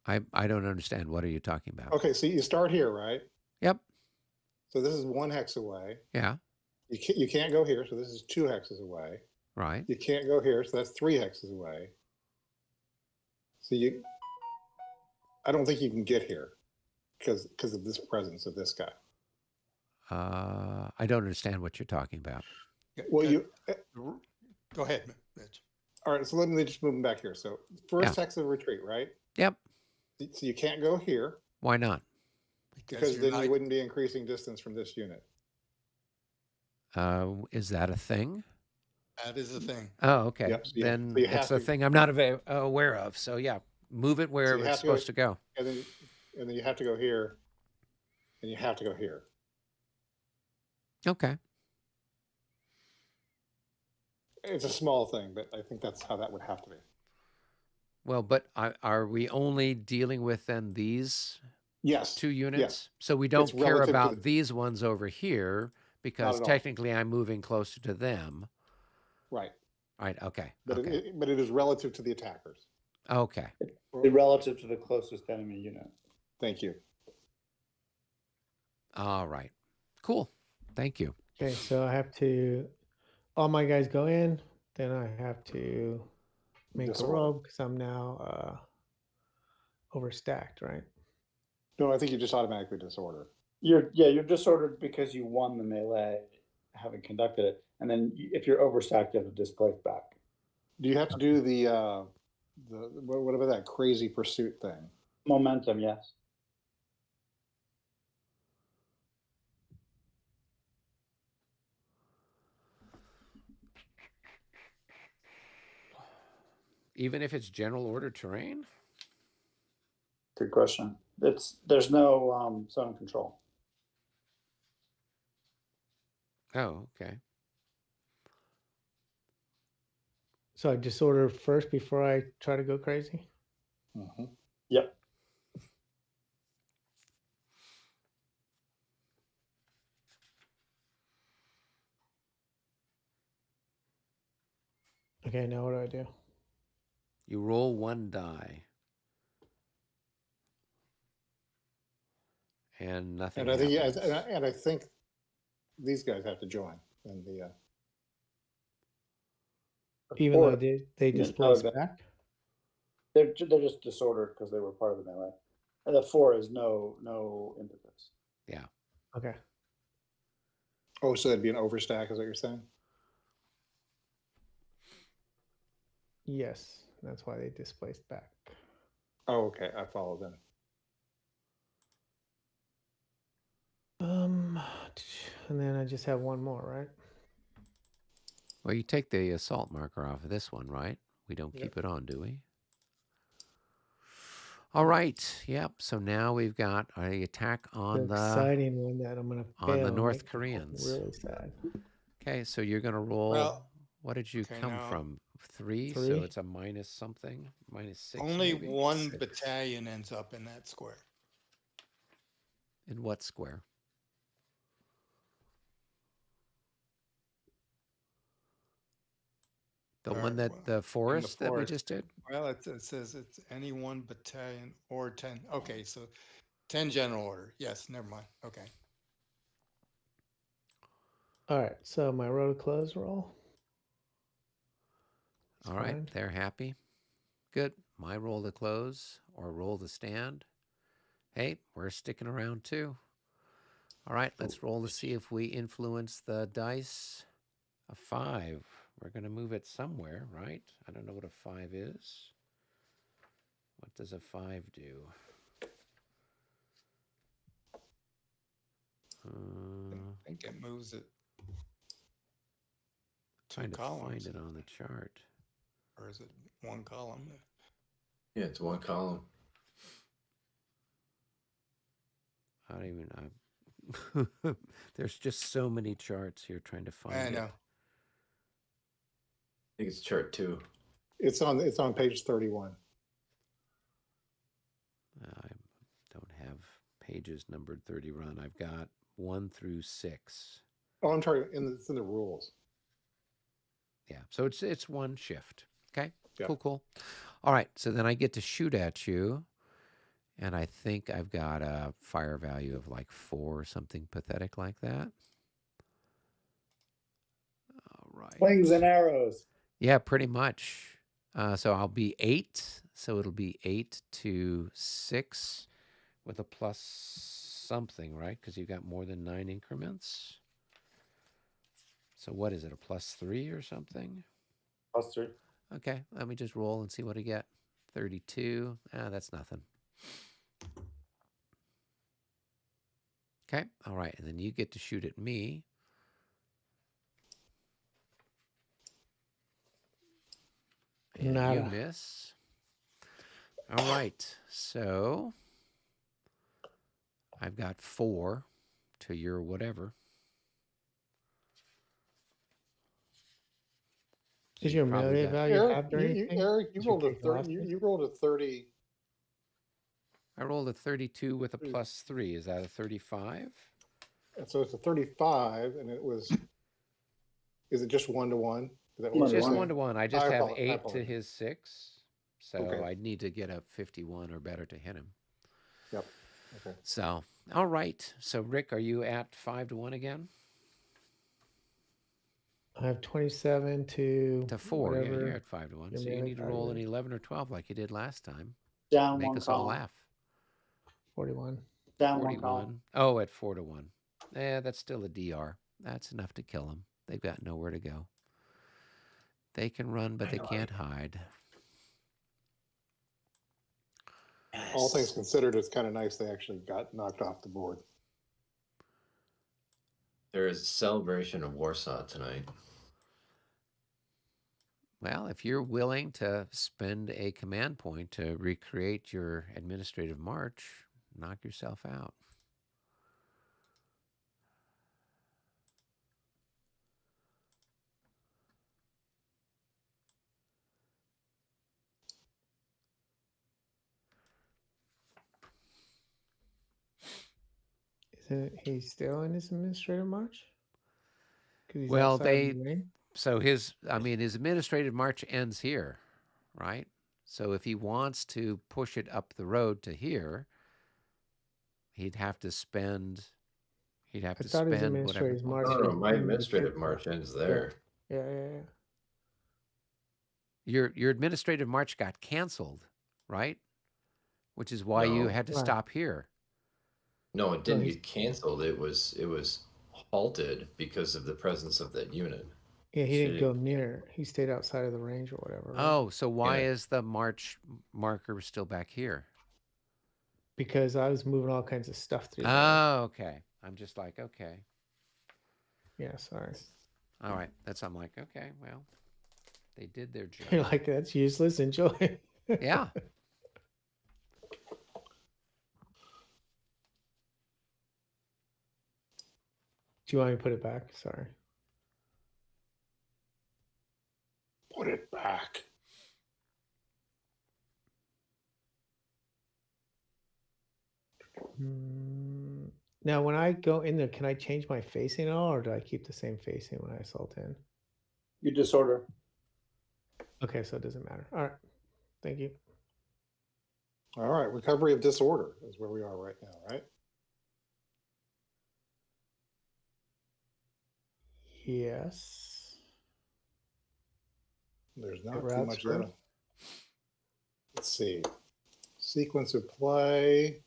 I don't understand. What are you talking about? Okay, so you start here, right? Yep. So this is 1 hex away. Yeah. You can't go here, so this is 2 hexes away. Right. You can't go here, so that's 3 hexes away. So I don't think you can get here because of this presence of this guy. I don't understand what you're talking about. Well, Go ahead, Mitch. all right. So let me just move him back here. So first hex of retreat, right? Yep. So you can't go here Why not? because then you wouldn't be increasing distance from this unit. Is that a thing? That is a thing. Oh, okay. Yep, so then so you it's have a to- thing I'm not aware of. So yeah, move it wherever you it's have to go- supposed to go. And then you have to go here, and you have to go here. Okay. It's a small thing, but I think that's how that would have to be. Well, but are we only dealing with then these Yes. 2 units? Yes. So we don't It's care relative to about the- these ones over here because at all. technically I'm moving closer to them. Right. Right. Okay. But Okay. but it is relative to the attackers. Okay. Relative to the closest enemy unit. Thank you. All right. Cool. Thank you. Okay, so I have to, all my guys go in, then I have to make a Disorder. roll because I'm now overstacked, right? No, I think you just automatically disorder. You're disordered because you won the melee, having conducted it, and then if you're overstacked, you have to displace back. Do you have to do the what about that crazy pursuit thing? Momentum, yes. Even if it's general order terrain? Good question. There's no zone control. Oh, okay. So I disorder first before I try to go crazy? Mm-hmm. Yep. Okay, now what do I do? You roll 1 die. And nothing And I think happens. and I think these guys have to join in the. Even Or- though they Yeah, displace no, back? They're just disordered because they were part of the melee. And the 4 is no impetus. Yeah. Okay. Oh, so that'd be an overstack, is what you're saying? Yes, that's why they displaced back. Oh, okay, I follow then. And then I just have 1 more, right? Well, you take the assault marker off of this one, right? We don't Yep. keep it on, do we? All right. Yep. So now we've got an attack on The the exciting one that I'm gonna on the fail and North make people Koreans. really sad. Okay, so you're gonna roll. Well, what did you okay, come now- from? 3, so 3? it's a minus something, minus 6. Only maybe? one 6. battalion ends up in that square. In what square? The All one right, that the forest that we forest. just did. Well, it says it's any one battalion or 10. Okay, so 10 general order. Yes, never mind. Okay. All right, so my row to close roll. It's All right, fine. they're happy. Good. My roll to close or roll to stand. Hey, we're sticking around too. All right, let's roll to see if we influence the dice. A 5. We're going to move it somewhere, right? I don't know what a 5 is. What does a 5 do? I think it moves it 2 Trying to columns. find it on the chart. Or is it 1 column? Yeah, it's 1 column. I don't even know. There's just so many charts here trying to find I it. know. I think it's chart 2. It's on page 31. I don't have pages numbered 31. I've got 1 through 6. Oh, I'm sorry, it's in the rules. Yeah. So it's one shift. Okay. Yeah. Cool. All right. So then I get to shoot at you. And I think I've got a fire value of like 4 or something pathetic like that. All right. Slings and arrows. Yeah, pretty much. So I'll be 8. So it'll be 8 to 6 with a plus something, right? Because you've got more than 9 increments. So what is it, a plus 3 or something? Plus 3. Okay, let me just roll and see what I get. 32. That's nothing. Okay, all right, and then you get to shoot at me. And Nada. you miss. All right, so I've got 4 to your whatever. Is your probably melee got- value Eric, halved or you, anything? Eric, you Did you rolled a take 30. You, losses? you rolled a 30. I rolled a 32 with a plus 3. Is that a 35? And so it's a 35, and it was. Is it just 1-to-1? Is that One It's to just one. 1 to 1. I just have I 8 to apologize. his 6. So Okay. I'd need to get a 51 or better to hit him. Yep. Okay. So, all right. So, Rick, are you at 5 to 1 again? I have 27 to 4. Yeah, whatever. you're at 5 to 1. your So you melee need to roll an value is. 11 or 12 like you did last time. Down Make one us all column. laugh. 41. Down one column. 41. Oh, at 4 to 1. That's still a DR. That's enough to kill them. They've got nowhere to go. They can run, but they can't hide. All things considered, it's kind of nice they actually got knocked off the board. There is a celebration of Warsaw tonight. Well, if you're willing to spend a command point to recreate your administrative march, knock yourself out. Isn't he still in his administrative march? 'Cause he's Well, outside of the ring? so his administrative march ends here, right? So if he wants to push it up the road to here, he'd have to spend. He'd have I to thought his spend whatever. administrative march. No, was my in the administrative temple. march ends there. Yeah. Your administrative march got canceled, right? Which is why you No. had to Right. stop here. No, it didn't he's- get canceled. It was halted because of the presence of that unit. Yeah, he didn't Shit. go near. He stayed outside of the range or whatever. right? Oh, so why Yeah. is the march marker still back here? Because I was moving all kinds of stuff through there. Oh, okay. I'm just like, okay. Yeah, sorry. All right. I'm like, okay, well, they did their job. You're like, that's useless. Enjoy. Yeah. Do you want me to put it back? Sorry. Put it back. Now, when I go in there, can I change my facing at all, or do I keep the same facing when I assault in? You disorder. Okay, so it doesn't matter. All right. Thank you. All right. Recovery of disorder is where we are right now, right? Yes. There's not too routes much first? there. Let's see. Sequence of play.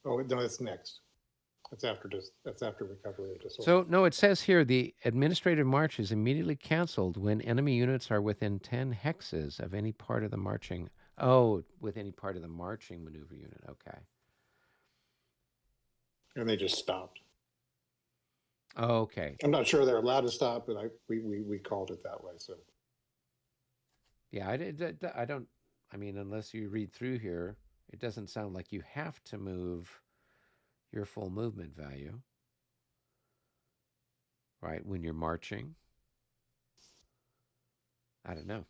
Oh, no, it's next. That's after recovery of disorder. So, no, it says here the administrative march is immediately canceled when enemy units are within 10 hexes of any part of the marching. Oh, with any part of the marching maneuver unit. Okay. And they just stopped. Okay. I'm not sure they're allowed to stop, but we called it that way. So Yeah, I don't, I mean, unless you read through here, it doesn't sound like you have to move your full movement value. right? When you're marching. I don't know.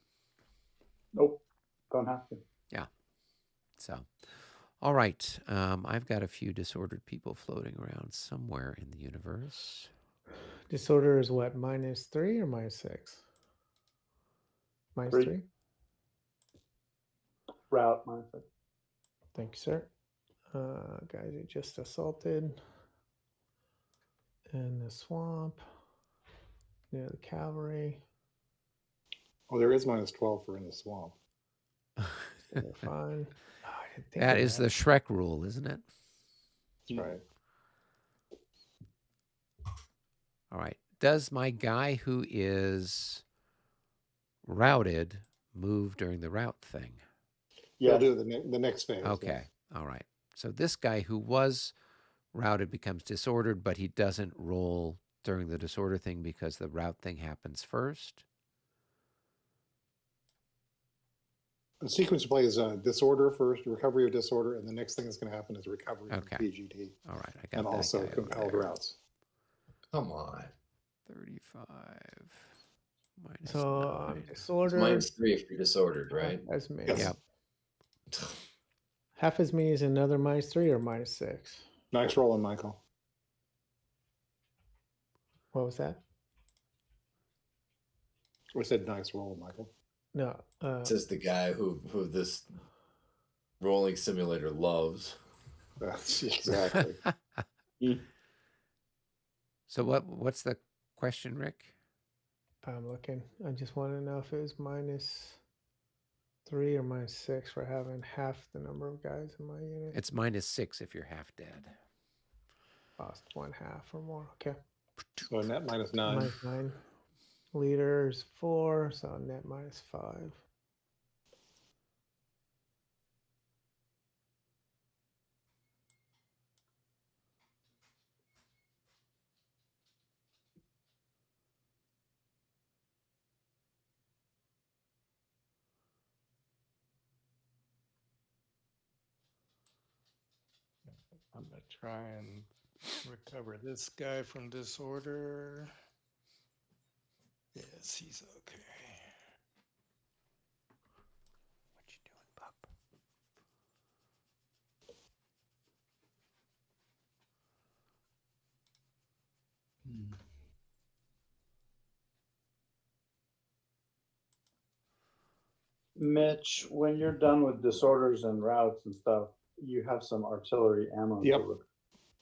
Nope, don't have to. Yeah. So, all right. I've got a few disordered people floating around somewhere in the universe. Disorder is what, -3 or -6? -3. Three. Route mindset. Thank you, sir. Guys who just assaulted in the swamp near the cavalry. Oh, there is -12 for in the swamp. So they're fine. Oh, I didn't think That of is the Shrek rule, isn't it? That's right. All right. Does my guy who is routed move during the route thing? He'll Yeah, do the next phase. Okay. yes. All right. So this guy who was routed becomes disordered, but he doesn't roll during the disorder thing because the route thing happens first. The sequence plays disorder first, recovery of disorder, and the next thing that's going to happen is recovery Okay. from PGT, All right. I got and that also guy over compelled there. routes. Come on. 35 minus So 9. It's disordered. -3 if you're disordered, right? As me. Yes. Yep. Half as me is another -3 or -6. Nice rolling, Michael. What was that? I said nice roll, Michael. No. Says the guy who this rolling simulator loves. Exactly. So what's the question, Rick? I'm looking. I just want to know if it was -3 or -6 for having half the number of guys in my unit. It's -6 if you're half dead. Lost 1/2 or more. Okay. So net -9. -9. Leaders 4, so net -5. I'm gonna try and recover this guy from disorder. Yes, he's okay. What you doing, pup? Mitch, when you're done with disorders and routes and stuff, you have some artillery ammo. Yep. To look.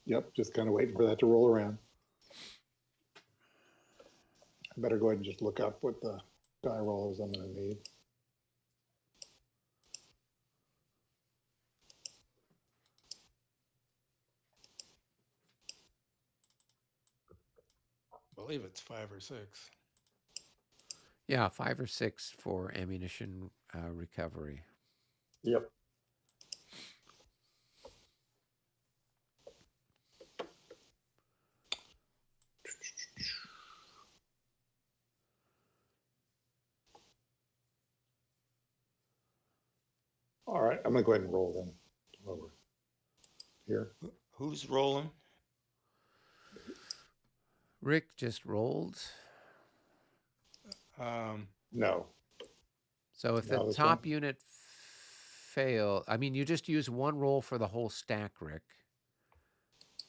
Yep, just kind of waiting for that to roll around. I better go ahead and just look up what the die rollers I'm going to need. I believe it's 5 or 6. Yeah, 5 or 6 for ammunition recovery. Yep. All right, I'm going to go ahead and roll then. Over here. Who's rolling? Rick just rolled. No. So if No, the this top one? unit fail, I mean, you just use one roll for the whole stack, Rick.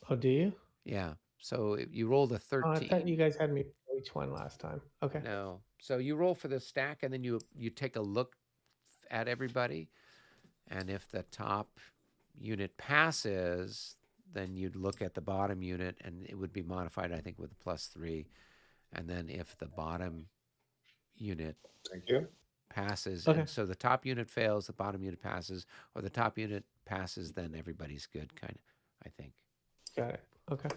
Oh, do you? Yeah. So you rolled a 13. Oh, I thought you guys had me for each one last time. Okay. No. So you roll for the stack, and then you take a look at everybody, and if the top unit passes, then you'd look at the bottom unit, and it would be modified, I think, with a +3. And then if the bottom unit Thank you. passes, Okay. and so the top unit fails, the bottom unit passes, or the top unit passes, then everybody's good, kind of, I think. Got it. Okay.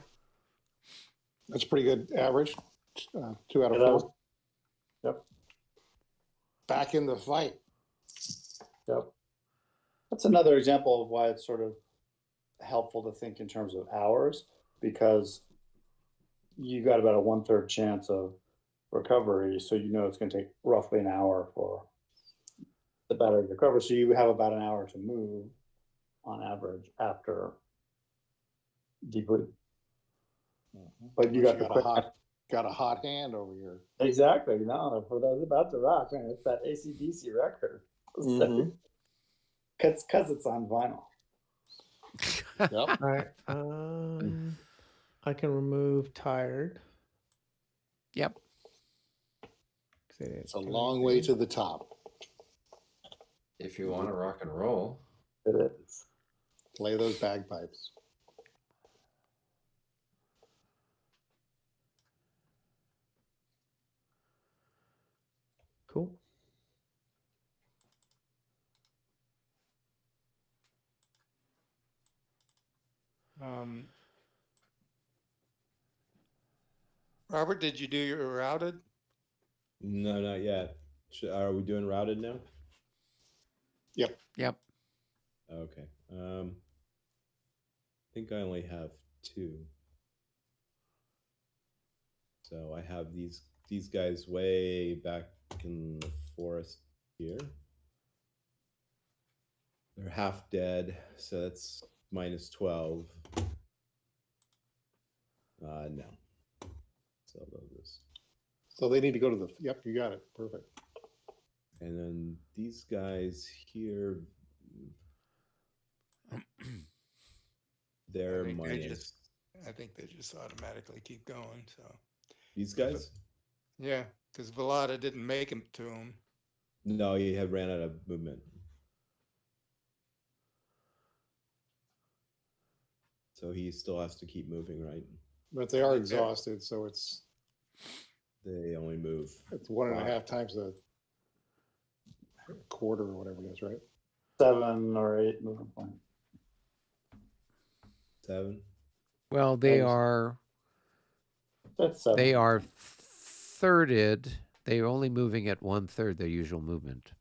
That's pretty good average. 2 out of Yeah, that 4. was- Yep. Back in the fight. Yep. That's another example of why it's sort of helpful to think in terms of hours, because you got about a 1/3 chance of recovery. So you know it's going to take roughly an hour for the battery to recover. So you have about an hour to move on average after debrief. But you got the a quick hot got a hot hand over here. Exactly. No, for those about to rock, man, it's that AC/DC record. Mhm. Because it's on vinyl. Yep. All right. I can remove tired. Yep. It's a long way to the top. If you want to rock and roll. It is. Play those bagpipes. Cool. Robert, did you do your routed? No, not yet. Are we doing routed now? Yep. Yep. Okay. I think I only have 2. So I have these guys way back in the forest here. They're half dead, so that's -12. No. So they'll just. So they need to go to the. Yep, you got it. Perfect. And then these guys here, they're minus. I think they just automatically keep going. So These guys? yeah, because Velada didn't make him to him. No, he had ran out of movement. So he still has to keep moving, right? But they are exhausted, so it's. They only move. It's 1.5 times a quarter or whatever it is, right? 7 or 8 movement points. 7. Well, they are. That's 7. They are thirded. They are only moving at 1/3 their usual movement.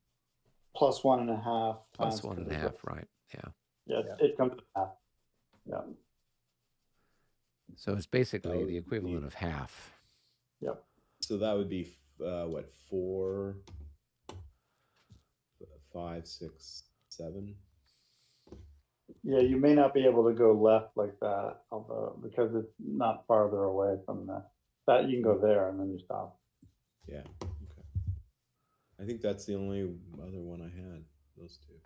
Plus 1.5. Plus 1.5, right? Yeah. Yeah, it comes to half. Yeah. So it's basically the equivalent of half. Yep. So that would be what, 4, 5, 6, 7. Yeah, you may not be able to go left like that, although because it's not farther away from that you can go there and then you stop. Yeah. Okay. I think that's the only other one I had. Those 2.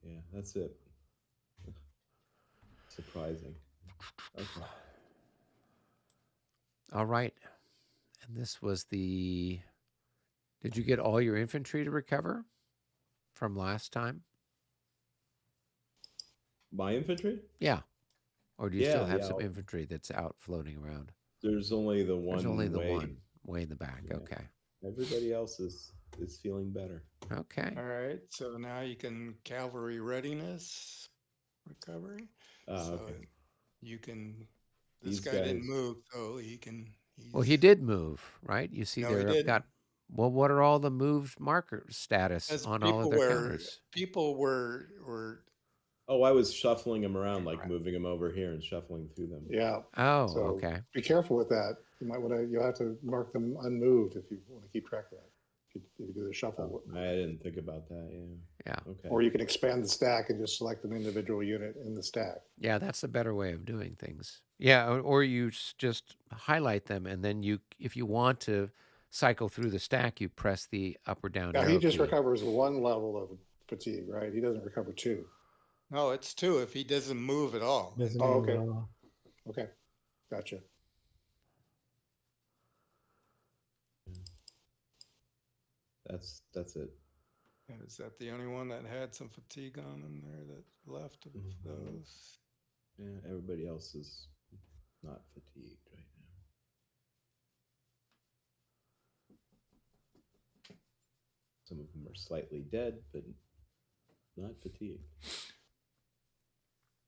Yeah, that's it. Surprising. Okay. All right. And this was the. Did you get all your infantry to recover from last time? My infantry? Yeah. Or do you still have Yeah. some infantry that's out floating around? There's only the one. There's only the one way in the back. Yeah. Okay. Everybody else is feeling better. Okay. All right. So now you can cavalry readiness recovery. So Okay. you can. These This guy didn't guys- move, so he can. Well, he did move, right? You see No, he there, I've didn't. got. Well, what are all the moved marker status As on all of their counters? people were. Oh, I was shuffling them around, like moving them over here and shuffling through them. Yeah. Oh, So okay. be careful with that. You might want to. You'll have to mark them unmoved if you want to keep track of that. If you do the shuffle. Oh, I didn't think about that. Yeah. Yeah. Okay. Or you can expand the stack and just select an individual unit in the stack. Yeah, that's a better way of doing things. Yeah, or you just highlight them, and then you, if you want to cycle through the stack, you press the up or down Now arrow he just key. recovers 1 level of fatigue, right? He doesn't recover 2. No, it's 2 if he doesn't move at all. Doesn't Oh, move okay. at all. Okay, gotcha. That's it. And is that the only one that had some fatigue on him there that left of those? Yeah, everybody else is not fatigued right now. Some of them are slightly dead, but not fatigued.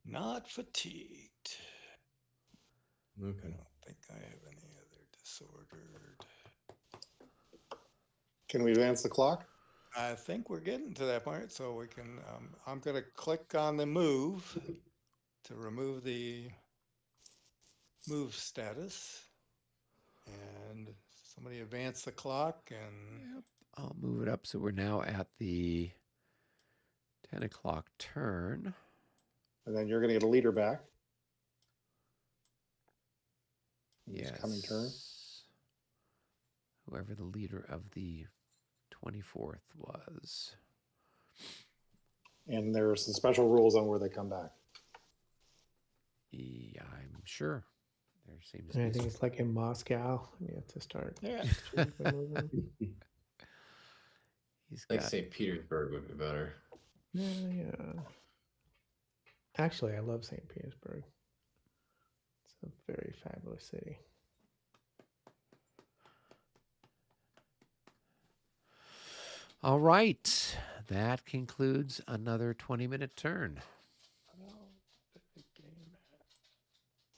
Not fatigued. I Okay. don't think I have any other disordered. Can we advance the clock? I think we're getting to that point, so we can. I'm going to click on the move to remove the move status, and somebody advance the clock, and Yep. I'll move it up so we're now at the 10 o'clock turn. And then you're going to get a leader back. in this Yes. coming turn. Whoever the leader of the 24th was. And there's some special rules on where they come back. Yeah, I'm sure. There seems to And I be think it's like in Moscow. You have to start. Yeah. He's I think got St. Petersburg would be better. Yeah. Actually, I love St. Petersburg. It's a very fabulous city. All right. That concludes another 20-minute turn.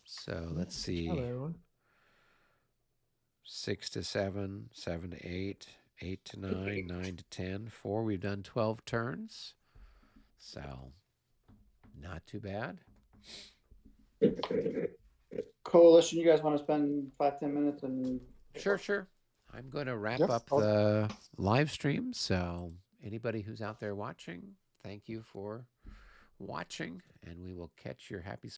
So let's see. Hello, everyone. 6 to 7, 7 to 8, 8 to 9, 9 to 10, 4. We've done 12 turns. So not too bad. Coalition, you guys want to spend 5-10 minutes and Sure. I'm going to wrap Yep, up the live stream. So anybody who's out there watching, thank you for watching, and we will catch your happy